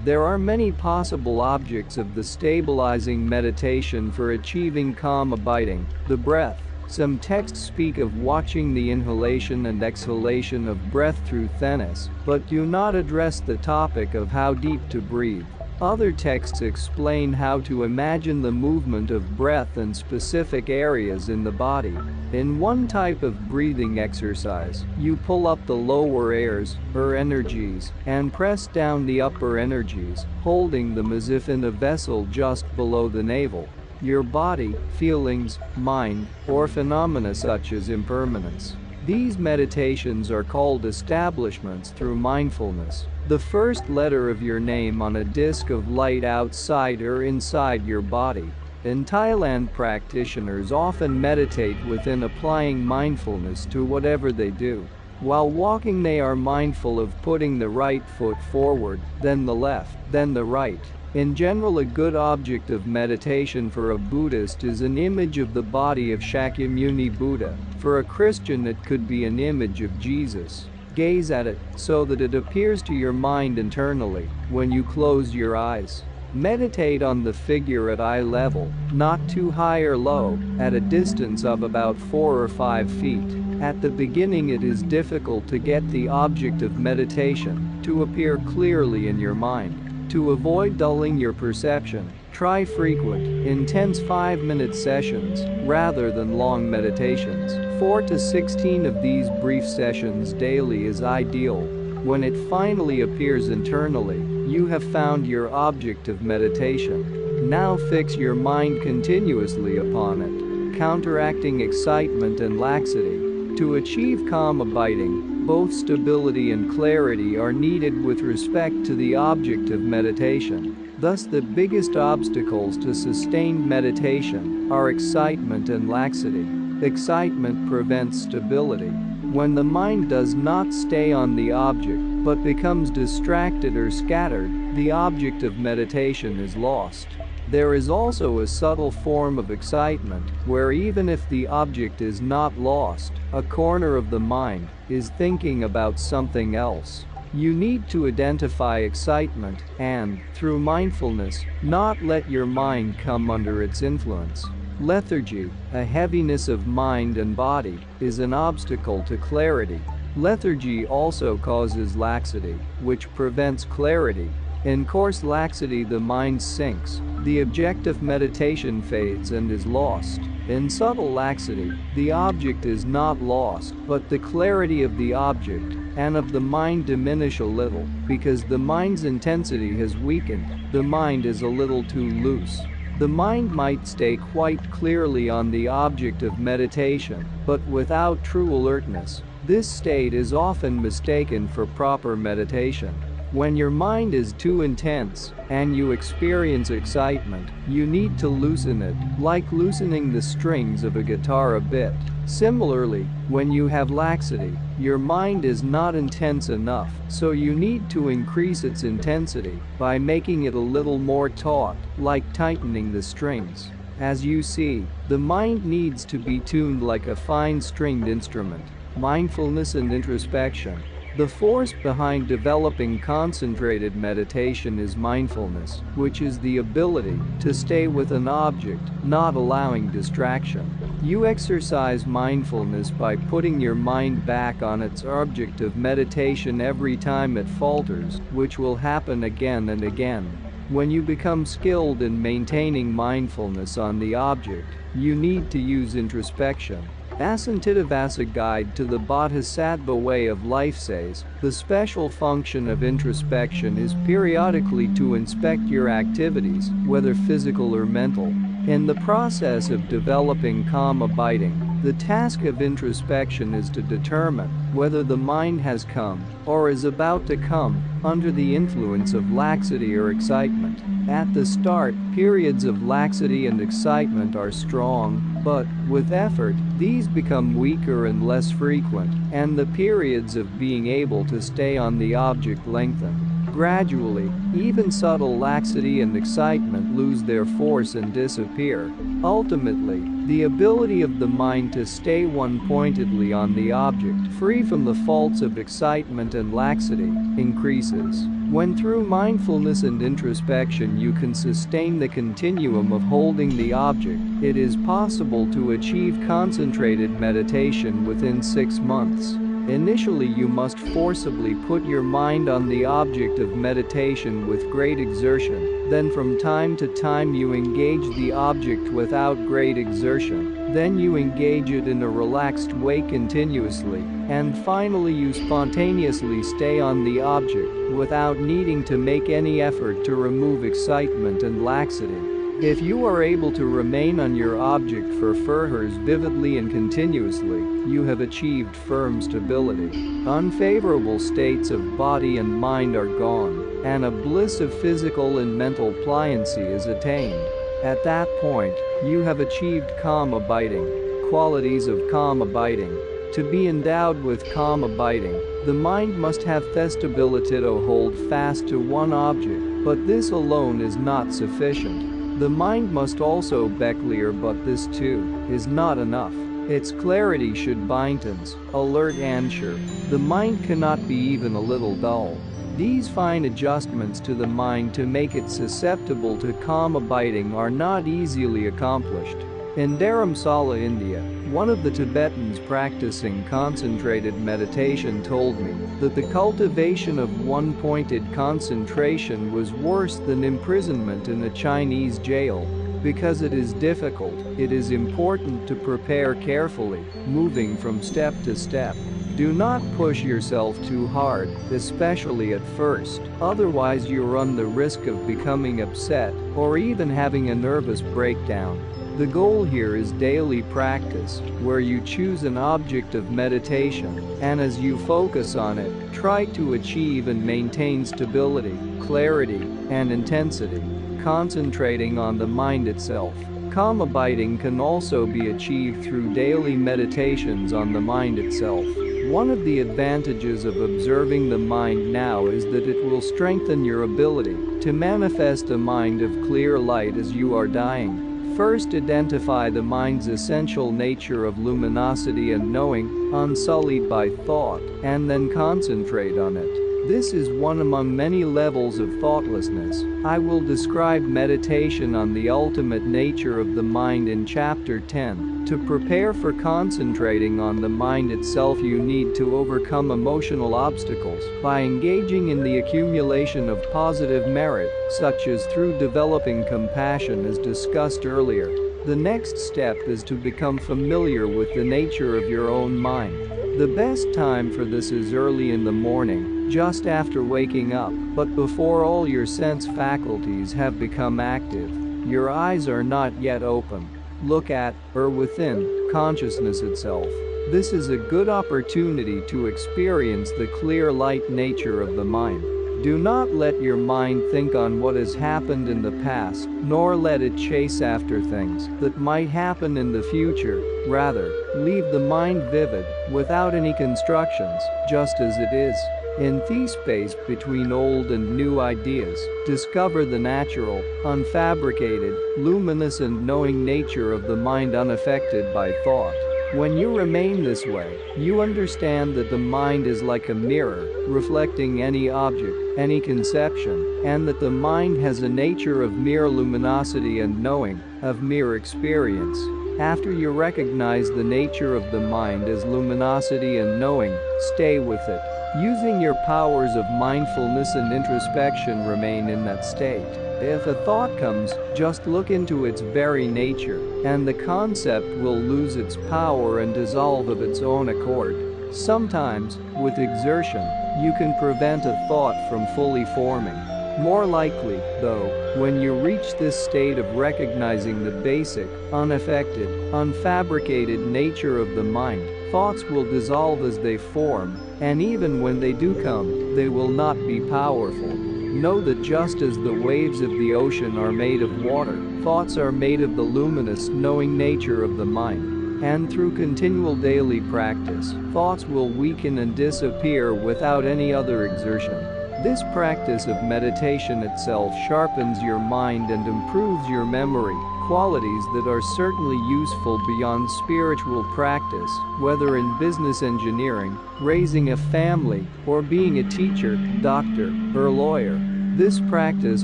There are many possible objects of the stabilizing meditation for achieving calm abiding. The breath. Some texts speak of watching the inhalation and exhalation of breath through thenis, but do not address the topic of how deep to breathe. Other texts explain how to imagine the movement of breath in specific areas in the body. In one type of breathing exercise, you pull up the lower airs, or energies, and press down the upper energies, holding them as if in a vessel just below the navel. Your body, feelings, mind, or phenomena such as impermanence. These meditations are called establishments through mindfulness. The first letter of your name on a disc of light outside or inside your body. In Thailand, practitioners often meditate within applying mindfulness to whatever they do. While walking, they are mindful of putting the right foot forward, then the left, then the right. In general, a good object of meditation for a Buddhist is an image of the body of Shakyamuni Buddha. For a Christian, it could be an image of Jesus. Gaze at it so that it appears to your mind internally when you close your eyes. Meditate on the figure at eye level, not too high or low, at a distance of about 4 or 5 feet. At the beginning, it is difficult to get the object of meditation to appear clearly in your mind. To avoid dulling your perception, try frequent, intense 5-minute sessions rather than long meditations. 4 to 16 of these brief sessions daily is ideal. When it finally appears internally, you have found your object of meditation. Now fix your mind continuously upon it, counteracting excitement and laxity. To achieve calm abiding, both stability and clarity are needed with respect to the object of meditation. Thus, the biggest obstacles to sustained meditation are excitement and laxity. Excitement prevents stability. When the mind does not stay on the object but becomes distracted or scattered, the object of meditation is lost. There is also a subtle form of excitement where even if the object is not lost, a corner of the mind is thinking about something else. You need to identify excitement and, through mindfulness, not let your mind come under its influence. Lethargy, a heaviness of mind and body, is an obstacle to clarity. Lethargy also causes laxity, which prevents clarity. In coarse laxity, the mind sinks, the object of meditation fades and is lost. In subtle laxity, the object is not lost, but the clarity of the object and of the mind diminish a little, because the mind's intensity has weakened. The mind is a little too loose. The mind might stay quite clearly on the object of meditation, but without true alertness. This state is often mistaken for proper meditation. When your mind is too intense and you experience excitement, you need to loosen it, like loosening the strings of a guitar a bit. Similarly, when you have laxity, your mind is not intense enough, so you need to increase its intensity by making it a little more taut, like tightening the strings. As you see, the mind needs to be tuned like a fine-stringed instrument. Mindfulness and introspection. The force behind developing concentrated meditation is mindfulness, which is the ability to stay with an object, not allowing distraction. You exercise mindfulness by putting your mind back on its object of meditation every time it falters, which will happen again and again. When you become skilled in maintaining mindfulness on the object, you need to use introspection. Asantitavasa Guide to the Bodhisattva Way of Life says, the special function of introspection is periodically to inspect your activities, whether physical or mental. In the process of developing calm abiding, the task of introspection is to determine whether the mind has come, or is about to come, under the influence of laxity or excitement. At the start, periods of laxity and excitement are strong, but, with effort, these become weaker and less frequent, and the periods of being able to stay on the object lengthen. Gradually, even subtle laxity and excitement lose their force and disappear. Ultimately, the ability of the mind to stay one-pointedly on the object, free from the faults of excitement and laxity, increases. When through mindfulness and introspection you can sustain the continuum of holding the object, it is possible to achieve concentrated meditation within 6 months. Initially, you must forcibly put your mind on the object of meditation with great exertion. Then from time to time you engage the object without great exertion. Then you engage it in a relaxed way continuously. And finally you spontaneously stay on the object without needing to make any effort to remove excitement and laxity. If you are able to remain on your object for hours vividly and continuously, you have achieved firm stability. Unfavorable states of body and mind are gone, and a bliss of physical and mental pliancy is attained. At that point, you have achieved calm abiding. Qualities of calm abiding. To be endowed with calm abiding, the mind must have stability to hold fast to one object, but this alone is not sufficient. The mind must also be clear, but this too is not enough. Its clarity should bind us, alert and sure. The mind cannot be even a little dull. These fine adjustments to the mind to make it susceptible to calm abiding are not easily accomplished. In Dharamsala, India, one of the Tibetans practicing concentrated meditation told me that the cultivation of one-pointed concentration was worse than imprisonment in a Chinese jail. Because it is difficult, it is important to prepare carefully, moving from step to step. Do not push yourself too hard, especially at first, otherwise you run the risk of becoming upset or even having a nervous breakdown. The goal here is daily practice, where you choose an object of meditation, and as you focus on it, try to achieve and maintain stability, clarity, and intensity, concentrating on the mind itself. Calm abiding can also be achieved through daily meditations on the mind itself. One of the advantages of observing the mind now is that it will strengthen your ability to manifest a mind of clear light as you are dying. First, identify the mind's essential nature of luminosity and knowing, unsullied by thought, and then concentrate on it. This is one among many levels of thoughtlessness. I will describe meditation on the ultimate nature of the mind in Chapter 10. To prepare for concentrating on the mind itself, you need to overcome emotional obstacles by engaging in the accumulation of positive merit, such as through developing compassion as discussed earlier. The next step is to become familiar with the nature of your own mind. The best time for this is early in the morning, just after waking up, but before all your sense faculties have become active. Your eyes are not yet open. Look at, or within, consciousness itself. This is a good opportunity to experience the clear light nature of the mind. Do not let your mind think on what has happened in the past, nor let it chase after things that might happen in the future. Rather, leave the mind vivid, without any constructions, just as it is. In the space between old and new ideas, discover the natural, unfabricated, luminous and knowing nature of the mind unaffected by thought. When you remain this way, you understand that the mind is like a mirror, reflecting any object, any conception, and that the mind has a nature of mere luminosity and knowing, of mere experience. After you recognize the nature of the mind as luminosity and knowing, stay with it. Using your powers of mindfulness and introspection, remain in that state. If a thought comes, just look into its very nature, and the concept will lose its power and dissolve of its own accord. Sometimes, with exertion, you can prevent a thought from fully forming. More likely, though, when you reach this state of recognizing the basic, unaffected, unfabricated nature of the mind, thoughts will dissolve as they form, and even when they do come, they will not be powerful. Know that just as the waves of the ocean are made of water, thoughts are made of the luminous, knowing nature of the mind. And through continual daily practice, thoughts will weaken and disappear without any other exertion. This practice of meditation itself sharpens your mind and improves your memory, qualities that are certainly useful beyond spiritual practice, whether in business engineering, raising a family, or being a teacher, doctor, or lawyer. This practice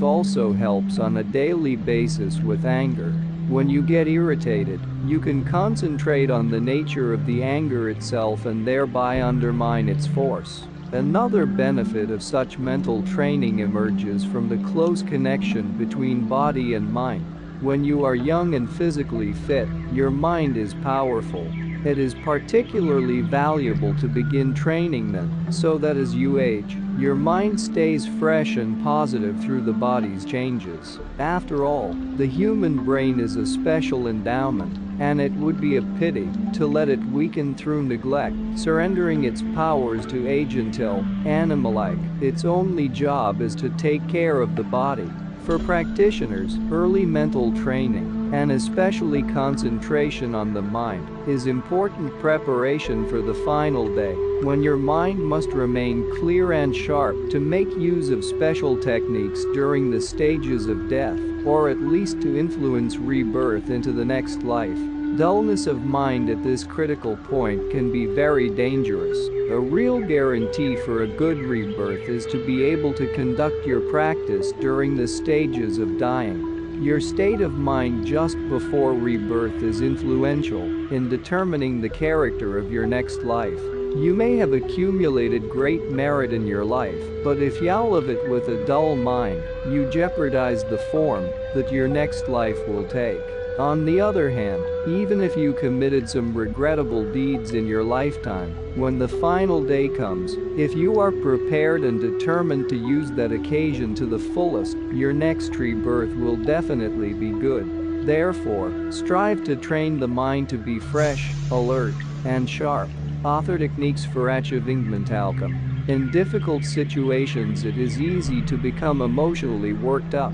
also helps on a daily basis with anger. When you get irritated, you can concentrate on the nature of the anger itself and thereby undermine its force. Another benefit of such mental training emerges from the close connection between body and mind. When you are young and physically fit, your mind is powerful. It is particularly valuable to begin training them, so that as you age, your mind stays fresh and positive through the body's changes. After all, the human brain is a special endowment, and it would be a pity to let it weaken through neglect, surrendering its powers to age until, animal-like, its only job is to take care of the body. For practitioners, early mental training and especially concentration on the mind, is important preparation for the final day, when your mind must remain clear and sharp to make use of special techniques during the stages of death, or at least to influence rebirth into the next life. Dullness of mind at this critical point can be very dangerous. A real guarantee for a good rebirth is to be able to conduct your practice during the stages of dying. Your state of mind just before rebirth is influential in determining the character of your next life. You may have accumulated great merit in your life, but if you live it with a dull mind, you jeopardize the form that your next life will take. On the other hand, even if you committed some regrettable deeds in your lifetime, when the final day comes, if you are prepared and determined to use that occasion to the fullest, your next rebirth will definitely be good. Therefore, strive to train the mind to be fresh, alert, and sharp. Author techniques for achieving mentalcom. In difficult situations, it is easy to become emotionally worked up.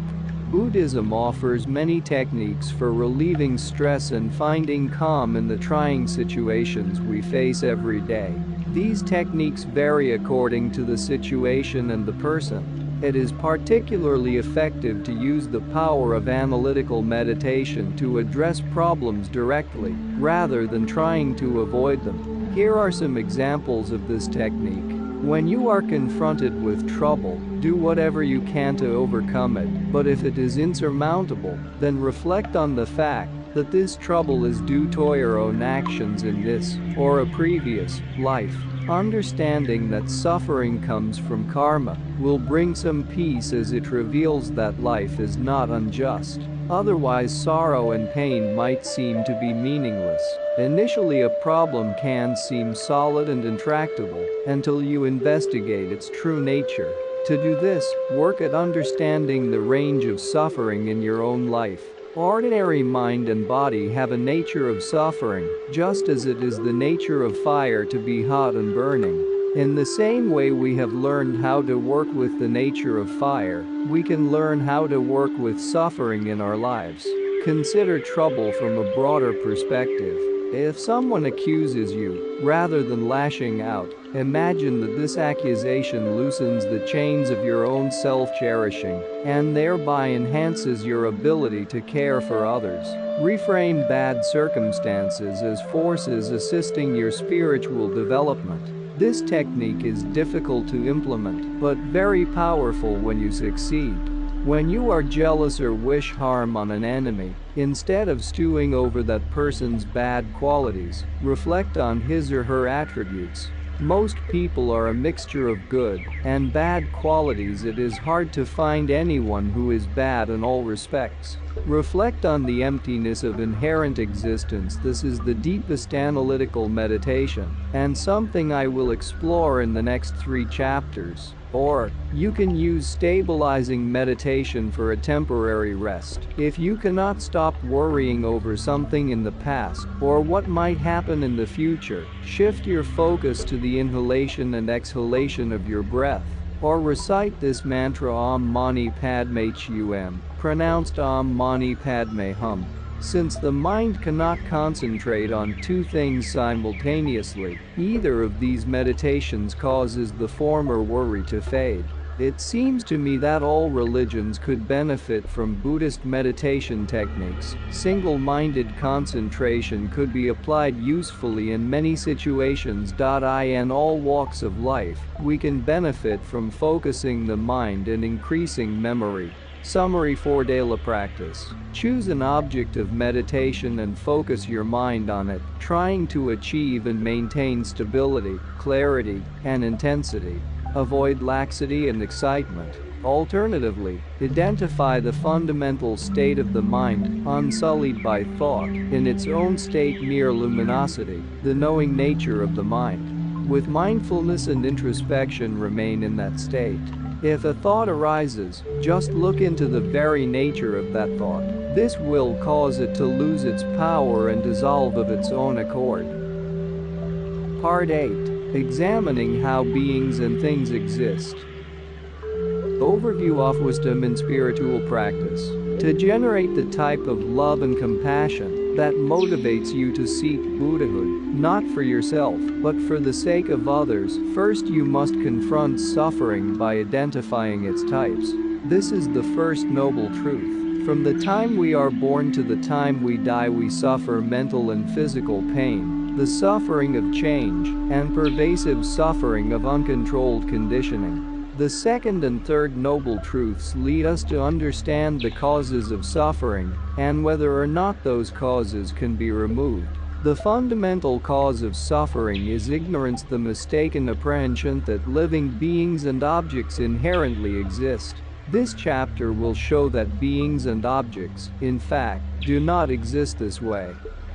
Buddhism offers many techniques for relieving stress and finding calm in the trying situations we face every day. These techniques vary according to the situation and the person. It is particularly effective to use the power of analytical meditation to address problems directly, rather than trying to avoid them. Here are some examples of this technique. When you are confronted with trouble, do whatever you can to overcome it, but if it is insurmountable, then reflect on the fact that this trouble is due to your own actions in this or a previous life. Understanding that suffering comes from karma will bring some peace as it reveals that life is not unjust. Otherwise, sorrow and pain might seem to be meaningless. Initially, a problem can seem solid and intractable until you investigate its true nature. To do this, work at understanding the range of suffering in your own life. Ordinary mind and body have a nature of suffering, just as it is the nature of fire to be hot and burning. In the same way we have learned how to work with the nature of fire, we can learn how to work with suffering in our lives. Consider trouble from a broader perspective. If someone accuses you, rather than lashing out, imagine that this accusation loosens the chains of your own self-cherishing and thereby enhances your ability to care for others. Reframe bad circumstances as forces assisting your spiritual development. This technique is difficult to implement, but very powerful when you succeed. When you are jealous or wish harm on an enemy, instead of stewing over that person's bad qualities, reflect on his or her attributes. Most people are a mixture of good and bad qualities. It is hard to find anyone who is bad in all respects. Reflect on the emptiness of inherent existence. This is the deepest analytical meditation, and something I will explore in the next 3 chapters. Or, you can use stabilizing meditation for a temporary rest. If you cannot stop worrying over something in the past or what might happen in the future, shift your focus to the inhalation and exhalation of your breath. Or recite this mantra Om Mani Padme Hum, pronounced Om Mani Padme Hum. Since the mind cannot concentrate on 2 things simultaneously, either of these meditations causes the former worry to fade. It seems to me that all religions could benefit from Buddhist meditation techniques. Single-minded concentration could be applied usefully in many situations. In all walks of life, we can benefit from focusing the mind and increasing memory. Summary for daily practice. Choose an object of meditation and focus your mind on it, trying to achieve and maintain stability, clarity, and intensity. Avoid laxity and excitement. Alternatively, identify the fundamental state of the mind, unsullied by thought, in its own state, mere luminosity, the knowing nature of the mind. With mindfulness and introspection, remain in that state. If a thought arises, just look into the very nature of that thought. This will cause it to lose its power and dissolve of its own accord. Part 8. Examining how beings and things exist. Overview of wisdom in spiritual practice. to generate the type of love and compassion that motivates you to seek Buddhahood, not for yourself, but for the sake of others. First, you must confront suffering by identifying its types. This is the first noble truth. From the time we are born to the time we die, we suffer mental and physical pain, the suffering of change, and pervasive suffering of uncontrolled conditioning. The second and third noble truths lead us to understand the causes of suffering and whether or not those causes can be removed. The fundamental cause of suffering is ignorance, the mistaken apprehension that living beings and objects inherently exist. This chapter will show that beings and objects, in fact, do not exist this way.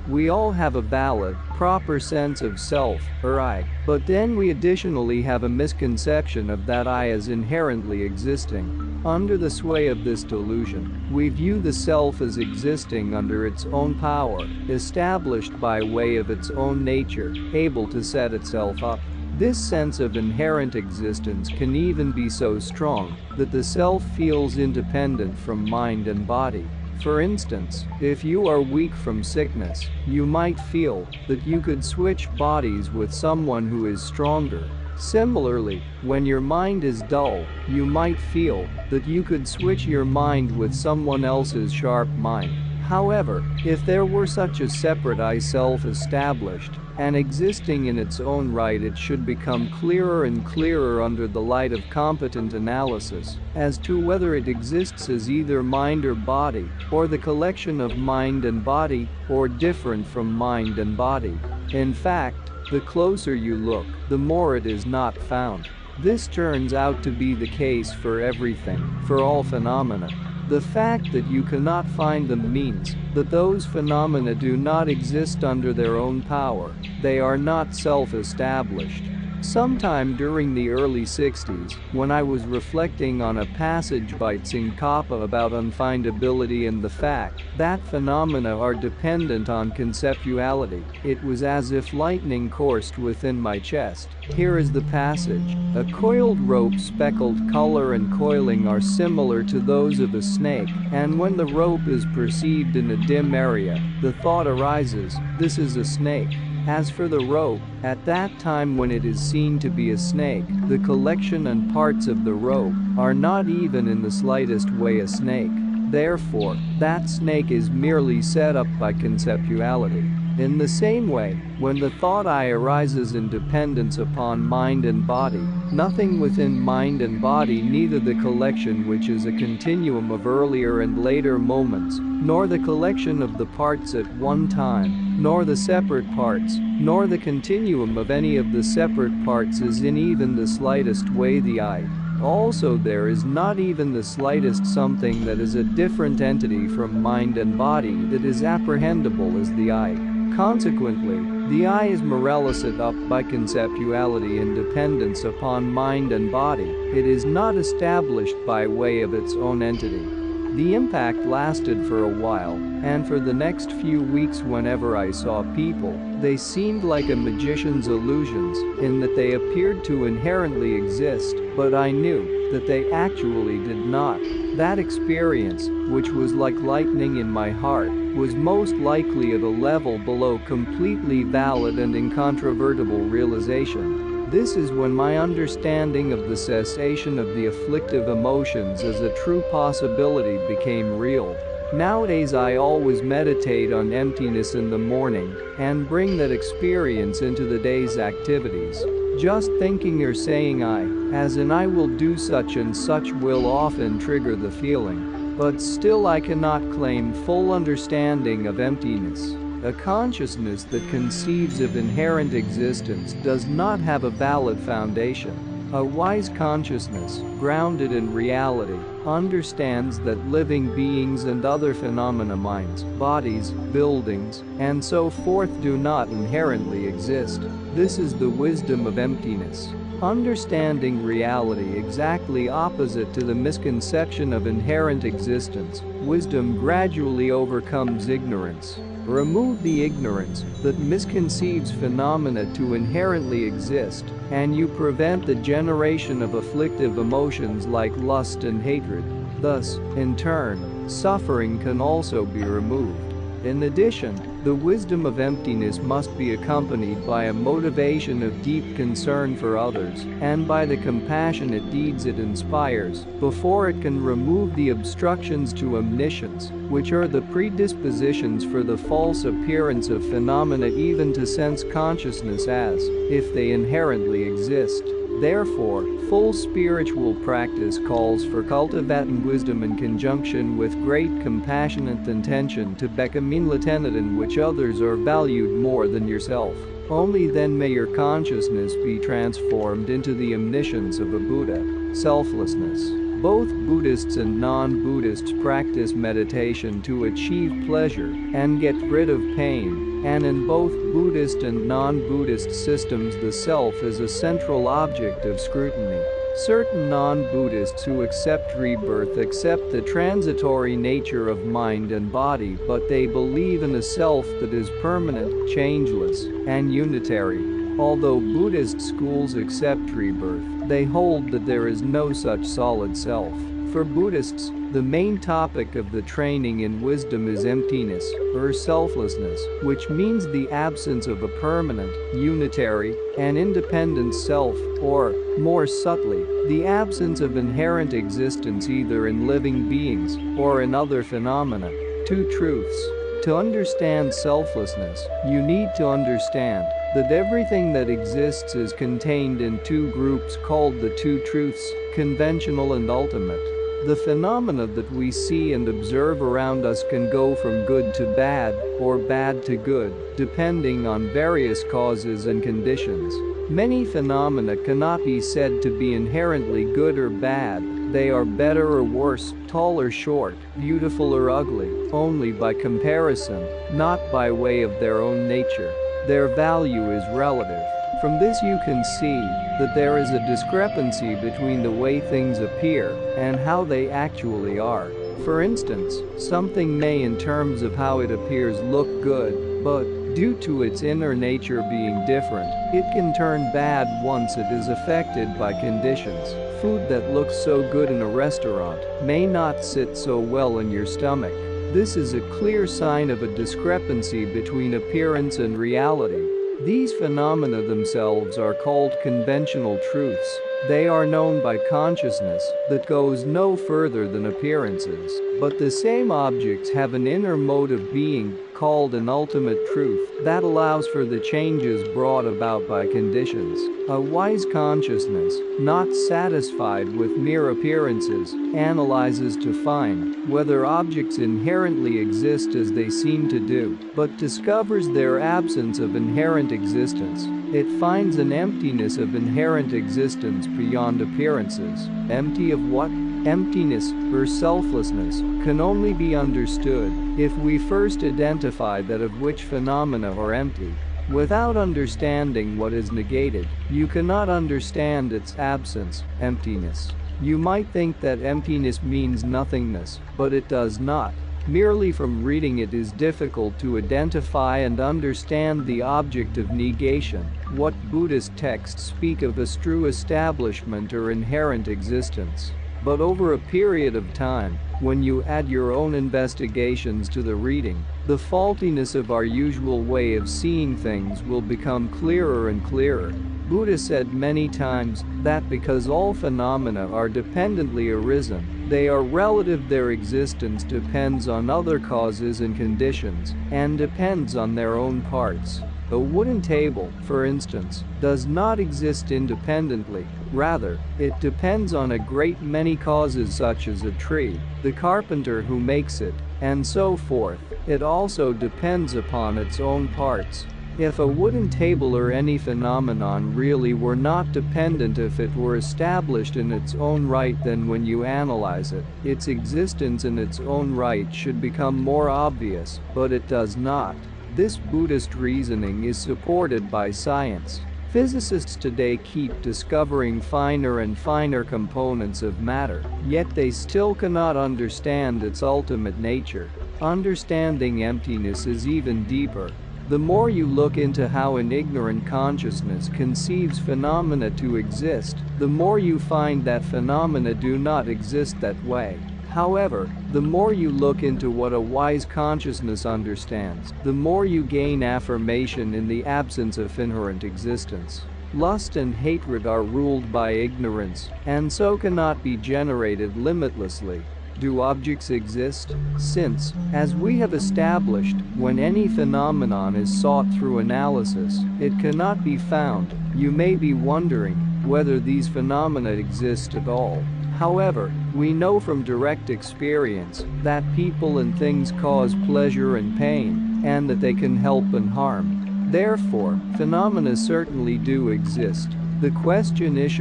We all have a valid, proper sense of self, or I, but then we additionally have a misconception of that I as inherently existing. Under the sway of this delusion, we view the self as existing under its own power, established by way of its own nature, able to set itself up. This sense of inherent existence can even be so strong that the self feels independent from mind and body. For instance, if you are weak from sickness, you might feel that you could switch bodies with someone who is stronger. Similarly, when your mind is dull, you might feel that you could switch your mind with someone else's sharp mind. However, if there were such a separate I self established and existing in its own right, it should become clearer and clearer under the light of competent analysis as to whether it exists as either mind or body, or the collection of mind and body, or different from mind and body. In fact, the closer you look, the more it is not found. This turns out to be the case for everything, for all phenomena. The fact that you cannot find them means that those phenomena do not exist under their own power. They are not self-established. Sometime during the early 60s, when I was reflecting on a passage by Tsongkhapa about unfindability and the fact that phenomena are dependent on conceptuality, it was as if lightning coursed within my chest. Here is the passage. A coiled rope, speckled color and coiling are similar to those of a snake, and when the rope is perceived in a dim area, the thought arises, this is a snake. As for the rope, at that time when it is seen to be a snake, the collection and parts of the rope are not even in the slightest way a snake. Therefore, that snake is merely set up by conceptuality. In the same way, when the thought I arises in dependence upon mind and body, nothing within mind and body, neither the collection which is a continuum of earlier and later moments, nor the collection of the parts at one time, nor the separate parts, nor the continuum of any of the separate parts is in even the slightest way the I. Also, there is not even the slightest something that is a different entity from mind and body that is apprehendable as the I. Consequently, the I is morally set up by conceptuality in dependence upon mind and body. It is not established by way of its own entity. The impact lasted for a while, and for the next few weeks whenever I saw people, they seemed like a magician's illusions, in that they appeared to inherently exist, but I knew that they actually did not. That experience, which was like lightning in my heart, was most likely at a level below completely valid and incontrovertible realization. This is when my understanding of the cessation of the afflictive emotions as a true possibility became real. Nowadays I always meditate on emptiness in the morning and bring that experience into the day's activities. Just thinking or saying I, as in I will do such and such, will often trigger the feeling. But still I cannot claim full understanding of emptiness. A consciousness that conceives of inherent existence does not have a valid foundation. A wise consciousness, grounded in reality, understands that living beings and other phenomena, minds, bodies, buildings, and so forth, do not inherently exist. This is the wisdom of emptiness. Understanding reality exactly opposite to the misconception of inherent existence, wisdom gradually overcomes ignorance. Remove the ignorance that misconceives phenomena to inherently exist, and you prevent the generation of afflictive emotions like lust and hatred. Thus, in turn, suffering can also be removed. In addition, the wisdom of emptiness must be accompanied by a motivation of deep concern for others and by the compassionate deeds it inspires before it can remove the obstructions to omniscience, which are the predispositions for the false appearance of phenomena even to sense consciousness as if they inherently exist. Therefore, full spiritual practice calls for cultivating wisdom in conjunction with great compassionate intention to become in lieutenant in which others are valued more than yourself. Only then may your consciousness be transformed into the omniscience of a Buddha, selflessness. Both Buddhists and non-Buddhists practice meditation to achieve pleasure and get rid of pain, and in both Buddhist and non-Buddhist systems the self is a central object of scrutiny. Certain non-Buddhists who accept rebirth accept the transitory nature of mind and body, but they believe in a self that is permanent, changeless, and unitary. Although Buddhist schools accept rebirth, they hold that there is no such solid self. For Buddhists, the main topic of the training in wisdom is emptiness, or selflessness, which means the absence of a permanent, unitary, and independent self, or, more subtly, the absence of inherent existence either in living beings or in other phenomena. Two truths. To understand selflessness, you need to understand that everything that exists is contained in two groups called the two truths, conventional and ultimate. The phenomena that we see and observe around us can go from good to bad, or bad to good, depending on various causes and conditions. Many phenomena cannot be said to be inherently good or bad. They are better or worse, tall or short, beautiful or ugly, only by comparison, not by way of their own nature. Their value is relative. From this you can see that there is a discrepancy between the way things appear and how they actually are. For instance, something may in terms of how it appears look good, but due to its inner nature being different, it can turn bad once it is affected by conditions. Food that looks so good in a restaurant may not sit so well in your stomach. This is a clear sign of a discrepancy between appearance and reality. These phenomena themselves are called conventional truths. They are known by consciousness that goes no further than appearances. But the same objects have an inner mode of being, called an ultimate truth, that allows for the changes brought about by conditions. A wise consciousness, not satisfied with mere appearances, analyzes to find whether objects inherently exist as they seem to do, but discovers their absence of inherent existence. It finds an emptiness of inherent existence beyond appearances. Empty of what? Emptiness, or selflessness, can only be understood if we first identify that of which phenomena are empty. Without understanding what is negated, you cannot understand its absence, emptiness. You might think that emptiness means nothingness, but it does not. Merely from reading it is difficult to identify and understand the object of negation. What Buddhist texts speak of as true establishment or inherent existence. But over a period of time, when you add your own investigations to the reading, the faultiness of our usual way of seeing things will become clearer and clearer. Buddha said many times that because all phenomena are dependently arisen, they are relative. Their existence depends on other causes and conditions, and depends on their own parts. A wooden table, for instance, does not exist independently. Rather, it depends on a great many causes such as a tree, the carpenter who makes it, and so forth. It also depends upon its own parts. If a wooden table or any phenomenon really were not dependent, if it were established in its own right, then when you analyze it, its existence in its own right should become more obvious, but it does not. This Buddhist reasoning is supported by science. Physicists today keep discovering finer and finer components of matter, yet they still cannot understand its ultimate nature. Understanding emptiness is even deeper. The more you look into how an ignorant consciousness conceives phenomena to exist, the more you find that phenomena do not exist that way. However, the more you look into what a wise consciousness understands, the more you gain affirmation in the absence of inherent existence. Lust and hatred are ruled by ignorance, and so cannot be generated limitlessly. Do objects exist? Since, as we have established, when any phenomenon is sought through analysis, it cannot be found, you may be wondering whether these phenomena exist at all. However, we know from direct experience that people and things cause pleasure and pain, and that they can help and harm. Therefore, phenomena certainly do exist. The question is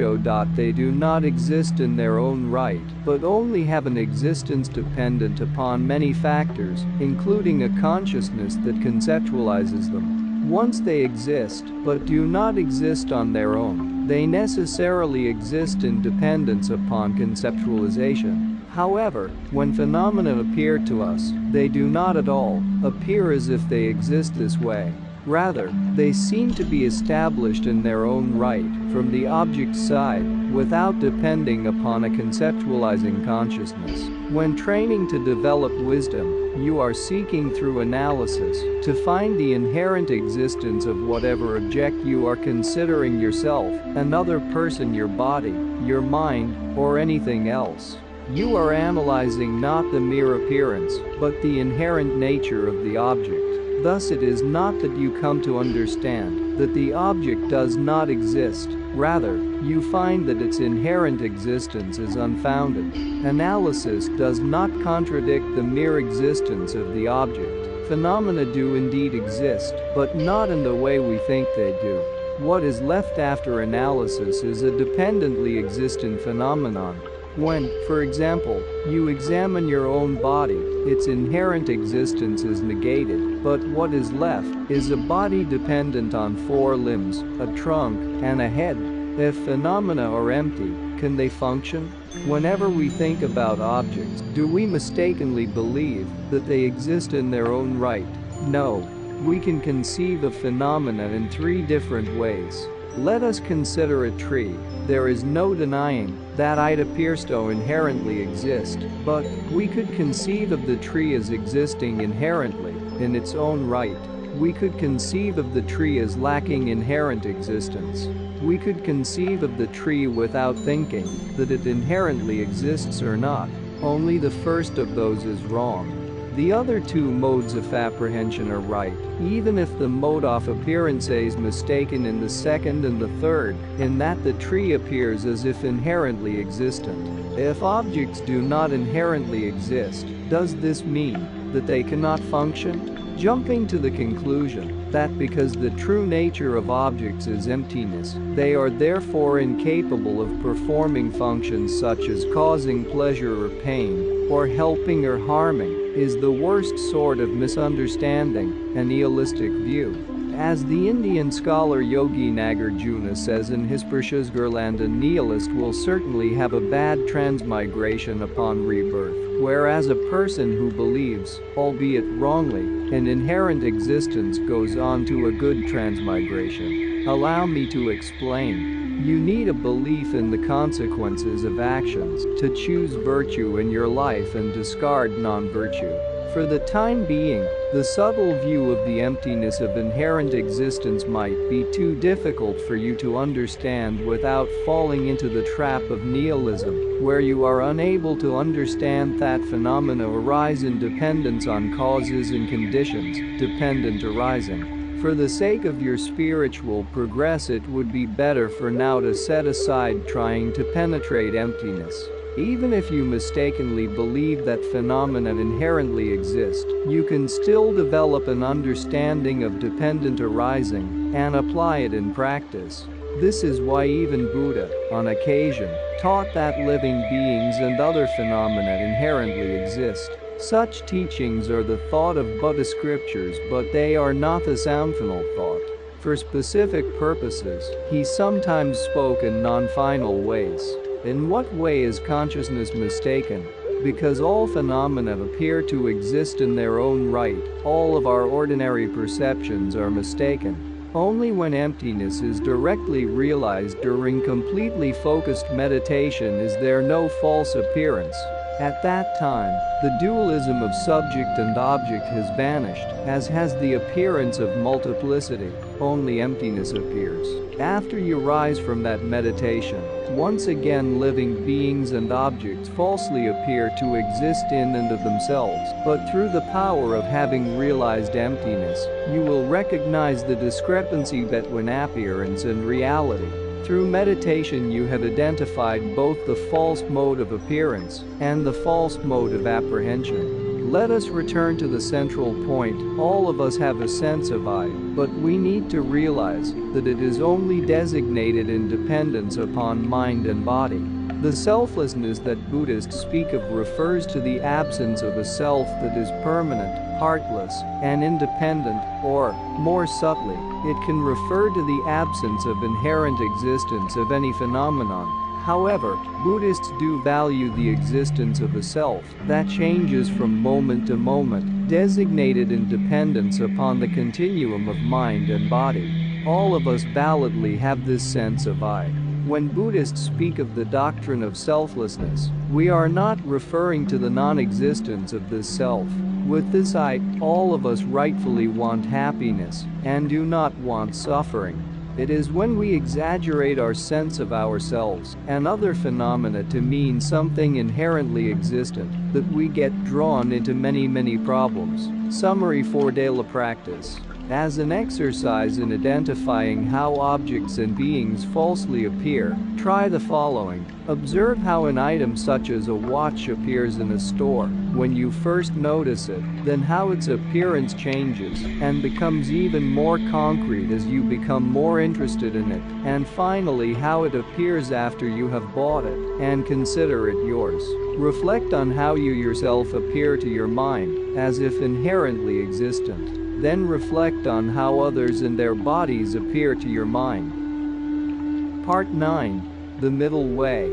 they do not exist in their own right, but only have an existence dependent upon many factors, including a consciousness that conceptualizes them. Once they exist, but do not exist on their own, they necessarily exist in dependence upon conceptualization. However, when phenomena appear to us, they do not at all appear as if they exist this way. Rather, they seem to be established in their own right, from the object's side, without depending upon a conceptualizing consciousness. When training to develop wisdom, you are seeking through analysis to find the inherent existence of whatever object you are considering yourself, another person, your body, your mind, or anything else. You are analyzing not the mere appearance, but the inherent nature of the object. Thus it is not that you come to understand that the object does not exist, rather, you find that its inherent existence is unfounded. Analysis does not contradict the mere existence of the object. Phenomena do indeed exist, but not in the way we think they do. What is left after analysis is a dependently existent phenomenon. When, for example, you examine your own body, its inherent existence is negated, but what is left is a body dependent on 4 limbs, a trunk, and a head. If phenomena are empty, can they function? Whenever we think about objects, do we mistakenly believe that they exist in their own right? No. We can conceive of phenomena in 3 different ways. Let us consider a tree. There is no denying that it appears to inherently exist, but we could conceive of the tree as existing inherently, in its own right. We could conceive of the tree as lacking inherent existence. We could conceive of the tree without thinking that it inherently exists or not. Only the first of those is wrong. The other 2 modes of apprehension are right, even if the mode of appearance is mistaken in the second and the third, in that the tree appears as if inherently existent. If objects do not inherently exist, does this mean that they cannot function? Jumping to the conclusion that because the true nature of objects is emptiness, they are therefore incapable of performing functions such as causing pleasure or pain, or helping or harming, is the worst sort of misunderstanding, a nihilistic view. As the Indian scholar Yogi Nagarjuna says in his Prashasgarland, a nihilist will certainly have a bad transmigration upon rebirth, whereas a person who believes, albeit wrongly, in inherent existence goes on to a good transmigration. Allow me to explain. You need a belief in the consequences of actions to choose virtue in your life and discard non-virtue. For the time being, the subtle view of the emptiness of inherent existence might be too difficult for you to understand without falling into the trap of nihilism, where you are unable to understand that phenomena arise in dependence on causes and conditions, dependent arising. For the sake of your spiritual progress, it would be better for now to set aside trying to penetrate emptiness. Even if you mistakenly believe that phenomena inherently exist, you can still develop an understanding of dependent arising and apply it in practice. This is why even Buddha, on occasion, taught that living beings and other phenomena inherently exist. Such teachings are the thought of Buddha scriptures, but they are not the sound final thought. For specific purposes, he sometimes spoke in non-final ways. In what way is consciousness mistaken? Because all phenomena appear to exist in their own right, all of our ordinary perceptions are mistaken. Only when emptiness is directly realized during completely focused meditation is there no false appearance. At that time, the dualism of subject and object has vanished, as has the appearance of multiplicity. Only emptiness appears. After you rise from that meditation, once again living beings and objects falsely appear to exist in and of themselves, but through the power of having realized emptiness, you will recognize the discrepancy between appearance and reality. Through meditation you have identified both the false mode of appearance and the false mode of apprehension. Let us return to the central point. All of us have a sense of I, but we need to realize that it is only designated in dependence upon mind and body. The selflessness that Buddhists speak of refers to the absence of a self that is permanent, heartless, and independent, or, more subtly, it can refer to the absence of inherent existence of any phenomenon. However, Buddhists do value the existence of a self that changes from moment to moment, designated in dependence upon the continuum of mind and body. All of us validly have this sense of I. When Buddhists speak of the doctrine of selflessness, we are not referring to the non-existence of this self. With this I, all of us rightfully want happiness and do not want suffering. It is when we exaggerate our sense of ourselves and other phenomena to mean something inherently existent that we get drawn into many problems. Summary for daily practice. As an exercise in identifying how objects and beings falsely appear, try the following. Observe how an item such as a watch appears in a store when you first notice it, then how its appearance changes and becomes even more concrete as you become more interested in it, and finally how it appears after you have bought it and consider it yours. Reflect on how you yourself appear to your mind, as if inherently existent. Then reflect on how others and their bodies appear to your mind. Part 9. The Middle Way.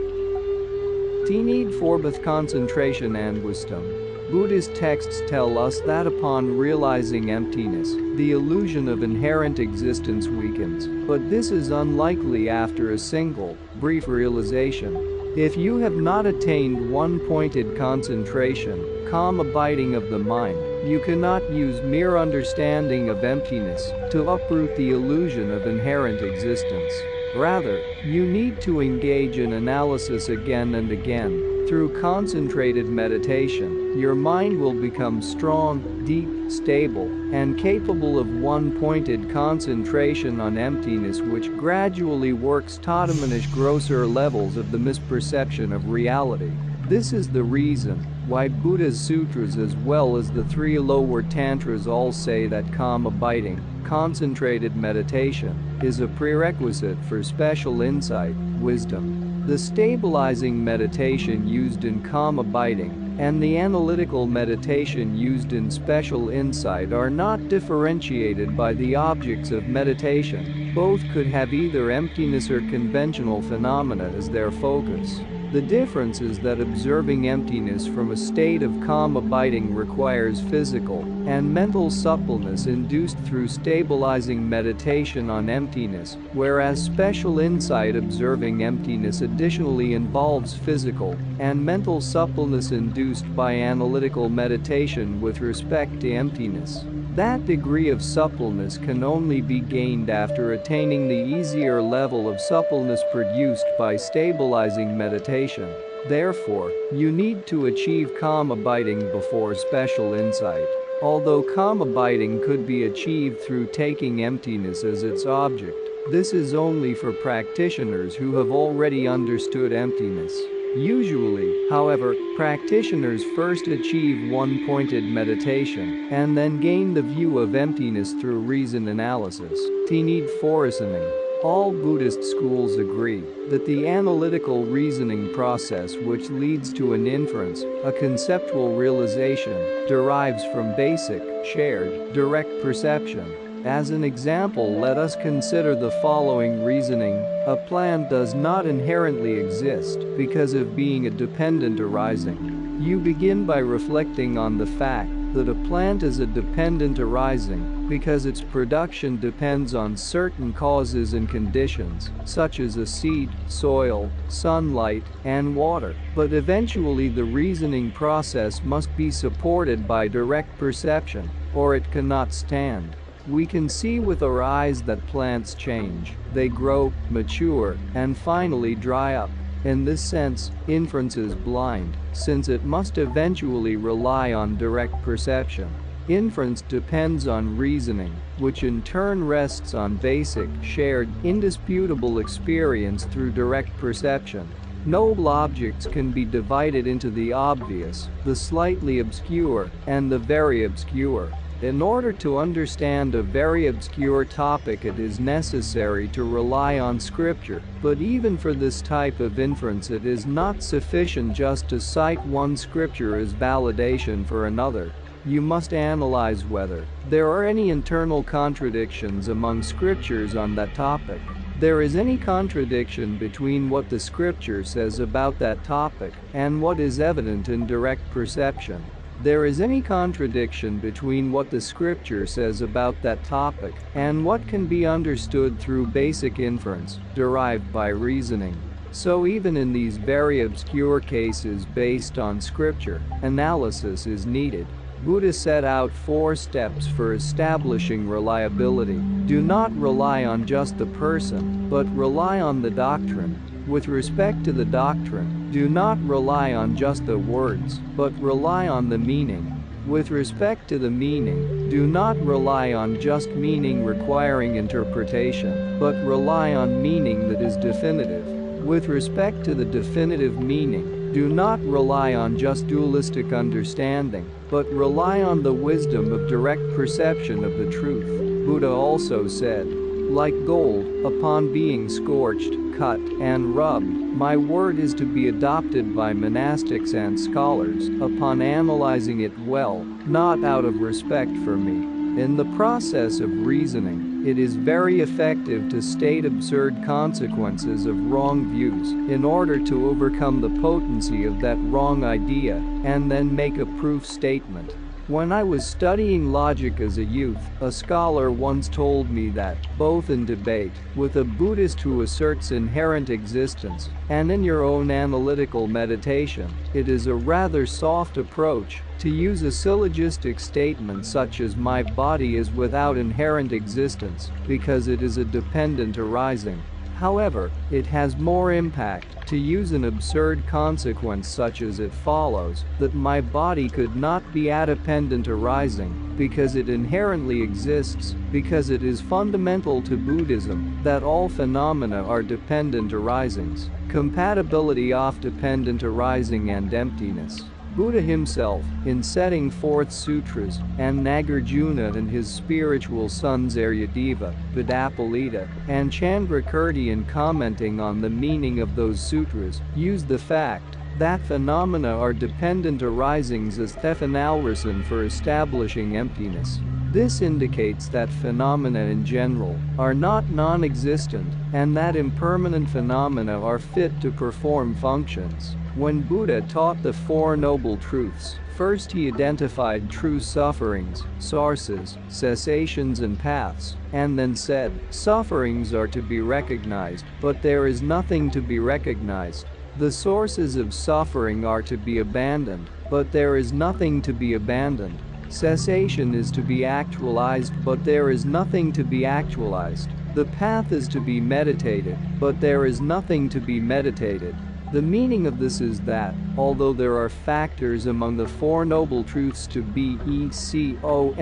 Need for both concentration and wisdom. Buddhist texts tell us that upon realizing emptiness, the illusion of inherent existence weakens, but this is unlikely after a single, brief realization. If you have not attained one-pointed concentration, calm abiding of the mind, you cannot use mere understanding of emptiness to uproot the illusion of inherent existence. Rather, you need to engage in analysis again and again. Through concentrated meditation, your mind will become strong, deep, stable, and capable of one-pointed concentration on emptiness, which gradually works to diminish grosser levels of the misperception of reality. This is the reason why Buddha's sutras as well as the 3 lower tantras all say that calm abiding, concentrated meditation, is a prerequisite for special insight, wisdom. The stabilizing meditation used in calm abiding and the analytical meditation used in special insight are not differentiated by the objects of meditation. Both could have either emptiness or conventional phenomena as their focus. The difference is that observing emptiness from a state of calm abiding requires physical and mental suppleness induced through stabilizing meditation on emptiness, whereas special insight observing emptiness additionally involves physical and mental suppleness induced by analytical meditation with respect to emptiness. That degree of suppleness can only be gained after attaining the easier level of suppleness produced by stabilizing meditation. Therefore, you need to achieve calm abiding before special insight. Although calm abiding could be achieved through taking emptiness as its object, this is only for practitioners who have already understood emptiness. Usually, however, practitioners first achieve one-pointed meditation and then gain the view of emptiness through reason analysis. Need for reasoning. All Buddhist schools agree that the analytical reasoning process which leads to an inference, a conceptual realization, derives from basic, shared, direct perception. As an example, let us consider the following reasoning. A plant does not inherently exist because of being a dependent arising. You begin by reflecting on the fact that a plant is a dependent arising because its production depends on certain causes and conditions, such as a seed, soil, sunlight, and water. But eventually the reasoning process must be supported by direct perception, or it cannot stand. We can see with our eyes that plants change, they grow, mature, and finally dry up. In this sense, inference is blind, since it must eventually rely on direct perception. Inference depends on reasoning, which in turn rests on basic, shared, indisputable experience through direct perception. Noble objects can be divided into the obvious, the slightly obscure, and the very obscure. In order to understand a very obscure topic, it is necessary to rely on scripture, but even for this type of inference it is not sufficient just to cite one scripture as validation for another. You must analyze whether there are any internal contradictions among scriptures on that topic. There is any contradiction between what the scripture says about that topic and what is evident in direct perception. There is any contradiction between what the scripture says about that topic and what can be understood through basic inference, derived by reasoning. So even in these very obscure cases based on scripture, analysis is needed. Buddha set out 4 steps for establishing reliability. Do not rely on just the person, but rely on the doctrine. With respect to the doctrine, do not rely on just the words, but rely on the meaning. With respect to the meaning, do not rely on just meaning requiring interpretation, but rely on meaning that is definitive. With respect to the definitive meaning, do not rely on just dualistic understanding, but rely on the wisdom of direct perception of the truth. Buddha also said, like gold, upon being scorched, cut, and rubbed, my word is to be adopted by monastics and scholars, upon analyzing it well, not out of respect for me. In the process of reasoning, it is very effective to state absurd consequences of wrong views in order to overcome the potency of that wrong idea, and then make a proof statement. When I was studying logic as a youth, a scholar once told me that, both in debate with a Buddhist who asserts inherent existence, and in your own analytical meditation, it is a rather soft approach to use a syllogistic statement such as my body is without inherent existence, because it is a dependent arising. However, it has more impact to use an absurd consequence such as it follows, that my body could not be a dependent arising, because it inherently exists, because it is fundamental to Buddhism that all phenomena are dependent arisings. Compatibility of dependent arising and emptiness. Buddha himself, in setting forth sutras, and Nagarjuna and his spiritual sons Aryadeva, Vedapalita, and Chandrakirti in commenting on the meaning of those sutras, used the fact that phenomena are dependent arisings as Thefanalrasan for establishing emptiness. This indicates that phenomena in general are not non-existent, and that impermanent phenomena are fit to perform functions. When Buddha taught the 4 Noble Truths, first he identified true sufferings, sources, cessations and paths, and then said, sufferings are to be recognized, but there is nothing to be recognized. The sources of suffering are to be abandoned, but there is nothing to be abandoned. Cessation is to be actualized, but there is nothing to be actualized. The path is to be meditated, but there is nothing to be meditated. The meaning of this is that, although there are factors among the 4 Noble Truths to be econventionally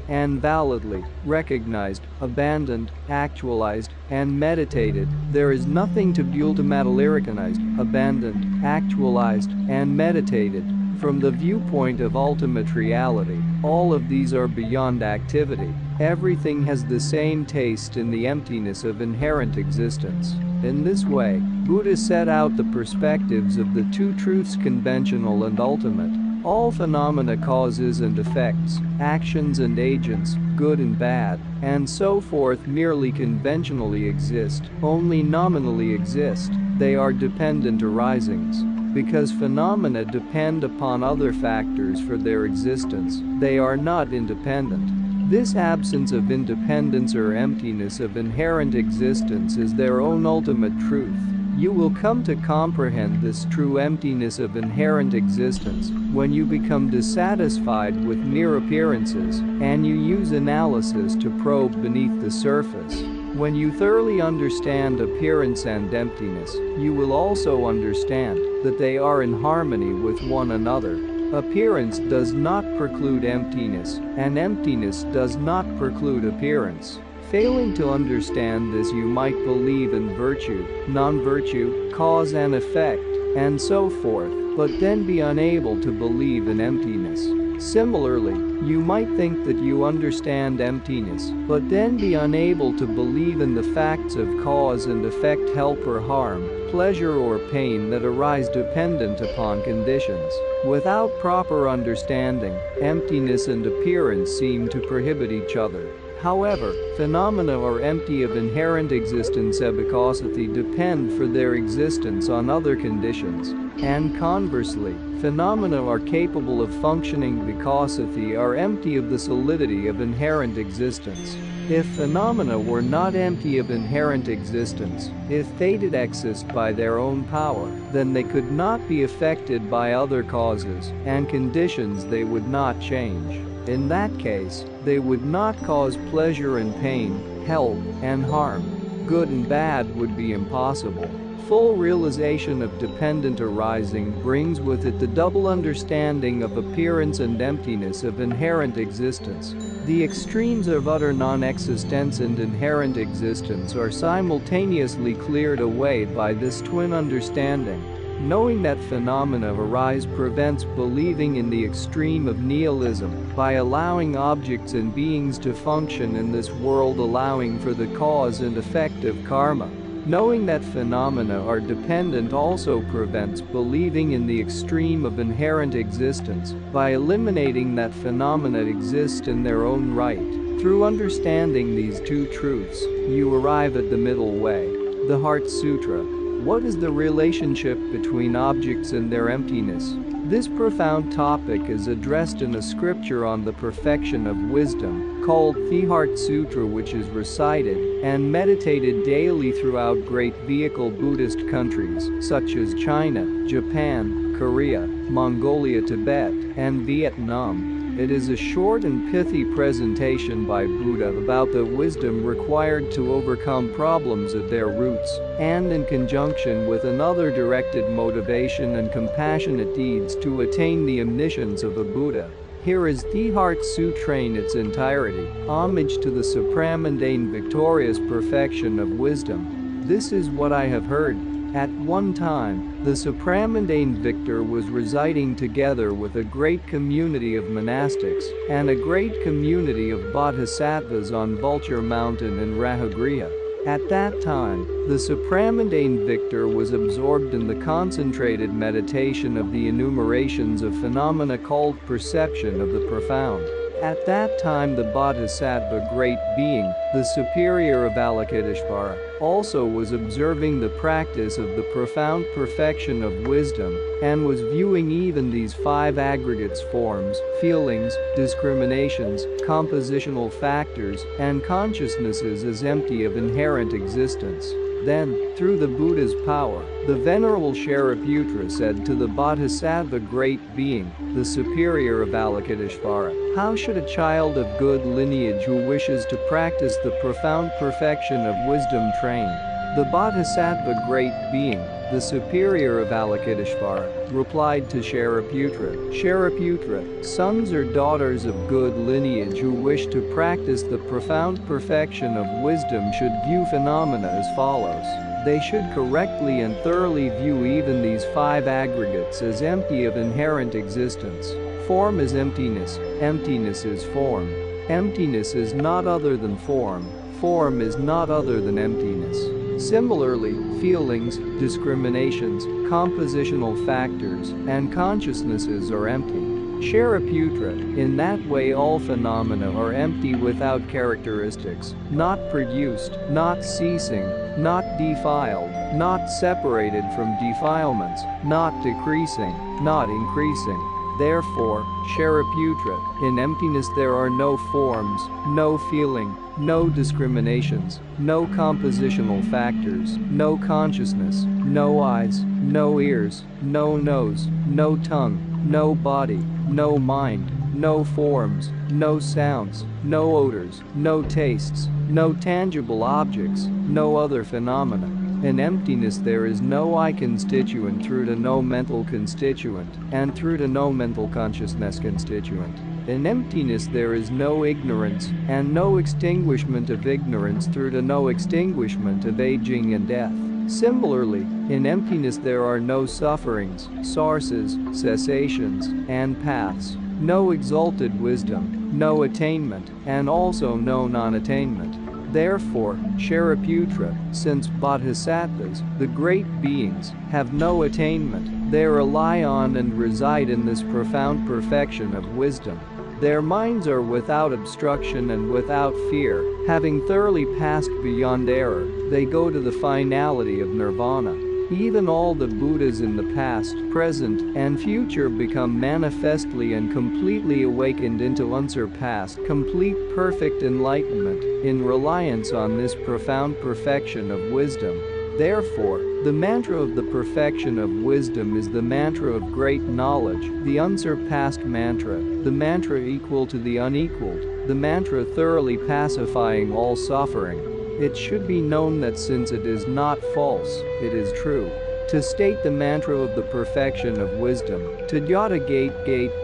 and validly recognized, abandoned, actualized, and meditated, there is nothing to be ultimately recognized, abandoned, actualized, and meditated. From the viewpoint of ultimate reality, all of these are beyond activity. Everything has the same taste in the emptiness of inherent existence. In this way, Buddha set out the perspectives of the 2 truths, conventional and ultimate. All phenomena, causes and effects, actions and agents, good and bad, and so forth merely conventionally exist, only nominally exist. They are dependent arisings. Because phenomena depend upon other factors for their existence, they are not independent. This absence of independence or emptiness of inherent existence is their own ultimate truth. You will come to comprehend this true emptiness of inherent existence when you become dissatisfied with mere appearances and you use analysis to probe beneath the surface. When you thoroughly understand appearance and emptiness, you will also understand that they are in harmony with one another. Appearance does not preclude emptiness, and emptiness does not preclude appearance. Failing to understand this, you might believe in virtue, non-virtue, cause and effect, and so forth, but then be unable to believe in emptiness. Similarly, you might think that you understand emptiness, but then be unable to believe in the facts of cause and effect, help or harm, pleasure or pain that arise dependent upon conditions. Without proper understanding, emptiness and appearance seem to prohibit each other. However, phenomena are empty of inherent existence because they depend for their existence on other conditions. And conversely, phenomena are capable of functioning because they are empty of the solidity of inherent existence. If phenomena were not empty of inherent existence, if they did exist by their own power, then they could not be affected by other causes and conditions. They would not change. In that case, they would not cause pleasure and pain, help and harm. Good and bad would be impossible. Full realization of dependent arising brings with it the double understanding of appearance and emptiness of inherent existence. The extremes of utter non-existence and inherent existence are simultaneously cleared away by this twin understanding. Knowing that phenomena arise prevents believing in the extreme of nihilism by allowing objects and beings to function in this world, allowing for the cause and effect of karma. Knowing that phenomena are dependent also prevents believing in the extreme of inherent existence by eliminating that phenomena exist in their own right. Through understanding these two truths, you arrive at the middle way. The Heart Sutra. What is the relationship between objects and their emptiness? This profound topic is addressed in a scripture on the perfection of wisdom, called the Heart Sutra, which is recited and meditated daily throughout great vehicle Buddhist countries such as China, Japan, Korea, Mongolia, Tibet, and Vietnam. It is a short and pithy presentation by Buddha about the wisdom required to overcome problems at their roots, and in conjunction with another directed motivation and compassionate deeds to attain the omniscience of a Buddha. Here is the Heart Sutra in its entirety, homage to the supramundane victorious perfection of wisdom. This is what I have heard. At one time, the supramundane victor was residing together with a great community of monastics and a great community of bodhisattvas on Vulture Mountain in Rahagriha. At that time, the supramundane victor was absorbed in the concentrated meditation of the enumerations of phenomena called perception of the profound. At that time the bodhisattva great being, the superior of Avalokiteshvara, also was observing the practice of the profound perfection of wisdom and was viewing even these five aggregates: forms, feelings, discriminations, compositional factors, and consciousnesses as empty of inherent existence. Then, through the Buddha's power, the Venerable Shariputra said to the Bodhisattva great being, the superior of Avalokiteshvara, how should a child of good lineage who wishes to practice the profound perfection of wisdom train? The Bodhisattva great being, the superior of Avalokiteshvara, replied to Shariputra, Shariputra, sons or daughters of good lineage who wish to practice the profound perfection of wisdom should view phenomena as follows. They should correctly and thoroughly view even these five aggregates as empty of inherent existence. Form is emptiness, emptiness is form. Emptiness is not other than form, form is not other than emptiness. Similarly, feelings, discriminations, compositional factors, and consciousnesses are empty. Shariputra, in that way all phenomena are empty without characteristics, not produced, not ceasing, not defiled, not separated from defilements, not decreasing, not increasing. Therefore, Shariputra, in emptiness there are no forms, no feeling, no discriminations, no compositional factors, no consciousness, no eyes, no ears, no nose, no tongue, no body, no mind, no forms, no sounds, no odors, no tastes, no tangible objects, no other phenomena. In emptiness there is no I constituent through to no mental constituent, and through to no mental consciousness constituent. In emptiness there is no ignorance, and no extinguishment of ignorance through to no extinguishment of aging and death. Similarly, in emptiness there are no sufferings, sources, cessations, and paths, no exalted wisdom, no attainment, and also no non-attainment. Therefore, Shariputra, since bodhisattvas, the great beings, have no attainment, they rely on and reside in this profound perfection of wisdom. Their minds are without obstruction and without fear, having thoroughly passed beyond error, they go to the finality of nirvana. Even all the Buddhas in the past, present, and future become manifestly and completely awakened into unsurpassed, complete perfect enlightenment, in reliance on this profound perfection of wisdom. Therefore, the mantra of the perfection of wisdom is the mantra of great knowledge, the unsurpassed mantra, the mantra equal to the unequaled, the mantra thoroughly pacifying all suffering. It should be known that since it is not false, it is true. To state the mantra of the perfection of wisdom, Tadyata gate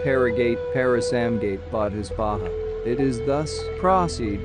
paragate parasamgate bodhisvaha. It is thus, proceed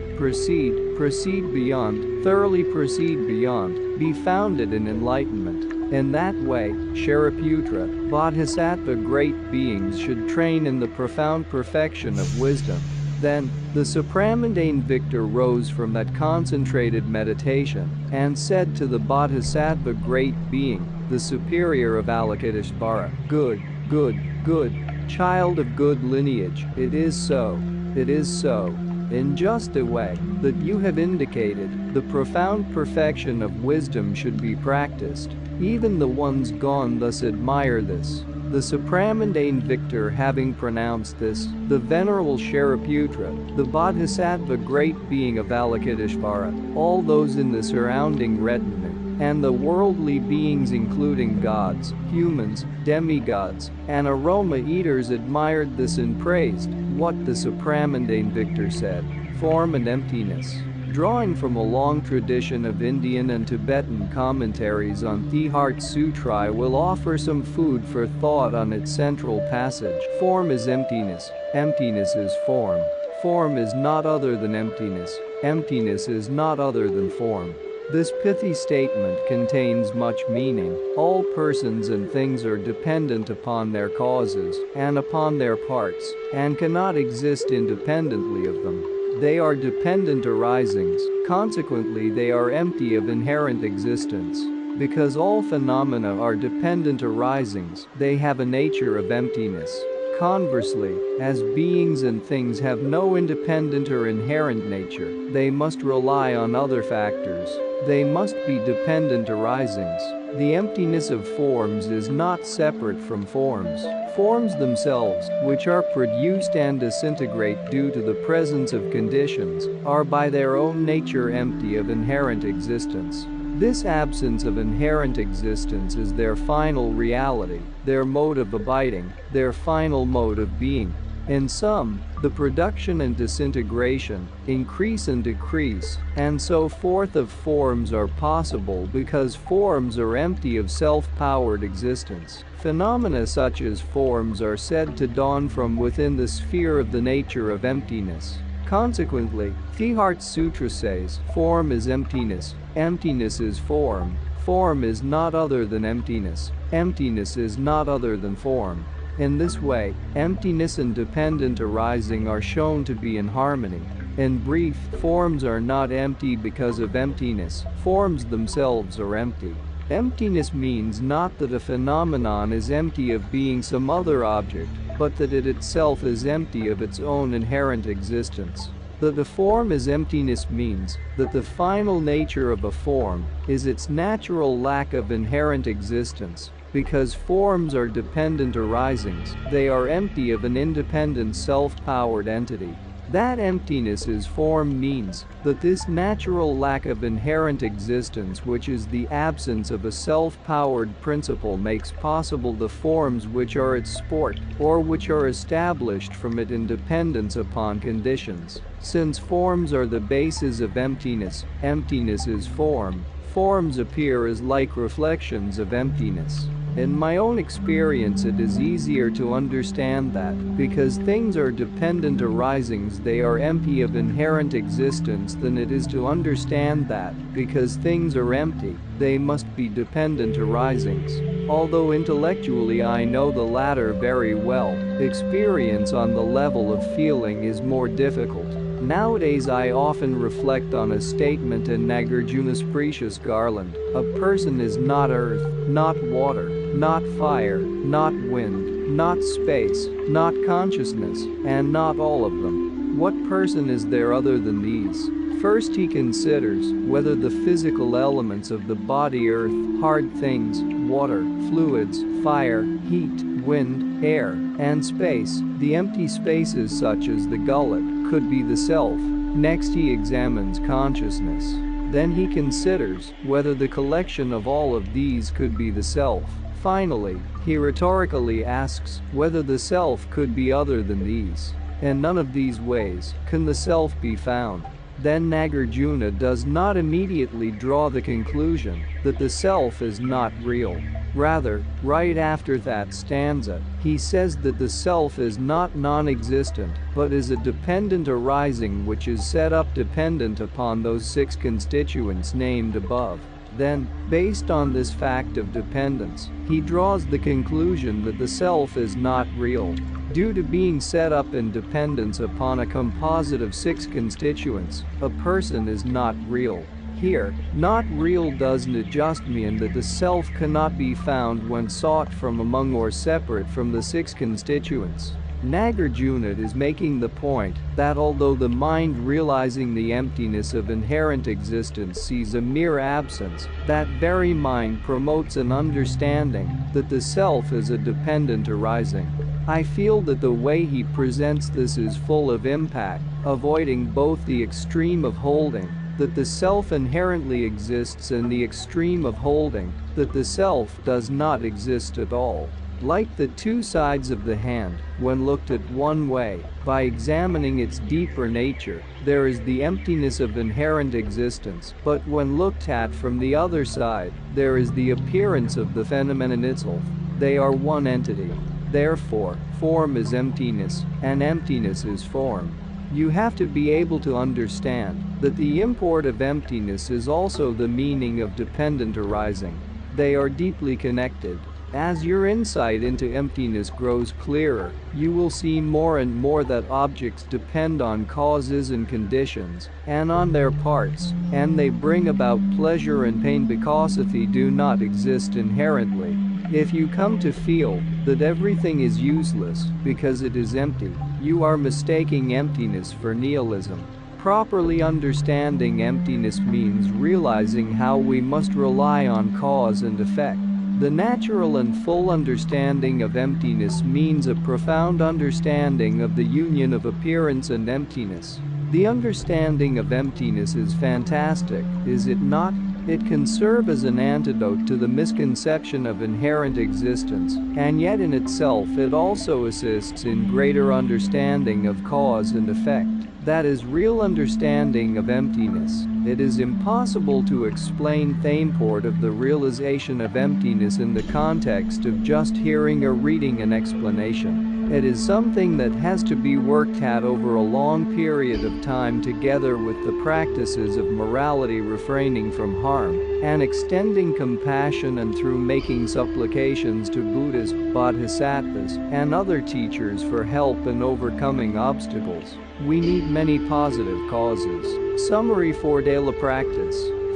beyond, thoroughly proceed beyond, be founded in enlightenment. In that way, Shariputra, bodhisattva great beings should train in the profound perfection of wisdom. Then, the supramundane victor rose from that concentrated meditation and said to the bodhisattva great being, the superior of Avalokiteshvara, good, child of good lineage, it is so. In just a way that you have indicated, the profound perfection of wisdom should be practiced. Even the ones gone thus admire this. The supramundane victor having pronounced this, the venerable Shariputra, the bodhisattva great being of Avalokiteshvara, all those in the surrounding retinue, and the worldly beings including gods, humans, demigods, and aroma eaters admired this and praised what the supramundane victor said, form and emptiness. Drawing from a long tradition of Indian and Tibetan commentaries on Tibetan Sutra, I will offer some food for thought on its central passage. Form is emptiness, emptiness is form. Form is not other than emptiness, emptiness is not other than form. This pithy statement contains much meaning. All persons and things are dependent upon their causes and upon their parts, and cannot exist independently of them. They are dependent arisings, consequently they are empty of inherent existence. Because all phenomena are dependent arisings, they have a nature of emptiness. Conversely, as beings and things have no independent or inherent nature, they must rely on other factors. They must be dependent arisings. The emptiness of forms is not separate from forms. Forms themselves, which are produced and disintegrate due to the presence of conditions, are by their own nature empty of inherent existence. This absence of inherent existence is their final reality, their mode of abiding, their final mode of being. In sum, the production and disintegration, increase and decrease, and so forth of forms are possible because forms are empty of self-powered existence. Phenomena such as forms are said to dawn from within the sphere of the nature of emptiness. Consequently, Tibetan Sutra says, form is emptiness, emptiness is form, form is not other than emptiness, emptiness is not other than form. In this way, emptiness and dependent arising are shown to be in harmony. In brief, forms are not empty because of emptiness, forms themselves are empty. Emptiness means not that a phenomenon is empty of being some other object, but that it itself is empty of its own inherent existence. That a form is emptiness means that the final nature of a form is its natural lack of inherent existence. Because forms are dependent arisings, they are empty of an independent self-powered entity. That emptiness is form means that this natural lack of inherent existence, which is the absence of a self-powered principle, makes possible the forms which are its sport, or which are established from it in dependence upon conditions. Since forms are the basis of emptiness, emptiness is form. Forms appear as like reflections of emptiness. In my own experience, it is easier to understand that, because things are dependent arisings, they are empty of inherent existence, than it is to understand that, because things are empty, they must be dependent arisings. Although intellectually I know the latter very well, experience on the level of feeling is more difficult. Nowadays I often reflect on a statement in Nagarjuna's precious garland: a person is not earth, not water, not fire, not wind, not space, not consciousness, and not all of them. What person is there other than these? First he considers whether the physical elements of the body, earth, hard things, water, fluids, fire, heat, wind, air, and space, the empty spaces such as the gullet, could be the self. Next he examines consciousness. Then he considers whether the collection of all of these could be the self. Finally, he rhetorically asks whether the self could be other than these. In none of these ways can the self be found. Then Nagarjuna does not immediately draw the conclusion that the self is not real. Rather, right after that stanza, he says that the self is not non-existent, but is a dependent arising which is set up dependent upon those 6 constituents named above. Then, based on this fact of dependence, he draws the conclusion that the self is not real. Due to being set up in dependence upon a composite of 6 constituents, a person is not real. Here, not real doesn't just mean that the self cannot be found when sought from among or separate from the 6 constituents. Nagarjuna is making the point that although the mind realizing the emptiness of inherent existence sees a mere absence, that very mind promotes an understanding that the self is a dependent arising. I feel that the way he presents this is full of impact, avoiding both the extreme of holding that the self inherently exists and the extreme of holding that the self does not exist at all. Like the 2 sides of the hand, when looked at one way, by examining its deeper nature, there is the emptiness of inherent existence, but when looked at from the other side, there is the appearance of the phenomenon itself. They are one entity. Therefore, form is emptiness, and emptiness is form. You have to be able to understand that the import of emptiness is also the meaning of dependent arising. They are deeply connected. As your insight into emptiness grows clearer, you will see more and more that objects depend on causes and conditions, and on their parts, and they bring about pleasure and pain because they do not exist inherently. If you come to feel that everything is useless because it is empty, you are mistaking emptiness for nihilism. Properly understanding emptiness means realizing how we must rely on cause and effect. The natural and full understanding of emptiness means a profound understanding of the union of appearance and emptiness. The understanding of emptiness is fantastic, is it not? It can serve as an antidote to the misconception of inherent existence, and yet in itself it also assists in greater understanding of cause and effect. That is real understanding of emptiness. It is impossible to explain the import of the realization of emptiness in the context of just hearing or reading an explanation. It is something that has to be worked at over a long period of time together with the practices of morality, refraining from harm, and extending compassion, and through making supplications to Buddhas, Bodhisattvas, and other teachers for help in overcoming obstacles. We need many positive causes. Summary for daily practice.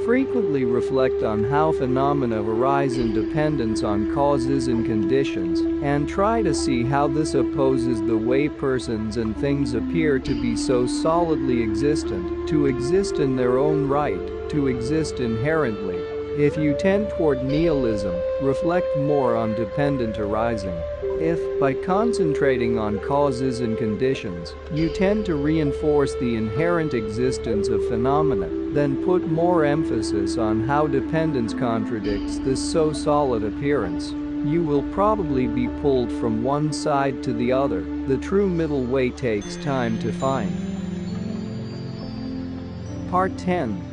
frequently reflect on how phenomena arise in dependence on causes and conditions, and try to see how this opposes the way persons and things appear to be so solidly existent, to exist in their own right, to exist inherently. If you tend toward nihilism, reflect more on dependent arising. If, by concentrating on causes and conditions, you tend to reinforce the inherent existence of phenomena, then put more emphasis on how dependence contradicts this so solid appearance. You will probably be pulled from one side to the other. The true middle way takes time to find. Part 10.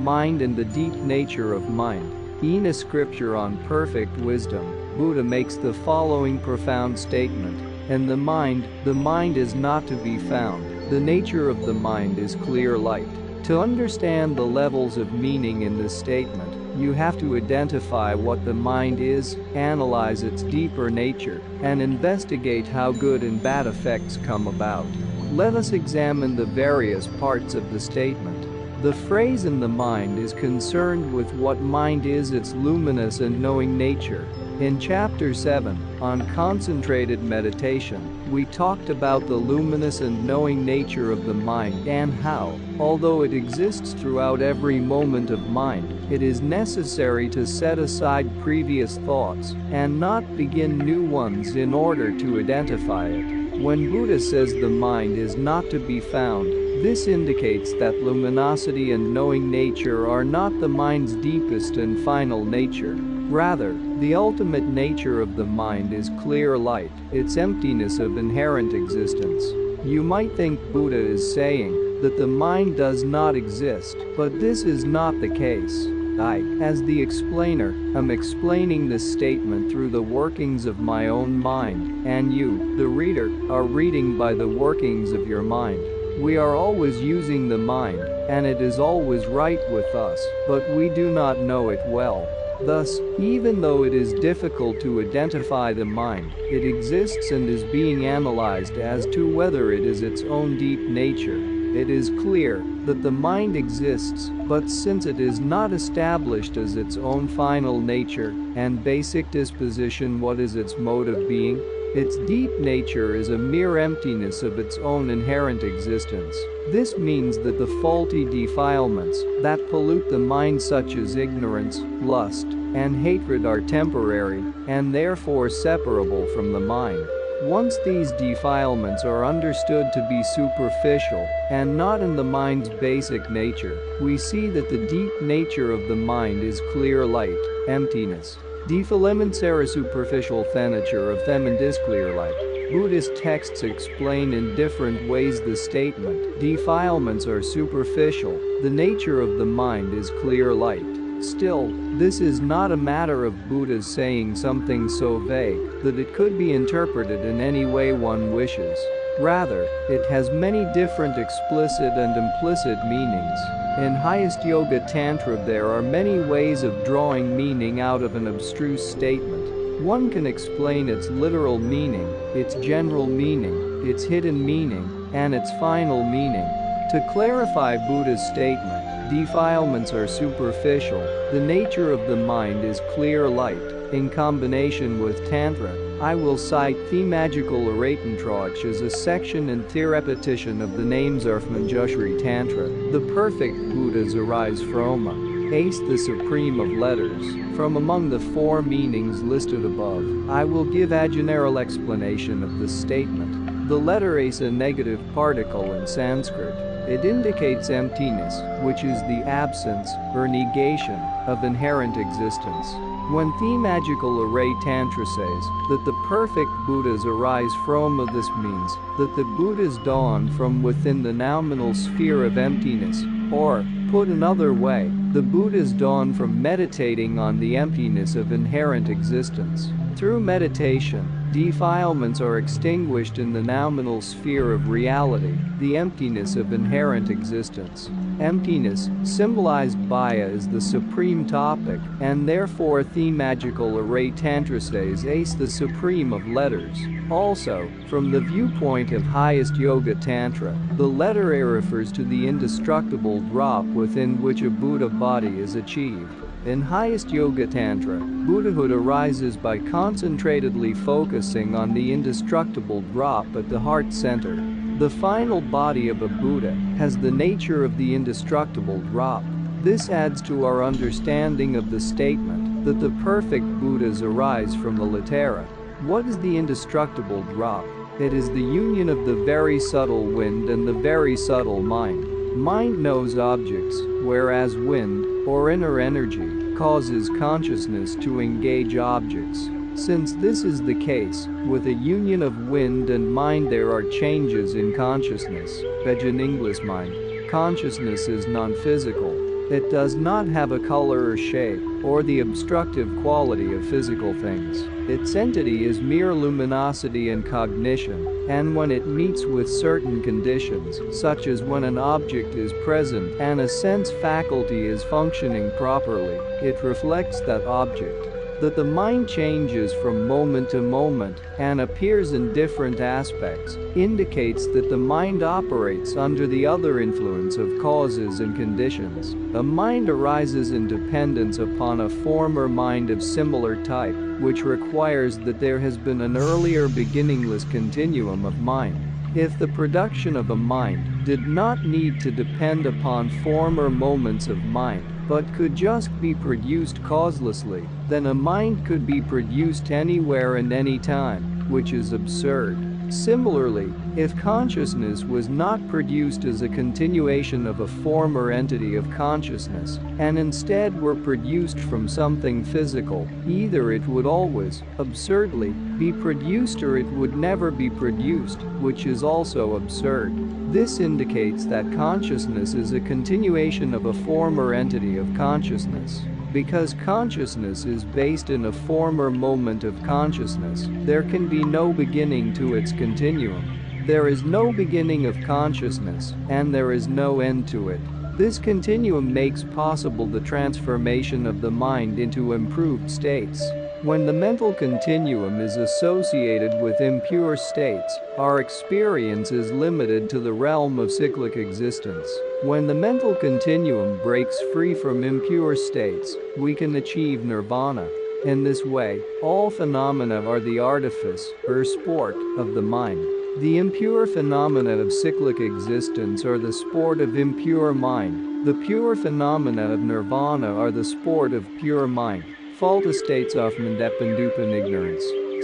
Mind and the deep nature of mind. In a scripture on perfect wisdom, Buddha makes the following profound statement: "And the mind is not to be found. The nature of the mind is clear light." To understand the levels of meaning in this statement, you have to identify what the mind is, analyze its deeper nature, and investigate how good and bad effects come about. Let us examine the various parts of the statement. The phrase "in the mind" is concerned with what mind is, its luminous and knowing nature. In Chapter 7, on concentrated meditation, we talked about the luminous and knowing nature of the mind and how, although it exists throughout every moment of mind, it is necessary to set aside previous thoughts and not begin new ones in order to identify it. When Buddha says the mind is not to be found, this indicates that luminosity and knowing nature are not the mind's deepest and final nature. Rather, the ultimate nature of the mind is clear light, its emptiness of inherent existence. You might think Buddha is saying that the mind does not exist, but this is not the case. I, as the explainer, am explaining this statement through the workings of my own mind, and you, the reader, are reading by the workings of your mind. We are always using the mind, and it is always right with us, but we do not know it well. Thus, even though it is difficult to identify the mind, it exists and is being analyzed as to whether it is its own deep nature. It is clear that the mind exists, but since it is not established as its own final nature and basic disposition, what is its mode of being? Its deep nature is a mere emptiness of its own inherent existence. This means that the faulty defilements that pollute the mind, such as ignorance, lust, and hatred, are temporary and therefore separable from the mind. Once these defilements are understood to be superficial and not in the mind's basic nature, we see that the deep nature of the mind is clear light, emptiness. Defilements are a superficial nature of them and is clear light. Buddhist texts explain in different ways the statement, defilements are superficial, the nature of the mind is clear light. Still, this is not a matter of Buddha's saying something so vague that it could be interpreted in any way one wishes. Rather, it has many different explicit and implicit meanings. In highest Yoga Tantra, there are many ways of drawing meaning out of an abstruse statement. One can explain its literal meaning, its general meaning, its hidden meaning, and its final meaning. To clarify Buddha's statement, defilements are superficial, the nature of the mind is clear light. In combination with Tantra, I will cite the Magical Aratantrach as a section in the repetition of the names of Manjushri Tantra. The perfect Buddhas arise from Ace, the supreme of letters. From among the four meanings listed above, I will give a general explanation of this statement. The letter Ace, a negative particle in Sanskrit. It indicates emptiness, which is the absence or negation of inherent existence. When the Magical Array Tantra says that the perfect Buddhas arise from, this means that the Buddhas dawn from within the nominal sphere of emptiness, or, put another way, the Buddhas dawn from meditating on the emptiness of inherent existence. Through meditation, defilements are extinguished in the nominal sphere of reality, the emptiness of inherent existence. Emptiness, symbolized by A, is the supreme topic, and therefore themagical array tantra says Ace the supreme of letters. Also, from the viewpoint of highest yoga tantra, the letter A refers to the indestructible drop within which a Buddha body is achieved. In highest yoga tantra, Buddhahood arises by concentratedly focusing on the indestructible drop at the heart center. The final body of a Buddha has the nature of the indestructible drop. This adds to our understanding of the statement that the perfect Buddhas arise from the Latera. What is the indestructible drop? It is the union of the very subtle wind and the very subtle mind. Mind knows objects, whereas wind, or inner energy, causes consciousness to engage objects. Since this is the case, with a union of wind and mind there are changes in consciousness. Bejin English mind. Consciousness is non-physical. It does not have a color or shape, or the obstructive quality of physical things. Its entity is mere luminosity and cognition, and when it meets with certain conditions, such as when an object is present and a sense faculty is functioning properly, it reflects that object. That the mind changes from moment to moment and appears in different aspects indicates that the mind operates under the other influence of causes and conditions. A mind arises in dependence upon a former mind of similar type, which requires that there has been an earlier beginningless continuum of mind. If the production of a mind did not need to depend upon former moments of mind, but could just be produced causelessly, then a mind could be produced anywhere and any time, which is absurd. Similarly, if consciousness was not produced as a continuation of a former entity of consciousness, and instead were produced from something physical, either it would always, absurdly, be produced or it would never be produced, which is also absurd. This indicates that consciousness is a continuation of a former entity of consciousness. Because consciousness is based in a former moment of consciousness, there can be no beginning to its continuum. There is no beginning of consciousness, and there is no end to it. This continuum makes possible the transformation of the mind into improved states. When the mental continuum is associated with impure states, our experience is limited to the realm of cyclic existence. When the mental continuum breaks free from impure states, we can achieve nirvana. In this way, all phenomena are the artifice, or sport, of the mind. The impure phenomena of cyclic existence are the sport of impure mind. The pure phenomena of nirvana are the sport of pure mind. Falta states often depend upon ignorance.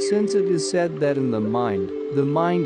Since it is said that in the mind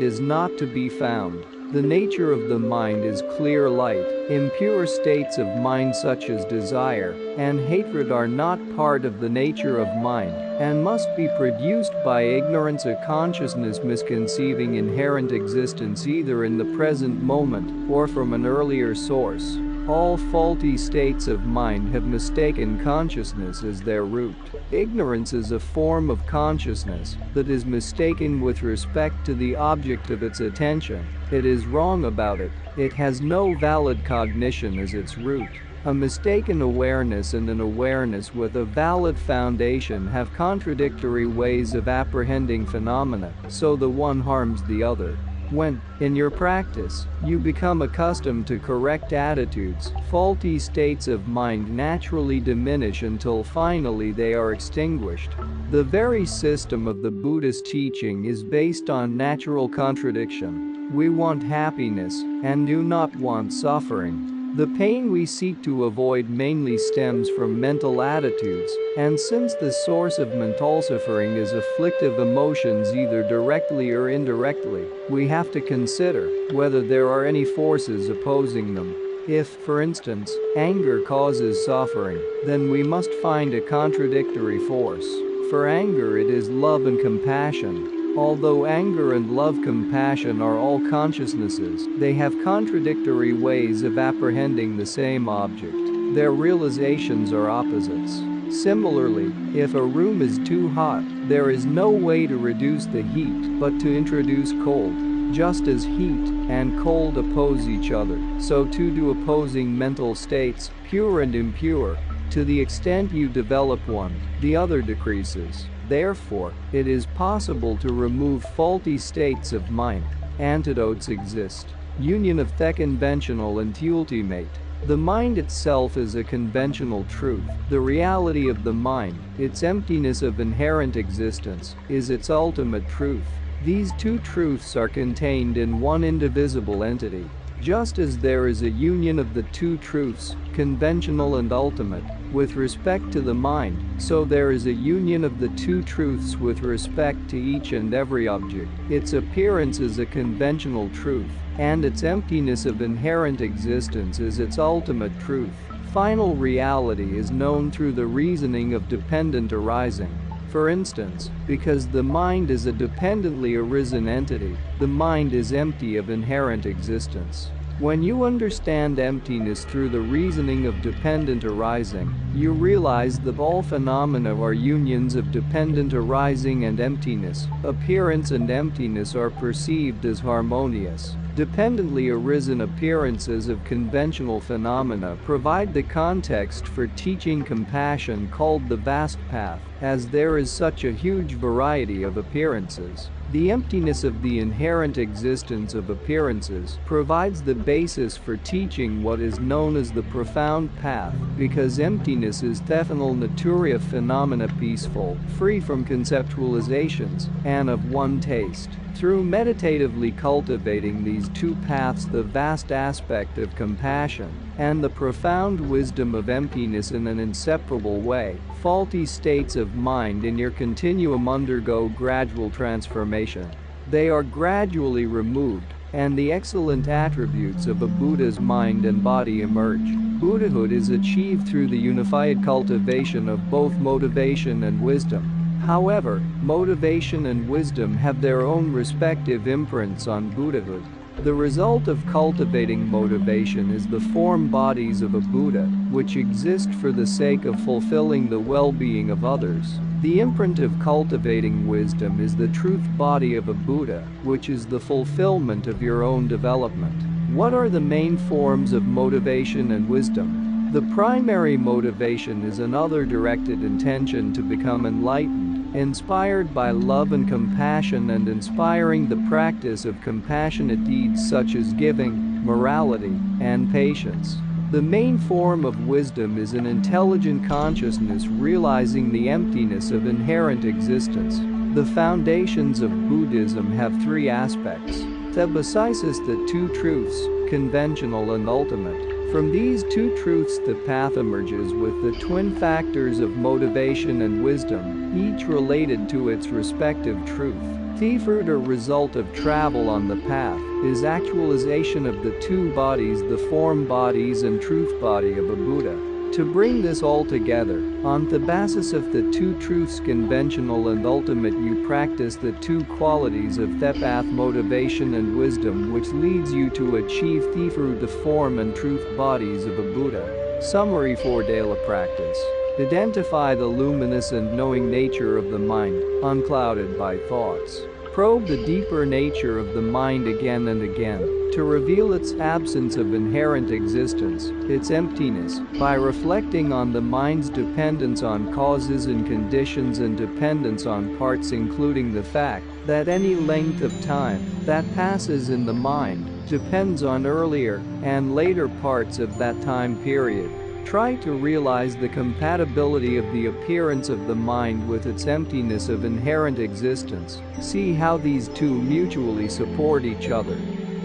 is not to be found. The nature of the mind is clear light. Impure states of mind such as desire and hatred are not part of the nature of mind and must be produced by ignorance or consciousness misconceiving inherent existence either in the present moment or from an earlier source. All faulty states of mind have mistaken consciousness as their root. Ignorance is a form of consciousness that is mistaken with respect to the object of its attention. It is wrong about it. It has no valid cognition as its root. A mistaken awareness and an awareness with a valid foundation have contradictory ways of apprehending phenomena, so the one harms the other. When, in your practice, you become accustomed to correct attitudes, faulty states of mind naturally diminish until finally they are extinguished. The very system of the Buddhist teaching is based on natural contradiction. We want happiness and do not want suffering. The pain we seek to avoid mainly stems from mental attitudes, and since the source of mental suffering is afflictive emotions either directly or indirectly, we have to consider whether there are any forces opposing them. If, for instance, anger causes suffering, then we must find a contradictory force. For anger it is love and compassion. Although anger and love-compassion are all consciousnesses, they have contradictory ways of apprehending the same object. Their realizations are opposites. Similarly, if a room is too hot, There is no way to reduce the heat but to introduce cold. Just as heat and cold oppose each other, so too do opposing mental states, pure and impure. To the extent you develop one, the other decreases. Therefore, it is possible to remove faulty states of mind. Antidotes exist. Union of the conventional and ultimate. The mind itself is a conventional truth. The reality of the mind, its emptiness of inherent existence, is its ultimate truth. These two truths are contained in one indivisible entity. Just as there is a union of the two truths, conventional and ultimate, with respect to the mind, so there is a union of the two truths with respect to each and every object. Its appearance is a conventional truth, and its emptiness of inherent existence is its ultimate truth. Final reality is known through the reasoning of dependent arising. For instance, because the mind is a dependently arisen entity, the mind is empty of inherent existence. When you understand emptiness through the reasoning of dependent arising, you realize that all phenomena are unions of dependent arising and emptiness. Appearance and emptiness are perceived as harmonious. Dependently arisen appearances of conventional phenomena provide the context for teaching compassion called the vast path, as there is such a huge variety of appearances. The emptiness of the inherent existence of appearances provides the basis for teaching what is known as the profound path, because emptiness is thefanal naturia phenomena peaceful, free from conceptualizations, and of one taste. Through meditatively cultivating these two paths, the vast aspect of compassion and the profound wisdom of emptiness in an inseparable way, faulty states of mind in your continuum undergo gradual transformation. They are gradually removed, and the excellent attributes of a Buddha's mind and body emerge. Buddhahood is achieved through the unified cultivation of both motivation and wisdom. However, motivation and wisdom have their own respective imprints on Buddhahood. The result of cultivating motivation is the form bodies of a Buddha, which exist for the sake of fulfilling the well-being of others. The imprint of cultivating wisdom is the truth body of a Buddha, which is the fulfillment of your own development. What are the main forms of motivation and wisdom? The primary motivation is another directed intention to become enlightened, inspired by love and compassion and inspiring the practice of compassionate deeds such as giving, morality, and patience. The main form of wisdom is an intelligent consciousness realizing the emptiness of inherent existence. The foundations of Buddhism have three aspects. Thebasisis, the two truths, conventional and ultimate. From these two truths the path emerges with the twin factors of motivation and wisdom, each related to its respective truth. The fruit or result of travel on the path is actualization of the two bodies, the form bodies and truth body of a Buddha. To bring this all together, on the basis of the two truths conventional and ultimate, you practice the two qualities of the path, motivation and wisdom, which leads you to achieve the fruit, the form and truth bodies of a Buddha. Summary for daily practice. Identify the luminous and knowing nature of the mind, unclouded by thoughts. Probe the deeper nature of the mind again and again, to reveal its absence of inherent existence, its emptiness, by reflecting on the mind's dependence on causes and conditions and dependence on parts, including the fact that any length of time that passes in the mind depends on earlier and later parts of that time period. Try to realize the compatibility of the appearance of the mind with its emptiness of inherent existence. See how these two mutually support each other.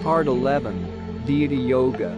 Part 11. Deity Yoga.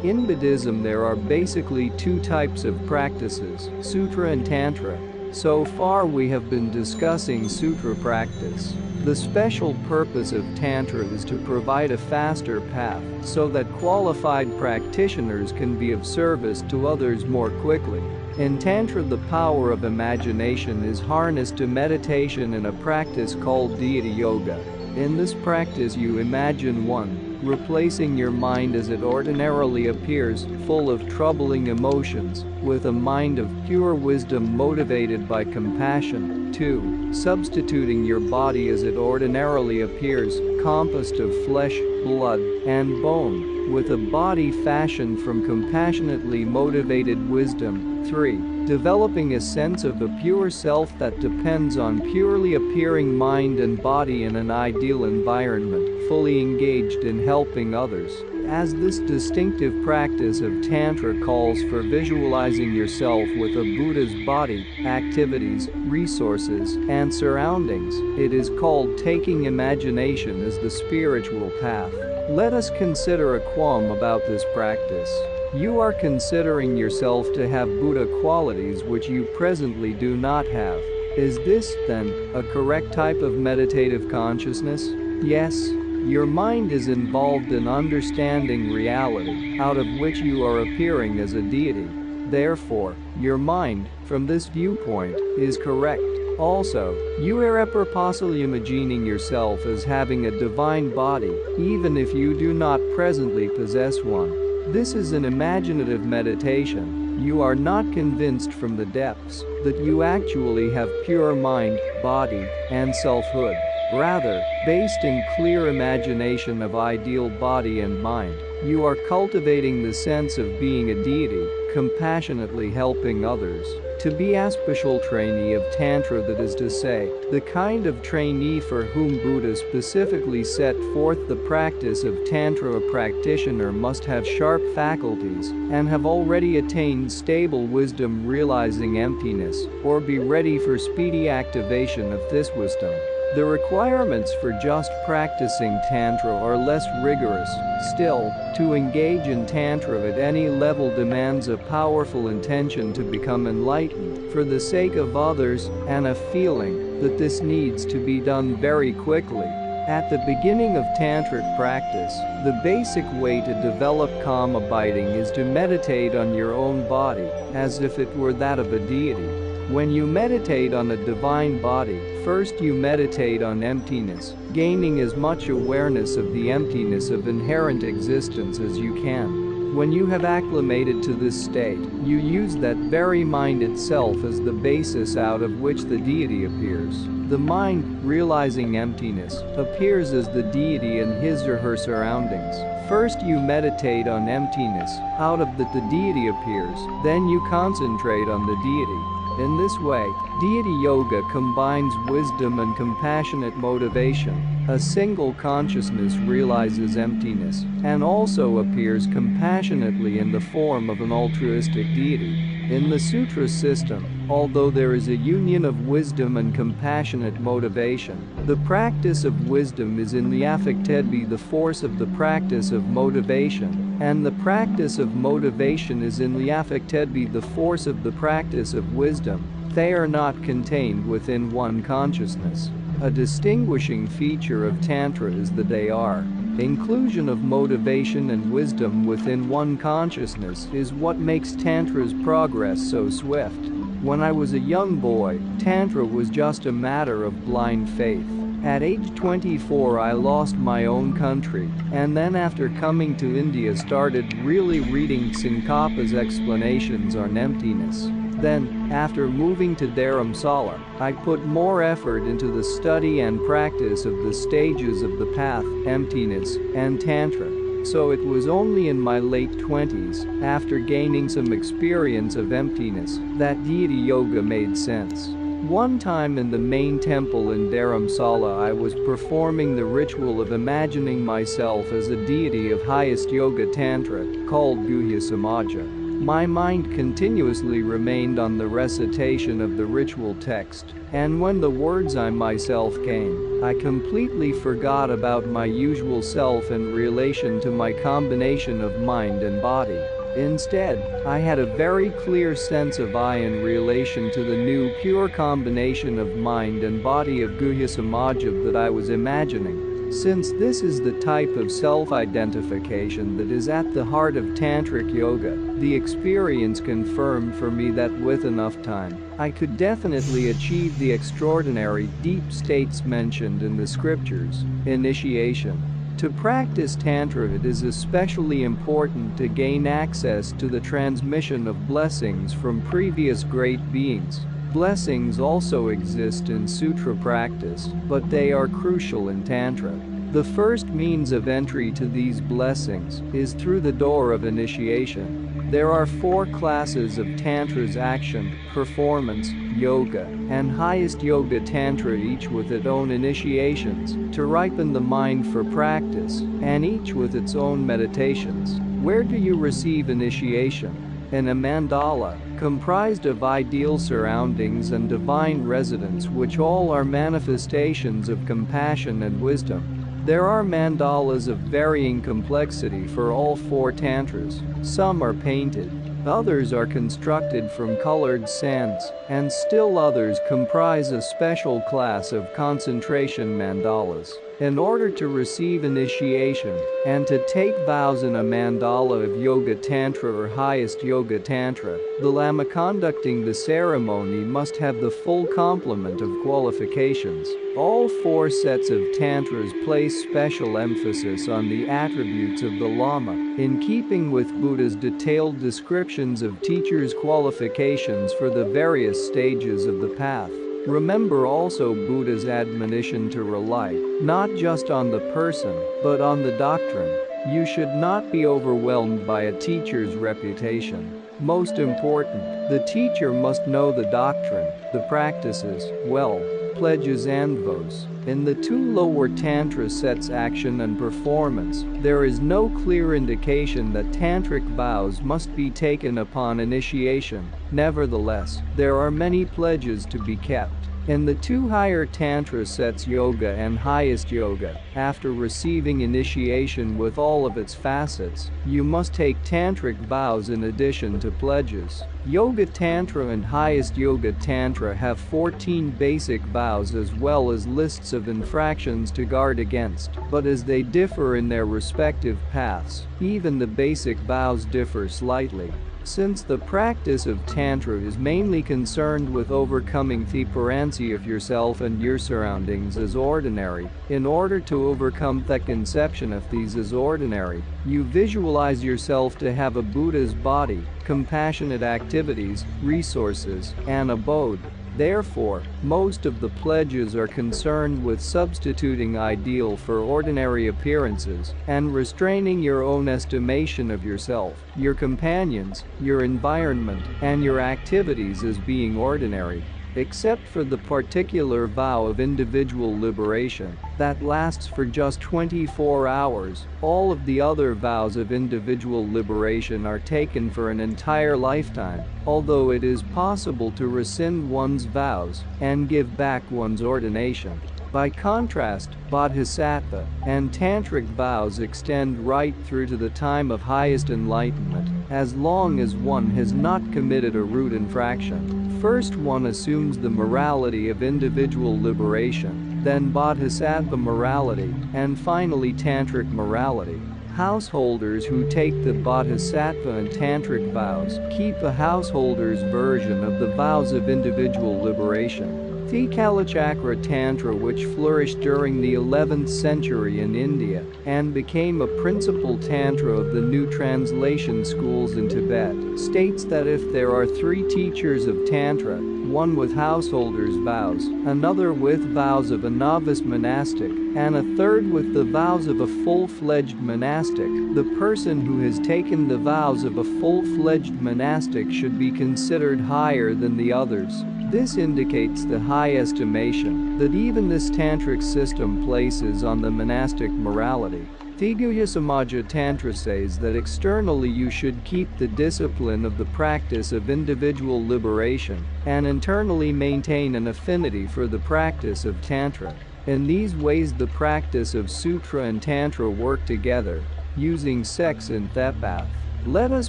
In Buddhism there are basically two types of practices, Sutra and Tantra. So far we have been discussing Sutra practice. The special purpose of Tantra is to provide a faster path so that qualified practitioners can be of service to others more quickly. In Tantra, the power of imagination is harnessed to meditation in a practice called Deity Yoga. In this practice you imagine one replacing your mind as it ordinarily appears, full of troubling emotions, with a mind of pure wisdom motivated by compassion. 2. Substituting your body as it ordinarily appears, composed of flesh, blood, and bone, with a body fashioned from compassionately motivated wisdom. 3. Developing a sense of a pure self that depends on purely appearing mind and body in an ideal environment, fully engaged in helping others. As this distinctive practice of Tantra calls for visualizing yourself with a Buddha's body, activities, resources, and surroundings, it is called taking imagination as the spiritual path. Let us consider a qualm about this practice. You are considering yourself to have Buddha qualities which you presently do not have. Is this, then, a correct type of meditative consciousness? Yes. Your mind is involved in understanding reality, out of which you are appearing as a deity. Therefore, your mind, from this viewpoint, is correct. Also, you are purposely imagining yourself as having a divine body, even if you do not presently possess one. This is an imaginative meditation. You are not convinced from the depths that you actually have pure mind, body, and selfhood. Rather, based in clear imagination of ideal body and mind, you are cultivating the sense of being a deity, compassionately helping others. To be a special trainee of Tantra, that is to say, the kind of trainee for whom Buddha specifically set forth the practice of Tantra, a practitioner must have sharp faculties and have already attained stable wisdom realizing emptiness, or be ready for speedy activation of this wisdom. The requirements for just practicing Tantra are less rigorous. Still, to engage in Tantra at any level demands a powerful intention to become enlightened for the sake of others and a feeling that this needs to be done very quickly. At the beginning of Tantric practice, the basic way to develop calm abiding is to meditate on your own body, as if it were that of a deity. When you meditate on a divine body, first you meditate on emptiness, gaining as much awareness of the emptiness of inherent existence as you can. When you have acclimated to this state, you use that very mind itself as the basis out of which the deity appears. The mind, realizing emptiness, appears as the deity in his or her surroundings. First you meditate on emptiness, out of that the deity appears, then you concentrate on the deity. In this way, deity yoga combines wisdom and compassionate motivation. A single consciousness realizes emptiness and also appears compassionately in the form of an altruistic deity. In the sutra system, although there is a union of wisdom and compassionate motivation, the practice of wisdom is in the affected by the force of the practice of motivation, and the practice of motivation is in the affected by the force of the practice of wisdom. They are not contained within one consciousness. A distinguishing feature of Tantra is that they are. Inclusion of motivation and wisdom within one consciousness is what makes Tantra's progress so swift. When I was a young boy, Tantra was just a matter of blind faith. At age 24 I lost my own country, and then after coming to India started really reading Tsongkhapa's explanations on emptiness. Then, after moving to Dharamsala, I put more effort into the study and practice of the stages of the path, emptiness, and Tantra. So it was only in my late 20s, after gaining some experience of emptiness, that deity yoga made sense. One time in the main temple in Dharamsala I was performing the ritual of imagining myself as a deity of highest yoga tantra, called Guhya Samaja. My mind continuously remained on the recitation of the ritual text, and when the words I myself came, I completely forgot about my usual self in relation to my combination of mind and body. Instead, I had a very clear sense of I in relation to the new pure combination of mind and body of Guhya Samaja that I was imagining. Since this is the type of self-identification that is at the heart of Tantric Yoga, the experience confirmed for me that with enough time, I could definitely achieve the extraordinary deep states mentioned in the scriptures. Initiation. To practice Tantra, it is especially important to gain access to the transmission of blessings from previous great beings. Blessings also exist in Sutra practice, but they are crucial in Tantra. The first means of entry to these blessings is through the door of initiation. There are 4 classes of Tantra's: action, performance, yoga, and highest yoga Tantra, each with its own initiations to ripen the mind for practice, and each with its own meditations. Where do you receive initiation? In a mandala, comprised of ideal surroundings and divine residence, which all are manifestations of compassion and wisdom. There are mandalas of varying complexity for all 4 tantras. Some are painted, others are constructed from colored sands, and still others comprise a special class of concentration mandalas. In order to receive initiation and to take vows in a mandala of Yoga Tantra or highest Yoga Tantra, the Lama conducting the ceremony must have the full complement of qualifications. All 4 sets of tantras place special emphasis on the attributes of the Lama, in keeping with Buddha's detailed descriptions of teachers' qualifications for the various stages of the path. Remember also Buddha's admonition to rely not just on the person, but on the doctrine. You should not be overwhelmed by a teacher's reputation. Most important, the teacher must know the doctrine, the practices, well, pledges and vows. In the 2 lower Tantra sets, action and performance, there is no clear indication that tantric vows must be taken upon initiation. Nevertheless, there are many pledges to be kept. In the 2 higher Tantra sets, yoga and highest yoga, after receiving initiation with all of its facets, you must take tantric vows in addition to pledges. Yoga Tantra and highest Yoga Tantra have 14 basic vows as well as lists of infractions to guard against, but as they differ in their respective paths, even the basic vows differ slightly. Since the practice of Tantra is mainly concerned with overcoming the appearance of yourself and your surroundings as ordinary, in order to overcome the conception of these as ordinary, you visualize yourself to have a Buddha's body, compassionate activities, resources, and abode. Therefore, most of the pledges are concerned with substituting ideal for ordinary appearances and restraining your own estimation of yourself, your companions, your environment, and your activities as being ordinary. Except for the particular vow of individual liberation that lasts for just 24 hours, all of the other vows of individual liberation are taken for an entire lifetime, although it is possible to rescind one's vows and give back one's ordination. By contrast, bodhisattva and tantric vows extend right through to the time of highest enlightenment, as long as one has not committed a root infraction. First one assumes the morality of individual liberation, then bodhisattva morality, and finally tantric morality. Householders who take the bodhisattva and tantric vows keep a householder's version of the vows of individual liberation. The Kalachakra Tantra, which flourished during the 11th century in India and became a principal tantra of the new translation schools in Tibet, states that if there are 3 teachers of Tantra, one with householder's vows, another with vows of a novice monastic, and a third with the vows of a full-fledged monastic, the person who has taken the vows of a full-fledged monastic should be considered higher than the others. This indicates the high estimation that even this tantric system places on the monastic morality. Thiguya Samaja Tantra says that externally you should keep the discipline of the practice of individual liberation and internally maintain an affinity for the practice of Tantra. In these ways the practice of Sutra and Tantra work together, using sex in that path. Let us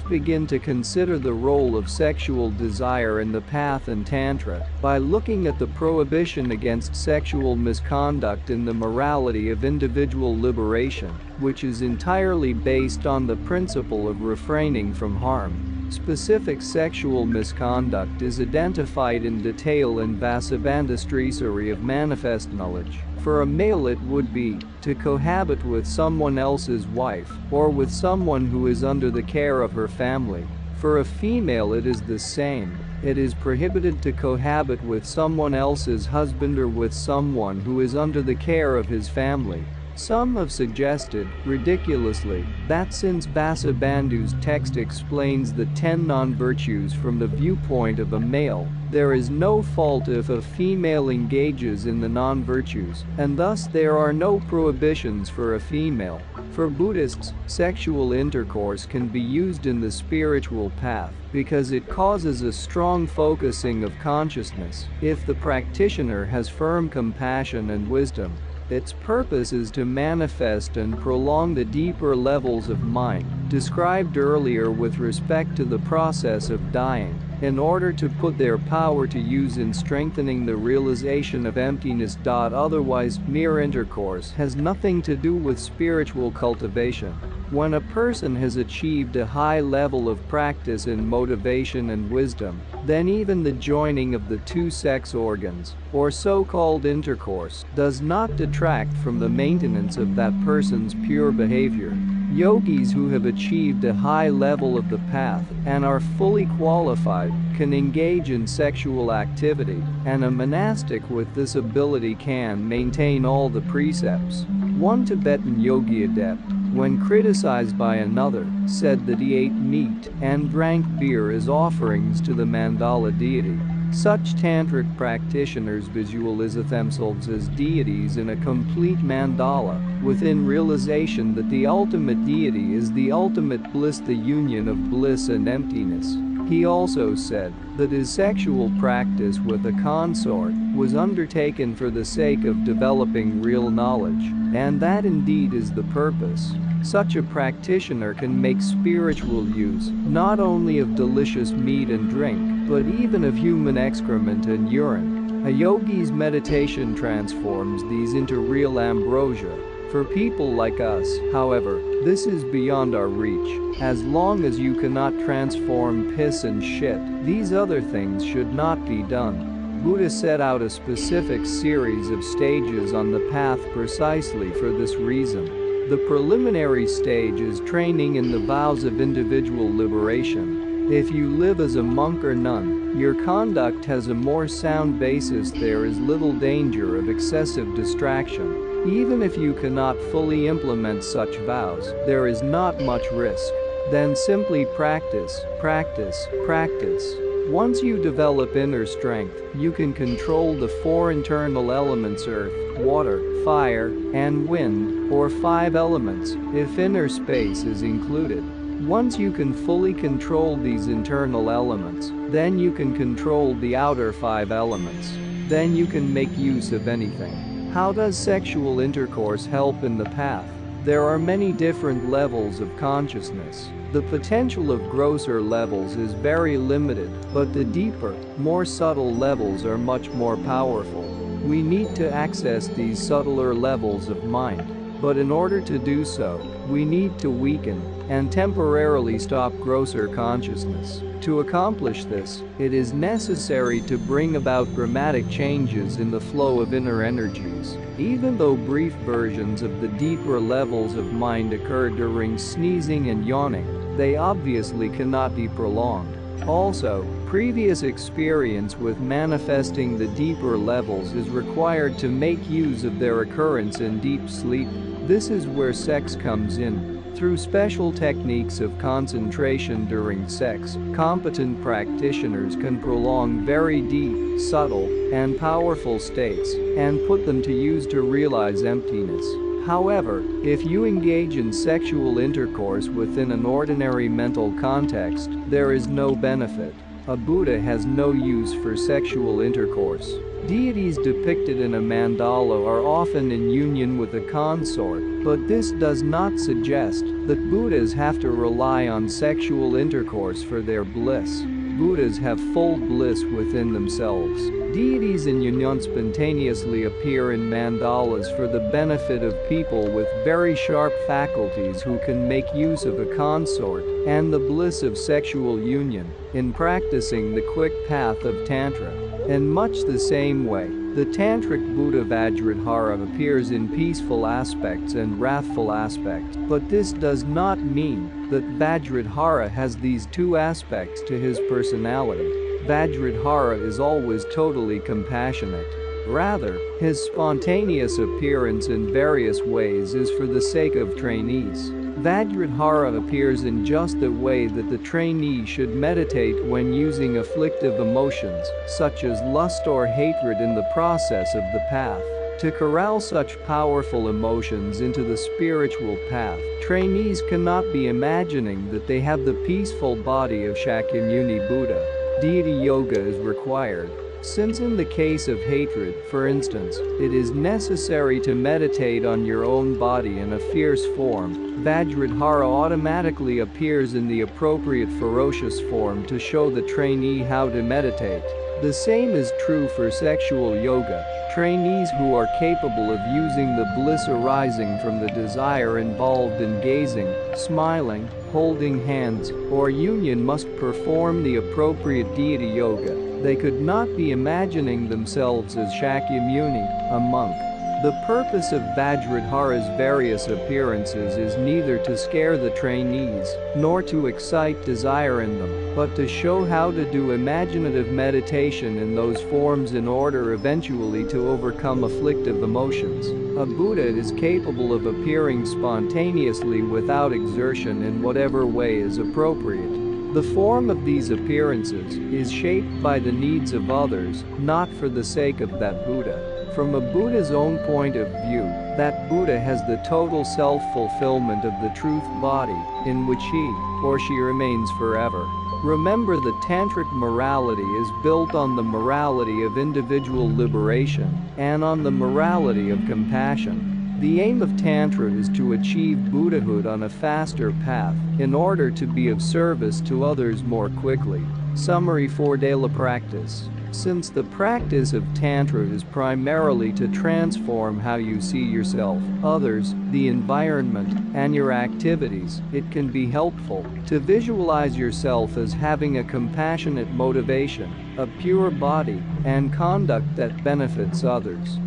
begin to consider the role of sexual desire in the path and Tantra by looking at the prohibition against sexual misconduct in the morality of individual liberation, which is entirely based on the principle of refraining from harm. Specific sexual misconduct is identified in detail in Vasubandhu Srisari of Manifest Knowledge. For a male it would be to cohabit with someone else's wife or with someone who is under the care of her family. For a female it is the same. It is prohibited to cohabit with someone else's husband or with someone who is under the care of his family. Some have suggested, ridiculously, that since Vasubandhu's text explains the 10 non-virtues from the viewpoint of a male, there is no fault if a female engages in the non-virtues, and thus there are no prohibitions for a female. For Buddhists, sexual intercourse can be used in the spiritual path because it causes a strong focusing of consciousness. If the practitioner has firm compassion and wisdom, its purpose is to manifest and prolong the deeper levels of mind described earlier with respect to the process of dying, in order to put their power to use in strengthening the realization of emptiness. Otherwise, mere intercourse has nothing to do with spiritual cultivation. When a person has achieved a high level of practice in motivation and wisdom, then even the joining of the two sex organs, or so-called intercourse, does not detract from the maintenance of that person's pure behavior. Yogis who have achieved a high level of the path and are fully qualified can engage in sexual activity, and a monastic with this ability can maintain all the precepts. One Tibetan yogi adept, when criticized by another, said that he ate meat and drank beer as offerings to the mandala deity. Such tantric practitioners visualize themselves as deities in a complete mandala, within realization that the ultimate deity is the ultimate bliss, the union of bliss and emptiness. He also said that his sexual practice with a consort was undertaken for the sake of developing real knowledge, and that indeed is the purpose. Such a practitioner can make spiritual use not only of delicious meat and drink, but even of human excrement and urine. A yogi's meditation transforms these into real ambrosia. For people like us, however, this is beyond our reach. As long as you cannot transform piss and shit, these other things should not be done. Buddha set out a specific series of stages on the path precisely for this reason. The preliminary stage is training in the vows of individual liberation. If you live as a monk or nun, your conduct has a more sound basis. There is little danger of excessive distraction. Even if you cannot fully implement such vows, there is not much risk. Then simply practice, practice, practice. Once you develop inner strength, you can control the 4 internal elements: earth, water, fire, and wind, or 5 elements, if inner space is included. Once you can fully control these internal elements, then you can control the outer 5 elements. Then you can make use of anything. How does sexual intercourse help in the path? There are many different levels of consciousness. The potential of grosser levels is very limited, but the deeper, more subtle levels are much more powerful. We need to access these subtler levels of mind. But in order to do so, we need to weaken and temporarily stop grosser consciousness. To accomplish this, it is necessary to bring about dramatic changes in the flow of inner energies. Even though brief versions of the deeper levels of mind occur during sneezing and yawning, they obviously cannot be prolonged. Also, previous experience with manifesting the deeper levels is required to make use of their occurrence in deep sleep. This is where sex comes in. Through special techniques of concentration during sex, competent practitioners can prolong very deep, subtle, and powerful states, and put them to use to realize emptiness. However, if you engage in sexual intercourse within an ordinary mental context, there is no benefit. A Buddha has no use for sexual intercourse. Deities depicted in a mandala are often in union with a consort, but this does not suggest that Buddhas have to rely on sexual intercourse for their bliss. Buddhas have full bliss within themselves. Deities in Yunnan spontaneously appear in mandalas for the benefit of people with very sharp faculties who can make use of a consort and the bliss of sexual union in practicing the quick path of Tantra. In much the same way, the Tantric Buddha Vajradhara appears in peaceful aspects and wrathful aspects, but this does not mean that Vajradhara has these two aspects to his personality. Vajradhara is always totally compassionate. Rather, his spontaneous appearance in various ways is for the sake of trainees. Vajradhara appears in just the way that the trainee should meditate when using afflictive emotions, such as lust or hatred in the process of the path. To corral such powerful emotions into the spiritual path, trainees cannot be imagining that they have the peaceful body of Shakyamuni Buddha. Deity yoga is required. Since in the case of hatred, for instance, it is necessary to meditate on your own body in a fierce form, Vajradhara automatically appears in the appropriate ferocious form to show the trainee how to meditate. The same is true for sexual yoga. Trainees who are capable of using the bliss arising from the desire involved in gazing, smiling, holding hands, or union must perform the appropriate deity yoga. They could not be imagining themselves as Shakyamuni, a monk. The purpose of Vajradhara's various appearances is neither to scare the trainees, nor to excite desire in them, but to show how to do imaginative meditation in those forms in order eventually to overcome afflictive emotions. A Buddha is capable of appearing spontaneously without exertion in whatever way is appropriate. The form of these appearances is shaped by the needs of others, not for the sake of that Buddha. From a Buddha's own point of view, that Buddha has the total self-fulfillment of the truth body, in which he or she remains forever. Remember, the Tantric morality is built on the morality of individual liberation and on the morality of compassion. The aim of Tantra is to achieve Buddhahood on a faster path in order to be of service to others more quickly. Summary for daily practice. Since the practice of Tantra is primarily to transform how you see yourself, others, the environment, and your activities, it can be helpful to visualize yourself as having a compassionate motivation, a pure body, and conduct that benefits others.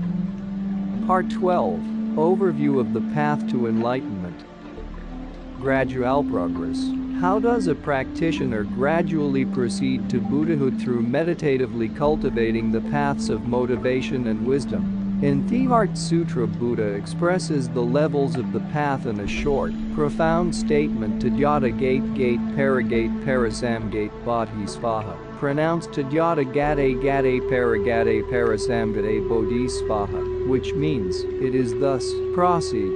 Part 12. Overview of the path to enlightenment. Gradual progress. How does a practitioner gradually proceed to Buddhahood through meditatively cultivating the paths of motivation and wisdom? In the Heart Sutra, Buddha expresses the levels of the path in a short, profound statement: Tadyata gate gate paragate parasamgate bodhisvaha, pronounced Tadyata gate gate paragate parasamgate bodhisvaha, which means, it is thus, proceed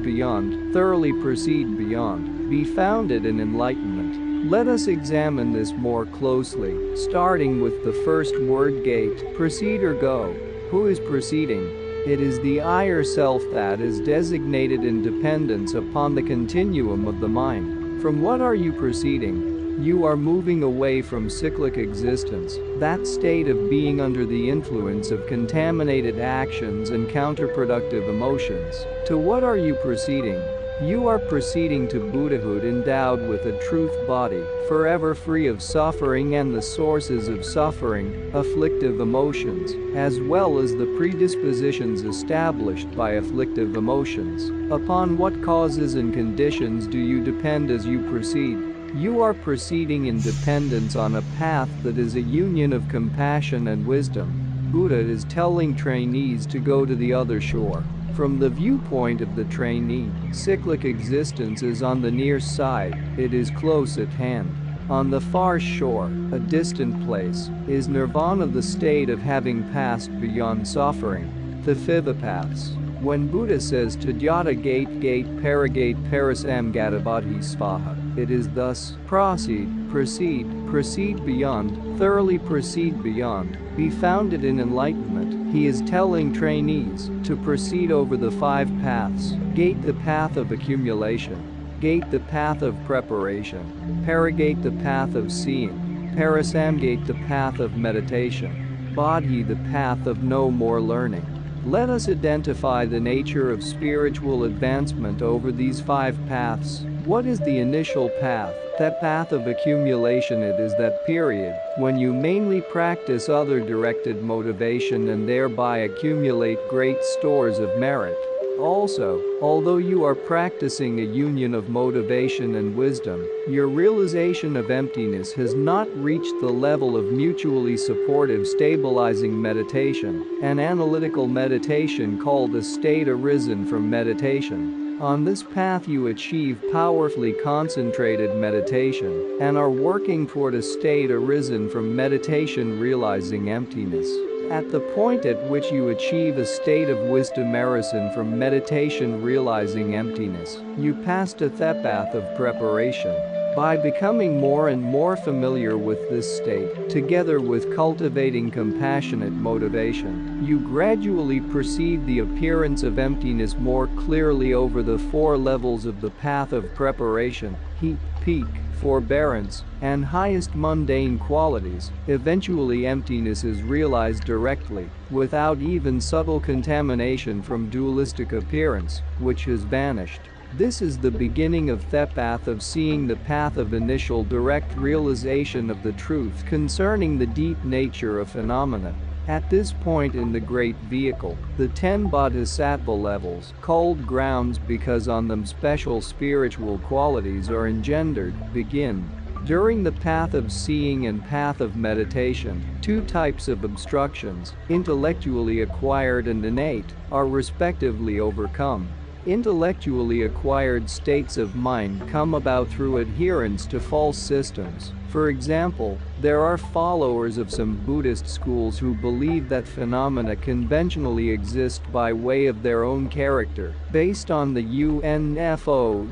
beyond, thoroughly proceed beyond, be founded in enlightenment. Let us examine this more closely, starting with the first word gate, proceed or go. Who is proceeding? It is the higher self that is designated in dependence upon the continuum of the mind. From what are you proceeding? You are moving away from cyclic existence, that state of being under the influence of contaminated actions and counterproductive emotions. To what are you proceeding? You are proceeding to Buddhahood endowed with a truth body, forever free of suffering and the sources of suffering, afflictive emotions, as well as the predispositions established by afflictive emotions. Upon what causes and conditions do you depend as you proceed? You are proceeding in dependence on a path that is a union of compassion and wisdom. Buddha is telling trainees to go to the other shore. From the viewpoint of the trainee, cyclic existence is on the near side, it is close at hand. On the far shore, a distant place, is nirvana, the state of having passed beyond suffering. The fifth paths. When Buddha says Tadyata gate gate paragate parasamgata bodhisvaha, it is thus, proceed beyond, thoroughly proceed beyond, be founded in enlightenment. He is telling trainees to proceed over the five paths: gate, the path of accumulation; gate, the path of preparation; paragate, the path of seeing; Parasamgate, the path of meditation. Bodhi, the path of no more learning. Let us identify the nature of spiritual advancement over these 5 paths. What is the initial path? That path of accumulation. It is that period when you mainly practice other directed motivation and thereby accumulate great stores of merit. Also, although you are practicing a union of motivation and wisdom, your realization of emptiness has not reached the level of mutually supportive stabilizing meditation, an analytical meditation called a state arisen from meditation. On this path you achieve powerfully concentrated meditation and are working toward a state arisen from meditation realizing emptiness. At the point at which you achieve a state of wisdom arisen from meditation realizing emptiness, you pass to the path of preparation. By becoming more and more familiar with this state, together with cultivating compassionate motivation, you gradually perceive the appearance of emptiness more clearly over the 4 levels of the path of preparation: heat, peak, forbearance, and highest mundane qualities. Eventually emptiness is realized directly, without even subtle contamination from dualistic appearance, which has vanished. This is the beginning of the path of seeing, the path of initial direct realization of the truth concerning the deep nature of phenomena. At this point in the great vehicle, the 10 bodhisattva levels, called grounds because on them special spiritual qualities are engendered, begin. During the path of seeing and path of meditation, 2 types of obstructions, intellectually acquired and innate, are respectively overcome. Intellectually acquired states of mind come about through adherence to false systems. For example, there are followers of some Buddhist schools who believe that phenomena conventionally exist by way of their own character, based on the UNFOUNDED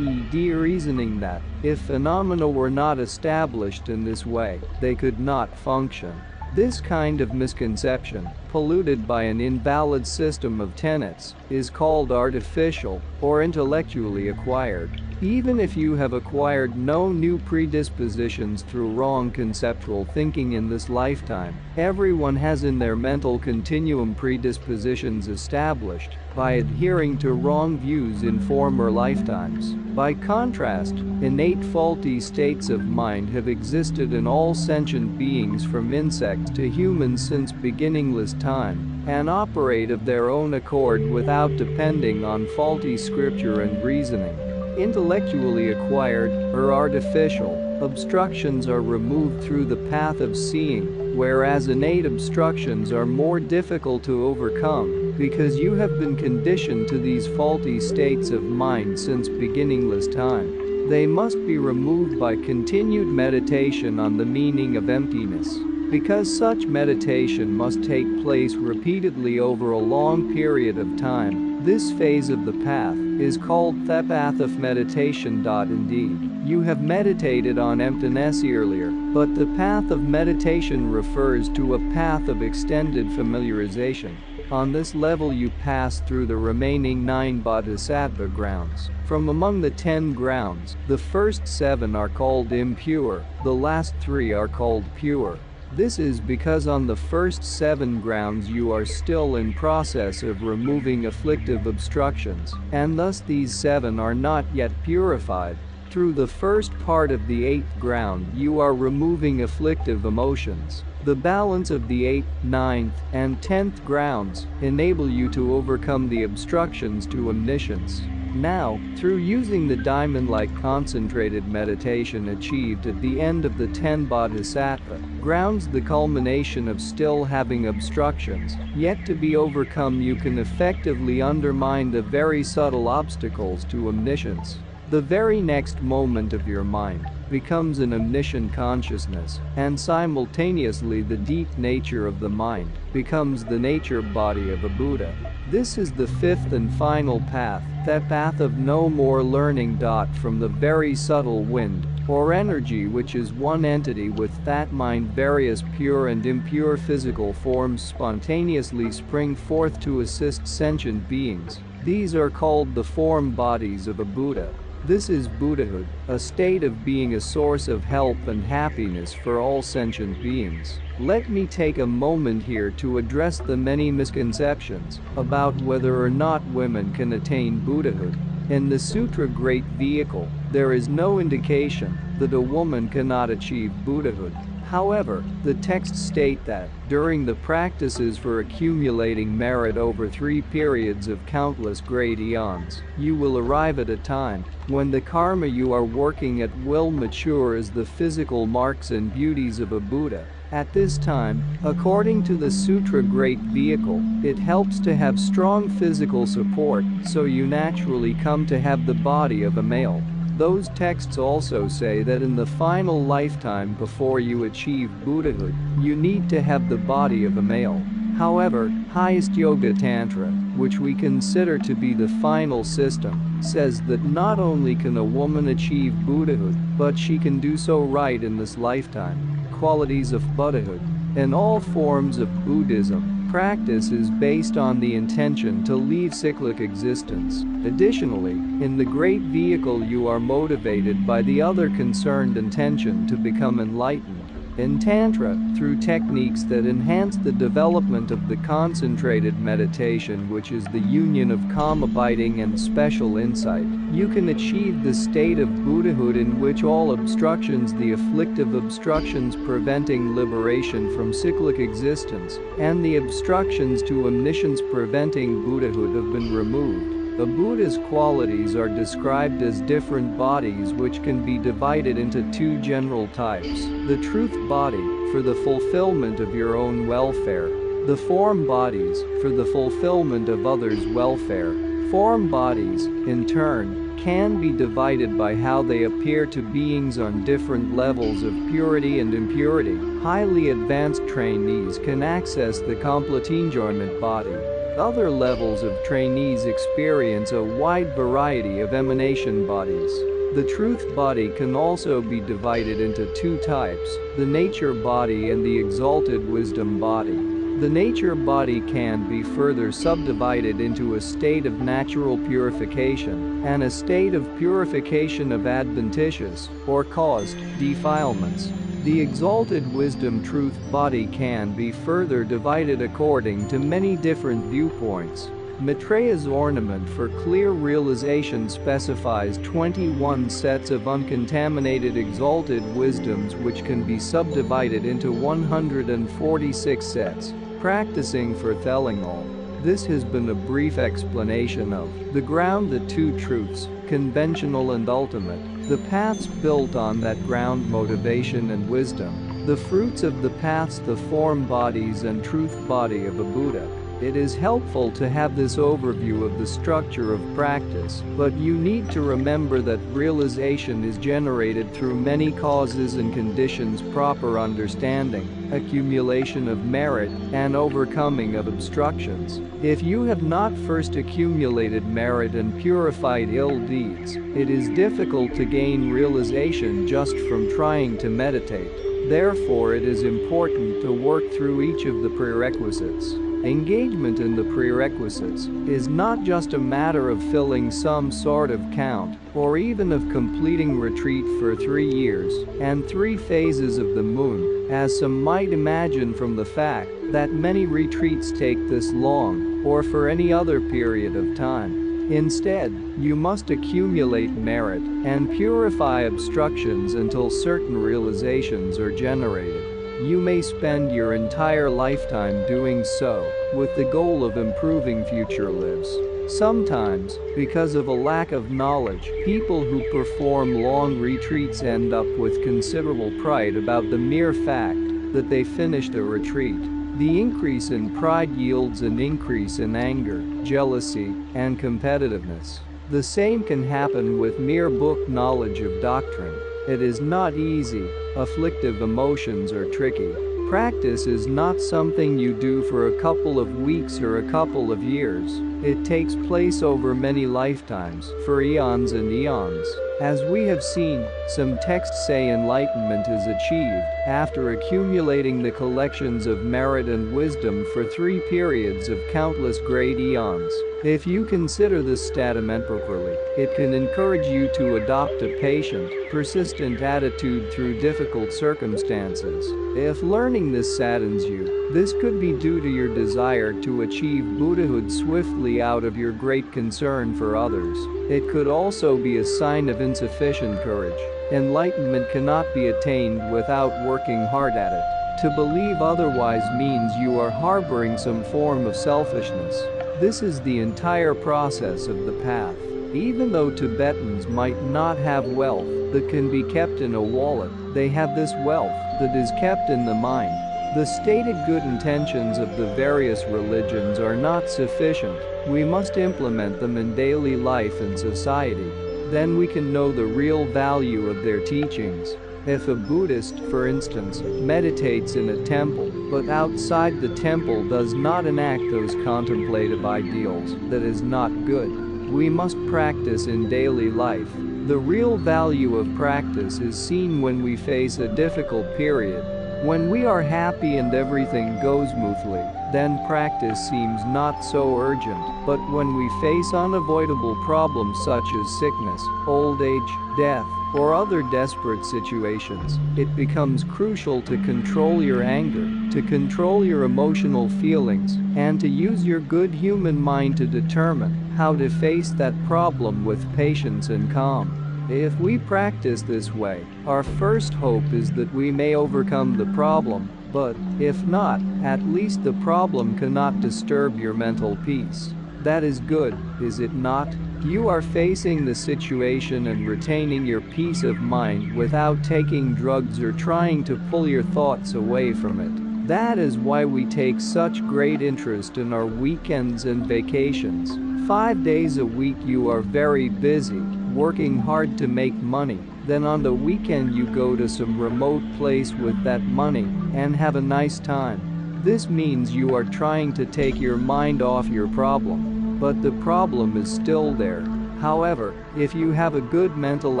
reasoning that, if phenomena were not established in this way, they could not function. This kind of misconception, polluted by an invalid system of tenets, is called artificial or intellectually acquired. Even if you have acquired no new predispositions through wrong conceptual thinking in this lifetime, everyone has in their mental continuum predispositions established by adhering to wrong views in former lifetimes. By contrast, innate faulty states of mind have existed in all sentient beings from insects to humans since beginningless time, and operate of their own accord without depending on faulty scripture and reasoning. Intellectually acquired, or artificial, obstructions are removed through the path of seeing, whereas innate obstructions are more difficult to overcome, because you have been conditioned to these faulty states of mind since beginningless time. They must be removed by continued meditation on the meaning of emptiness. Because such meditation must take place repeatedly over a long period of time, this phase of the path is called the path of meditation. Indeed, you have meditated on emptiness earlier, but the path of meditation refers to a path of extended familiarization. On this level you pass through the remaining 9 bodhisattva grounds. From among the 10 grounds, the first 7 are called impure, the last 3 are called pure. This is because on the first 7 grounds you are still in process of removing afflictive obstructions, and thus these 7 are not yet purified. Through the first part of the 8th ground you are removing afflictive emotions. The balance of the 8th, 9th, and 10th grounds enable you to overcome the obstructions to omniscience. Now, through using the diamond-like concentrated meditation achieved at the end of the 10 bodhisattva grounds, the culmination of still having obstructions yet to be overcome, you can effectively undermine the very subtle obstacles to omniscience. The very next moment of your mind becomes an omniscient consciousness, and simultaneously the deep nature of the mind becomes the nature body of a Buddha. This is the 5th and final path, that path of no more learning. From the very subtle wind, or energy which is one entity with that mind, various pure and impure physical forms spontaneously spring forth to assist sentient beings. These are called the form bodies of a Buddha. This is Buddhahood, a state of being a source of help and happiness for all sentient beings. Let me take a moment here to address the many misconceptions about whether or not women can attain Buddhahood. In the Sutra Great Vehicle, there is no indication that a woman cannot achieve Buddhahood. However, the texts state that, during the practices for accumulating merit over 3 periods of countless great eons, you will arrive at a time when the karma you are working at will mature as the physical marks and beauties of a Buddha. At this time, according to the Sutra Great Vehicle, it helps to have strong physical support, so you naturally come to have the body of a male. Those texts also say that in the final lifetime before you achieve Buddhahood, you need to have the body of a male. However, highest Yoga Tantra, which we consider to be the final system, says that not only can a woman achieve Buddhahood, but she can do so right in this lifetime. Qualities of Buddhahood. In all forms of Buddhism, practice is based on the intention to leave cyclic existence. Additionally, in the Great Vehicle you are motivated by the other concerned intention to become enlightened. In Tantra, through techniques that enhance the development of the concentrated meditation, which is the union of calm abiding and special insight, you can achieve the state of Buddhahood in which all obstructions, the afflictive obstructions preventing liberation from cyclic existence, and the obstructions to omniscience preventing Buddhahood have been removed. A Buddha's qualities are described as different bodies which can be divided into 2 general types. The truth body, for the fulfillment of your own welfare. The form bodies, for the fulfillment of others' welfare. Form bodies, in turn, can be divided by how they appear to beings on different levels of purity and impurity. Highly advanced trainees can access the complete enjoyment body. Other levels of trainees experience a wide variety of emanation bodies. The truth body can also be divided into 2 types, the nature body and the exalted wisdom body. The nature body can be further subdivided into a state of natural purification and a state of purification of adventitious or caused defilements. The exalted wisdom truth body can be further divided according to many different viewpoints. Maitreya's ornament for clear realization specifies 21 sets of uncontaminated exalted wisdoms which can be subdivided into 146 sets. Practicing for Thellingal. This has been a brief explanation of the ground, the 2 truths, conventional and ultimate, the paths built on that ground, motivation and wisdom, the fruits of the paths, the form bodies and truth body of a Buddha. It is helpful to have this overview of the structure of practice, but you need to remember that realization is generated through many causes and conditions: proper understanding, accumulation of merit, and overcoming of obstructions. If you have not first accumulated merit and purified ill deeds, it is difficult to gain realization just from trying to meditate. Therefore, it is important to work through each of the prerequisites. Engagement in the prerequisites is not just a matter of filling some sort of count, or even of completing retreat for 3 years and 3 phases of the moon, as some might imagine from the fact that many retreats take this long, or for any other period of time. Instead, you must accumulate merit and purify obstructions until certain realizations are generated. You may spend your entire lifetime doing so, with the goal of improving future lives. Sometimes, because of a lack of knowledge, people who perform long retreats end up with considerable pride about the mere fact that they finished a retreat. The increase in pride yields an increase in anger, jealousy, and competitiveness. The same can happen with mere book knowledge of doctrine. It is not easy. Afflictive emotions are tricky. Practice is not something you do for a couple of weeks or a couple of years. It takes place over many lifetimes, for eons and eons. As we have seen, some texts say enlightenment is achieved after accumulating the collections of merit and wisdom for 3 periods of countless great eons. If you consider this statement properly, it can encourage you to adopt a patient, persistent attitude through difficult circumstances. If learning this saddens you, this could be due to your desire to achieve Buddhahood swiftly out of your great concern for others. It could also be a sign of insufficient courage. Enlightenment cannot be attained without working hard at it. To believe otherwise means you are harboring some form of selfishness. This is the entire process of the path. Even though Tibetans might not have wealth that can be kept in a wallet, they have this wealth that is kept in the mind. The stated good intentions of the various religions are not sufficient. We must implement them in daily life and society. Then we can know the real value of their teachings. If a Buddhist, for instance, meditates in a temple, but outside the temple does not enact those contemplative ideals, that is not good. We must practice in daily life. The real value of practice is seen when we face a difficult period. When we are happy and everything goes smoothly, then practice seems not so urgent. But when we face unavoidable problems such as sickness, old age, death, or other desperate situations, it becomes crucial to control your anger, to control your emotional feelings, and to use your good human mind to determine how to face that problem with patience and calm. If we practice this way, our first hope is that we may overcome the problem, but if not, at least the problem cannot disturb your mental peace. That is good, is it not? You are facing the situation and retaining your peace of mind without taking drugs or trying to pull your thoughts away from it. That is why we take such great interest in our weekends and vacations. 5 days a week you are very busy, working hard to make money. Then on the weekend you go to some remote place with that money and have a nice time. This means you are trying to take your mind off your problem, but the problem is still there. However, if you have a good mental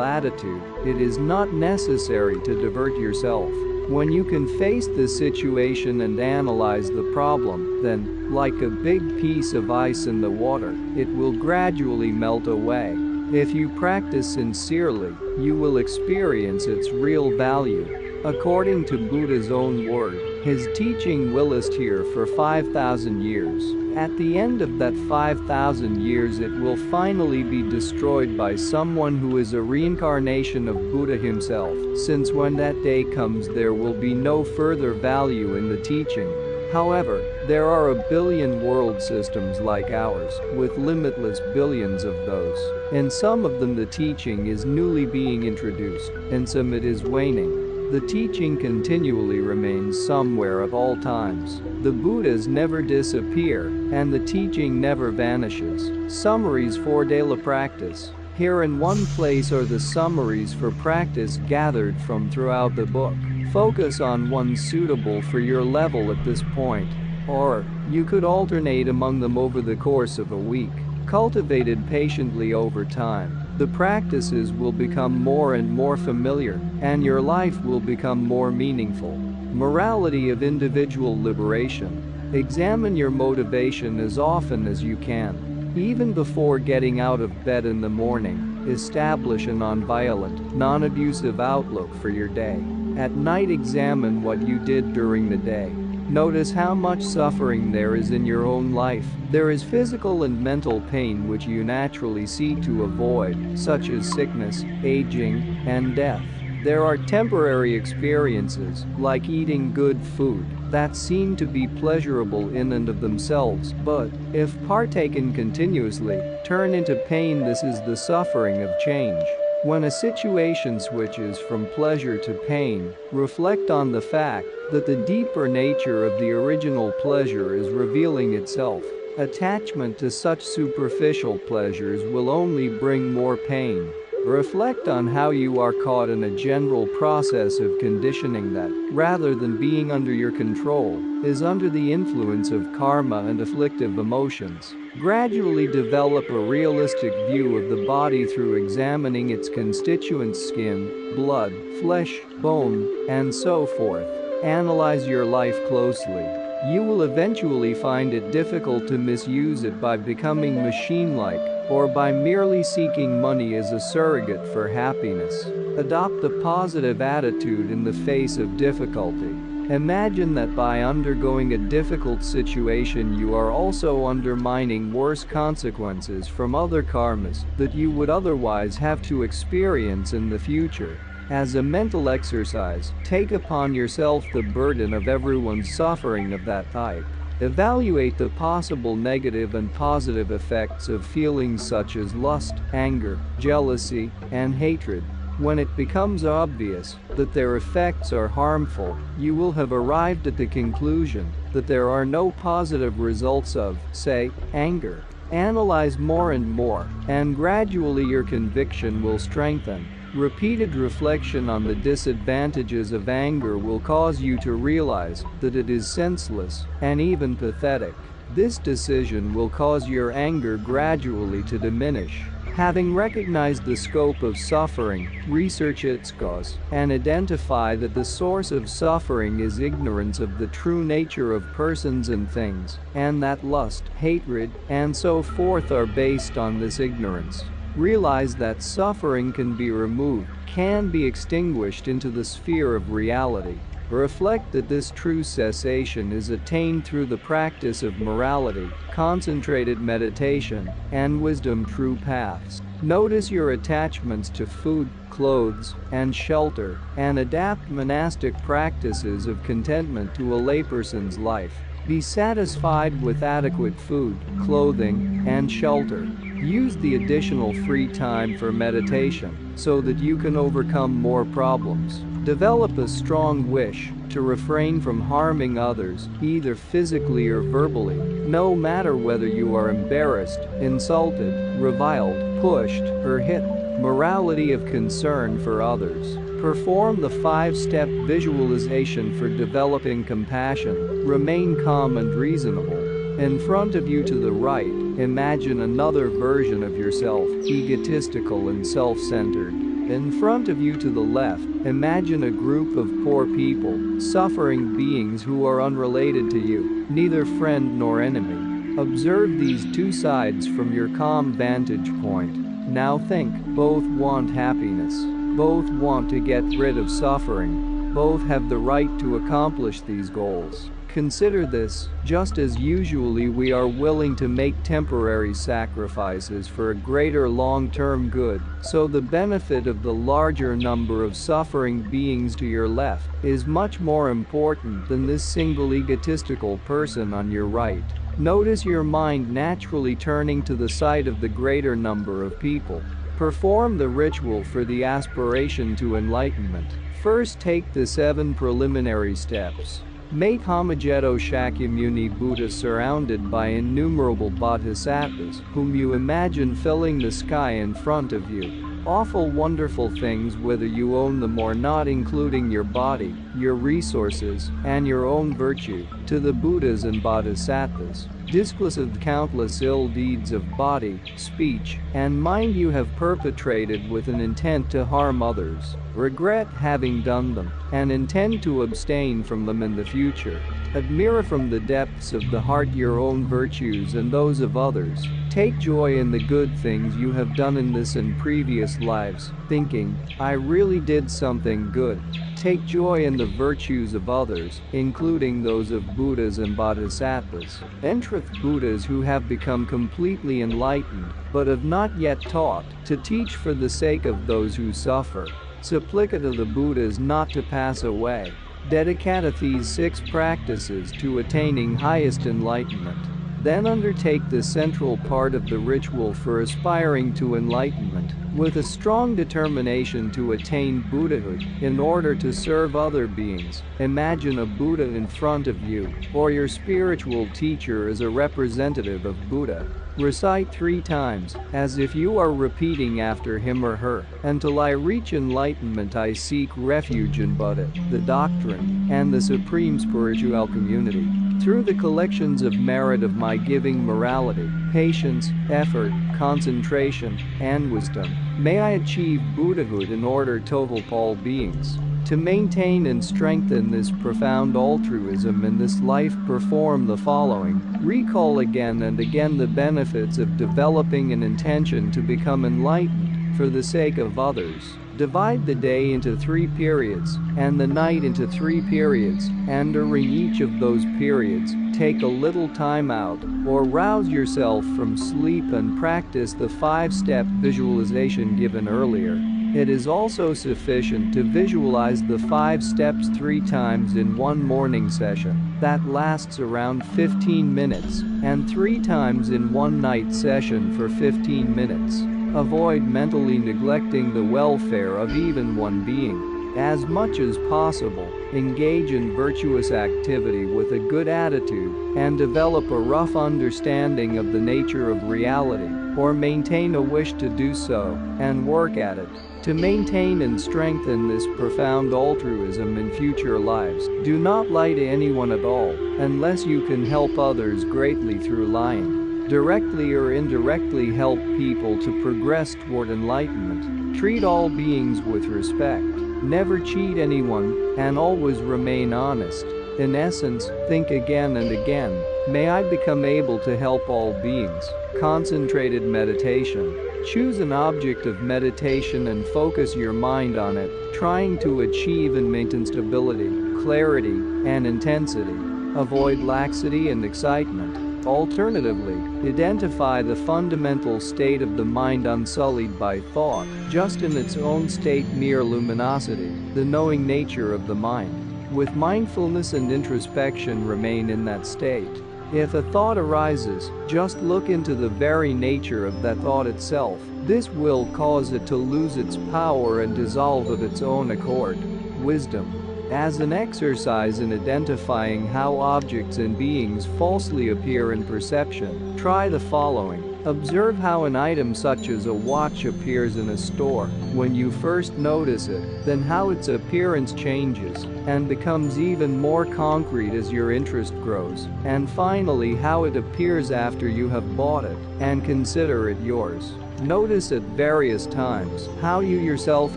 attitude, it is not necessary to divert yourself. When you can face the situation and analyze the problem, then, like a big piece of ice in the water, it will gradually melt away. If you practice sincerely, you will experience its real value. According to Buddha's own word, his teaching will last here for 5,000 years. At the end of that 5,000 years it will finally be destroyed by someone who is a reincarnation of Buddha himself, since when that day comes there will be no further value in the teaching. However, there are a billion world systems like ours, with limitless billions of those. In some of them the teaching is newly being introduced, and some it is waning. The teaching continually remains somewhere at all times. The Buddhas never disappear, and the teaching never vanishes. Summaries for daily practice. Here in one place are the summaries for practice gathered from throughout the book. Focus on one suitable for your level at this point. Or, you could alternate among them over the course of a week. Cultivated patiently over time, the practices will become more and more familiar, and your life will become more meaningful. Morality of individual liberation. Examine your motivation as often as you can. Even before getting out of bed in the morning, establish a non-violent, non-abusive outlook for your day. At night examine what you did during the day. Notice how much suffering there is in your own life. There is physical and mental pain which you naturally seek to avoid, such as sickness, aging, and death. There are temporary experiences, like eating good food, that seem to be pleasurable in and of themselves, but, if partaken continuously, turn into pain. This is the suffering of change. When a situation switches from pleasure to pain, reflect on the fact that the deeper nature of the original pleasure is revealing itself. Attachment to such superficial pleasures will only bring more pain. Reflect on how you are caught in a general process of conditioning that, rather than being under your control, is under the influence of karma and afflictive emotions. Gradually develop a realistic view of the body through examining its constituents: skin, blood, flesh, bone, and so forth. Analyze your life closely. You will eventually find it difficult to misuse it by becoming machine-like or by merely seeking money as a surrogate for happiness. Adopt a positive attitude in the face of difficulty. Imagine that by undergoing a difficult situation you are also undermining worse consequences from other karmas that you would otherwise have to experience in the future. As a mental exercise, take upon yourself the burden of everyone's suffering of that type. Evaluate the possible negative and positive effects of feelings such as lust, anger, jealousy, and hatred. When it becomes obvious that their effects are harmful, you will have arrived at the conclusion that there are no positive results of, say, anger. Analyze more and more, and gradually your conviction will strengthen. Repeated reflection on the disadvantages of anger will cause you to realize that it is senseless and even pathetic. This decision will cause your anger gradually to diminish. Having recognized the scope of suffering, research its cause and identify that the source of suffering is ignorance of the true nature of persons and things, and that lust, hatred, and so forth are based on this ignorance. Realize that suffering can be removed, can be extinguished into the sphere of reality. Reflect that this true cessation is attained through the practice of morality, concentrated meditation, and wisdom true paths. Notice your attachments to food, clothes, and shelter, and adapt monastic practices of contentment to a layperson's life. Be satisfied with adequate food, clothing, and shelter. Use the additional free time for meditation so that you can overcome more problems. Develop a strong wish to refrain from harming others, either physically or verbally, no matter whether you are embarrassed, insulted, reviled, pushed, or hit. Morality of concern for others. Perform the 5-step visualization for developing compassion. Remain calm and reasonable. In front of you to the right, imagine another version of yourself, egotistical and self-centered. In front of you to the left, imagine a group of poor people, suffering beings who are unrelated to you, neither friend nor enemy. Observe these two sides from your calm vantage point. Now think, both want happiness. Both want to get rid of suffering. Both have the right to accomplish these goals. Consider this, just as usually we are willing to make temporary sacrifices for a greater long-term good, so the benefit of the larger number of suffering beings to your left is much more important than this single egotistical person on your right. Notice your mind naturally turning to the side of the greater number of people. Perform the ritual for the aspiration to enlightenment. First, take the 7 preliminary steps. Make Hamajetto Shakyamuni Buddha surrounded by innumerable bodhisattvas, whom you imagine filling the sky in front of you. Awful wonderful things whether you own them or not, including your body, your resources, and your own virtue, to the Buddhas and bodhisattvas. Discless of countless ill deeds of body, speech, and mind you have perpetrated with an intent to harm others. Regret having done them, and intend to abstain from them in the future. Admire from the depths of the heart your own virtues and those of others. Take joy in the good things you have done in this and previous lives, thinking, I really did something good. Take joy in the virtues of others, including those of Buddhas and bodhisattvas. Entrith Buddhas who have become completely enlightened, but have not yet taught, to teach for the sake of those who suffer. Supplicata the Buddhas not to pass away. Dedicata these 6 practices to attaining highest enlightenment. Then undertake the central part of the ritual for aspiring to enlightenment, with a strong determination to attain Buddhahood. In order to serve other beings, imagine a Buddha in front of you, or your spiritual teacher as a representative of Buddha. Recite 3 times, as if you are repeating after him or her, "Until I reach enlightenment I seek refuge in Buddha, the doctrine, and the supreme spiritual community. Through the collections of merit of my giving morality, patience, effort, concentration, and wisdom, may I achieve Buddhahood in order to help all beings." To maintain and strengthen this profound altruism in this life, perform the following. Recall again and again the benefits of developing an intention to become enlightened for the sake of others. Divide the day into 3 periods and the night into 3 periods, and during each of those periods, take a little time out or rouse yourself from sleep and practice the 5-step visualization given earlier. It is also sufficient to visualize the 5 steps 3 times in one morning session that lasts around 15 minutes and 3 times in one night session for 15 minutes. Avoid mentally neglecting the welfare of even one being. As much as possible, engage in virtuous activity with a good attitude and develop a rough understanding of the nature of reality, or maintain a wish to do so and work at it. To maintain and strengthen this profound altruism in future lives, do not lie to anyone at all, unless you can help others greatly through lying. Directly or indirectly help people to progress toward enlightenment. Treat all beings with respect. Never cheat anyone, and always remain honest. In essence, think again and again, may I become able to help all beings. Concentrated meditation. Choose an object of meditation and focus your mind on it, trying to achieve and maintain stability, clarity, and intensity. Avoid laxity and excitement. Alternatively, identify the fundamental state of the mind unsullied by thought, just in its own state, mere luminosity, the knowing nature of the mind. With mindfulness and introspection, remain in that state. If a thought arises, just look into the very nature of that thought itself. This will cause it to lose its power and dissolve of its own accord. Wisdom. As an exercise in identifying how objects and beings falsely appear in perception, try the following. Observe how an item such as a watch appears in a store when you first notice it, then how its appearance changes and becomes even more concrete as your interest grows, and finally how it appears after you have bought it and consider it yours. Notice at various times how you yourself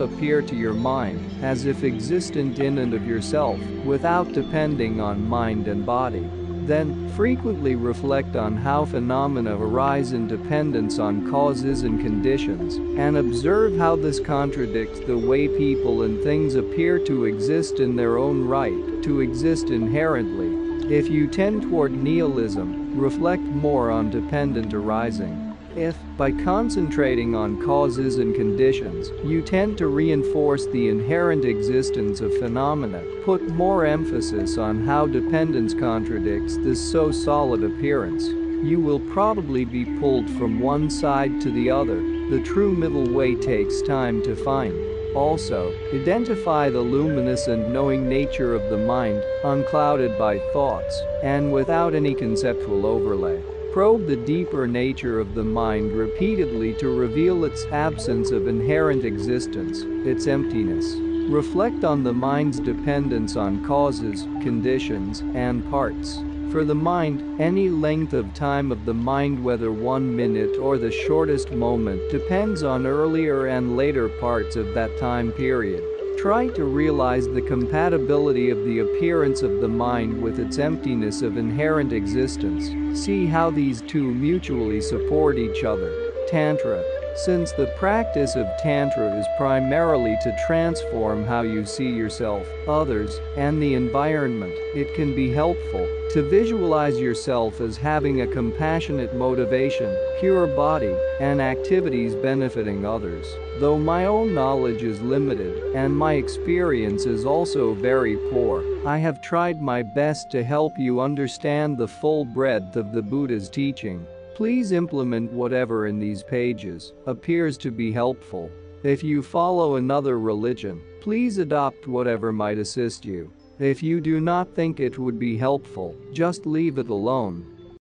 appear to your mind, as if existent in and of yourself, without depending on mind and body. Then, frequently reflect on how phenomena arise in dependence on causes and conditions, and observe how this contradicts the way people and things appear to exist in their own right, to exist inherently. If you tend toward nihilism, reflect more on dependent arising. If, by concentrating on causes and conditions, you tend to reinforce the inherent existence of phenomena, put more emphasis on how dependence contradicts this so solid appearance, you will probably be pulled from one side to the other. The true middle way takes time to find. Also, identify the luminous and knowing nature of the mind, unclouded by thoughts, and without any conceptual overlay. Probe the deeper nature of the mind repeatedly to reveal its absence of inherent existence, its emptiness. Reflect on the mind's dependence on causes, conditions, and parts. For the mind, any length of time of the mind, whether 1 minute or the shortest moment, depends on earlier and later parts of that time period. Try to realize the compatibility of the appearance of the mind with its emptiness of inherent existence. See how these two mutually support each other. Tantra. Since the practice of Tantra is primarily to transform how you see yourself, others, and the environment, it can be helpful to visualize yourself as having a compassionate motivation, pure body, and activities benefiting others. Though my own knowledge is limited and my experience is also very poor, I have tried my best to help you understand the full breadth of the Buddha's teaching. Please implement whatever in these pages appears to be helpful. If you follow another religion, please adopt whatever might assist you. If you do not think it would be helpful, just leave it alone.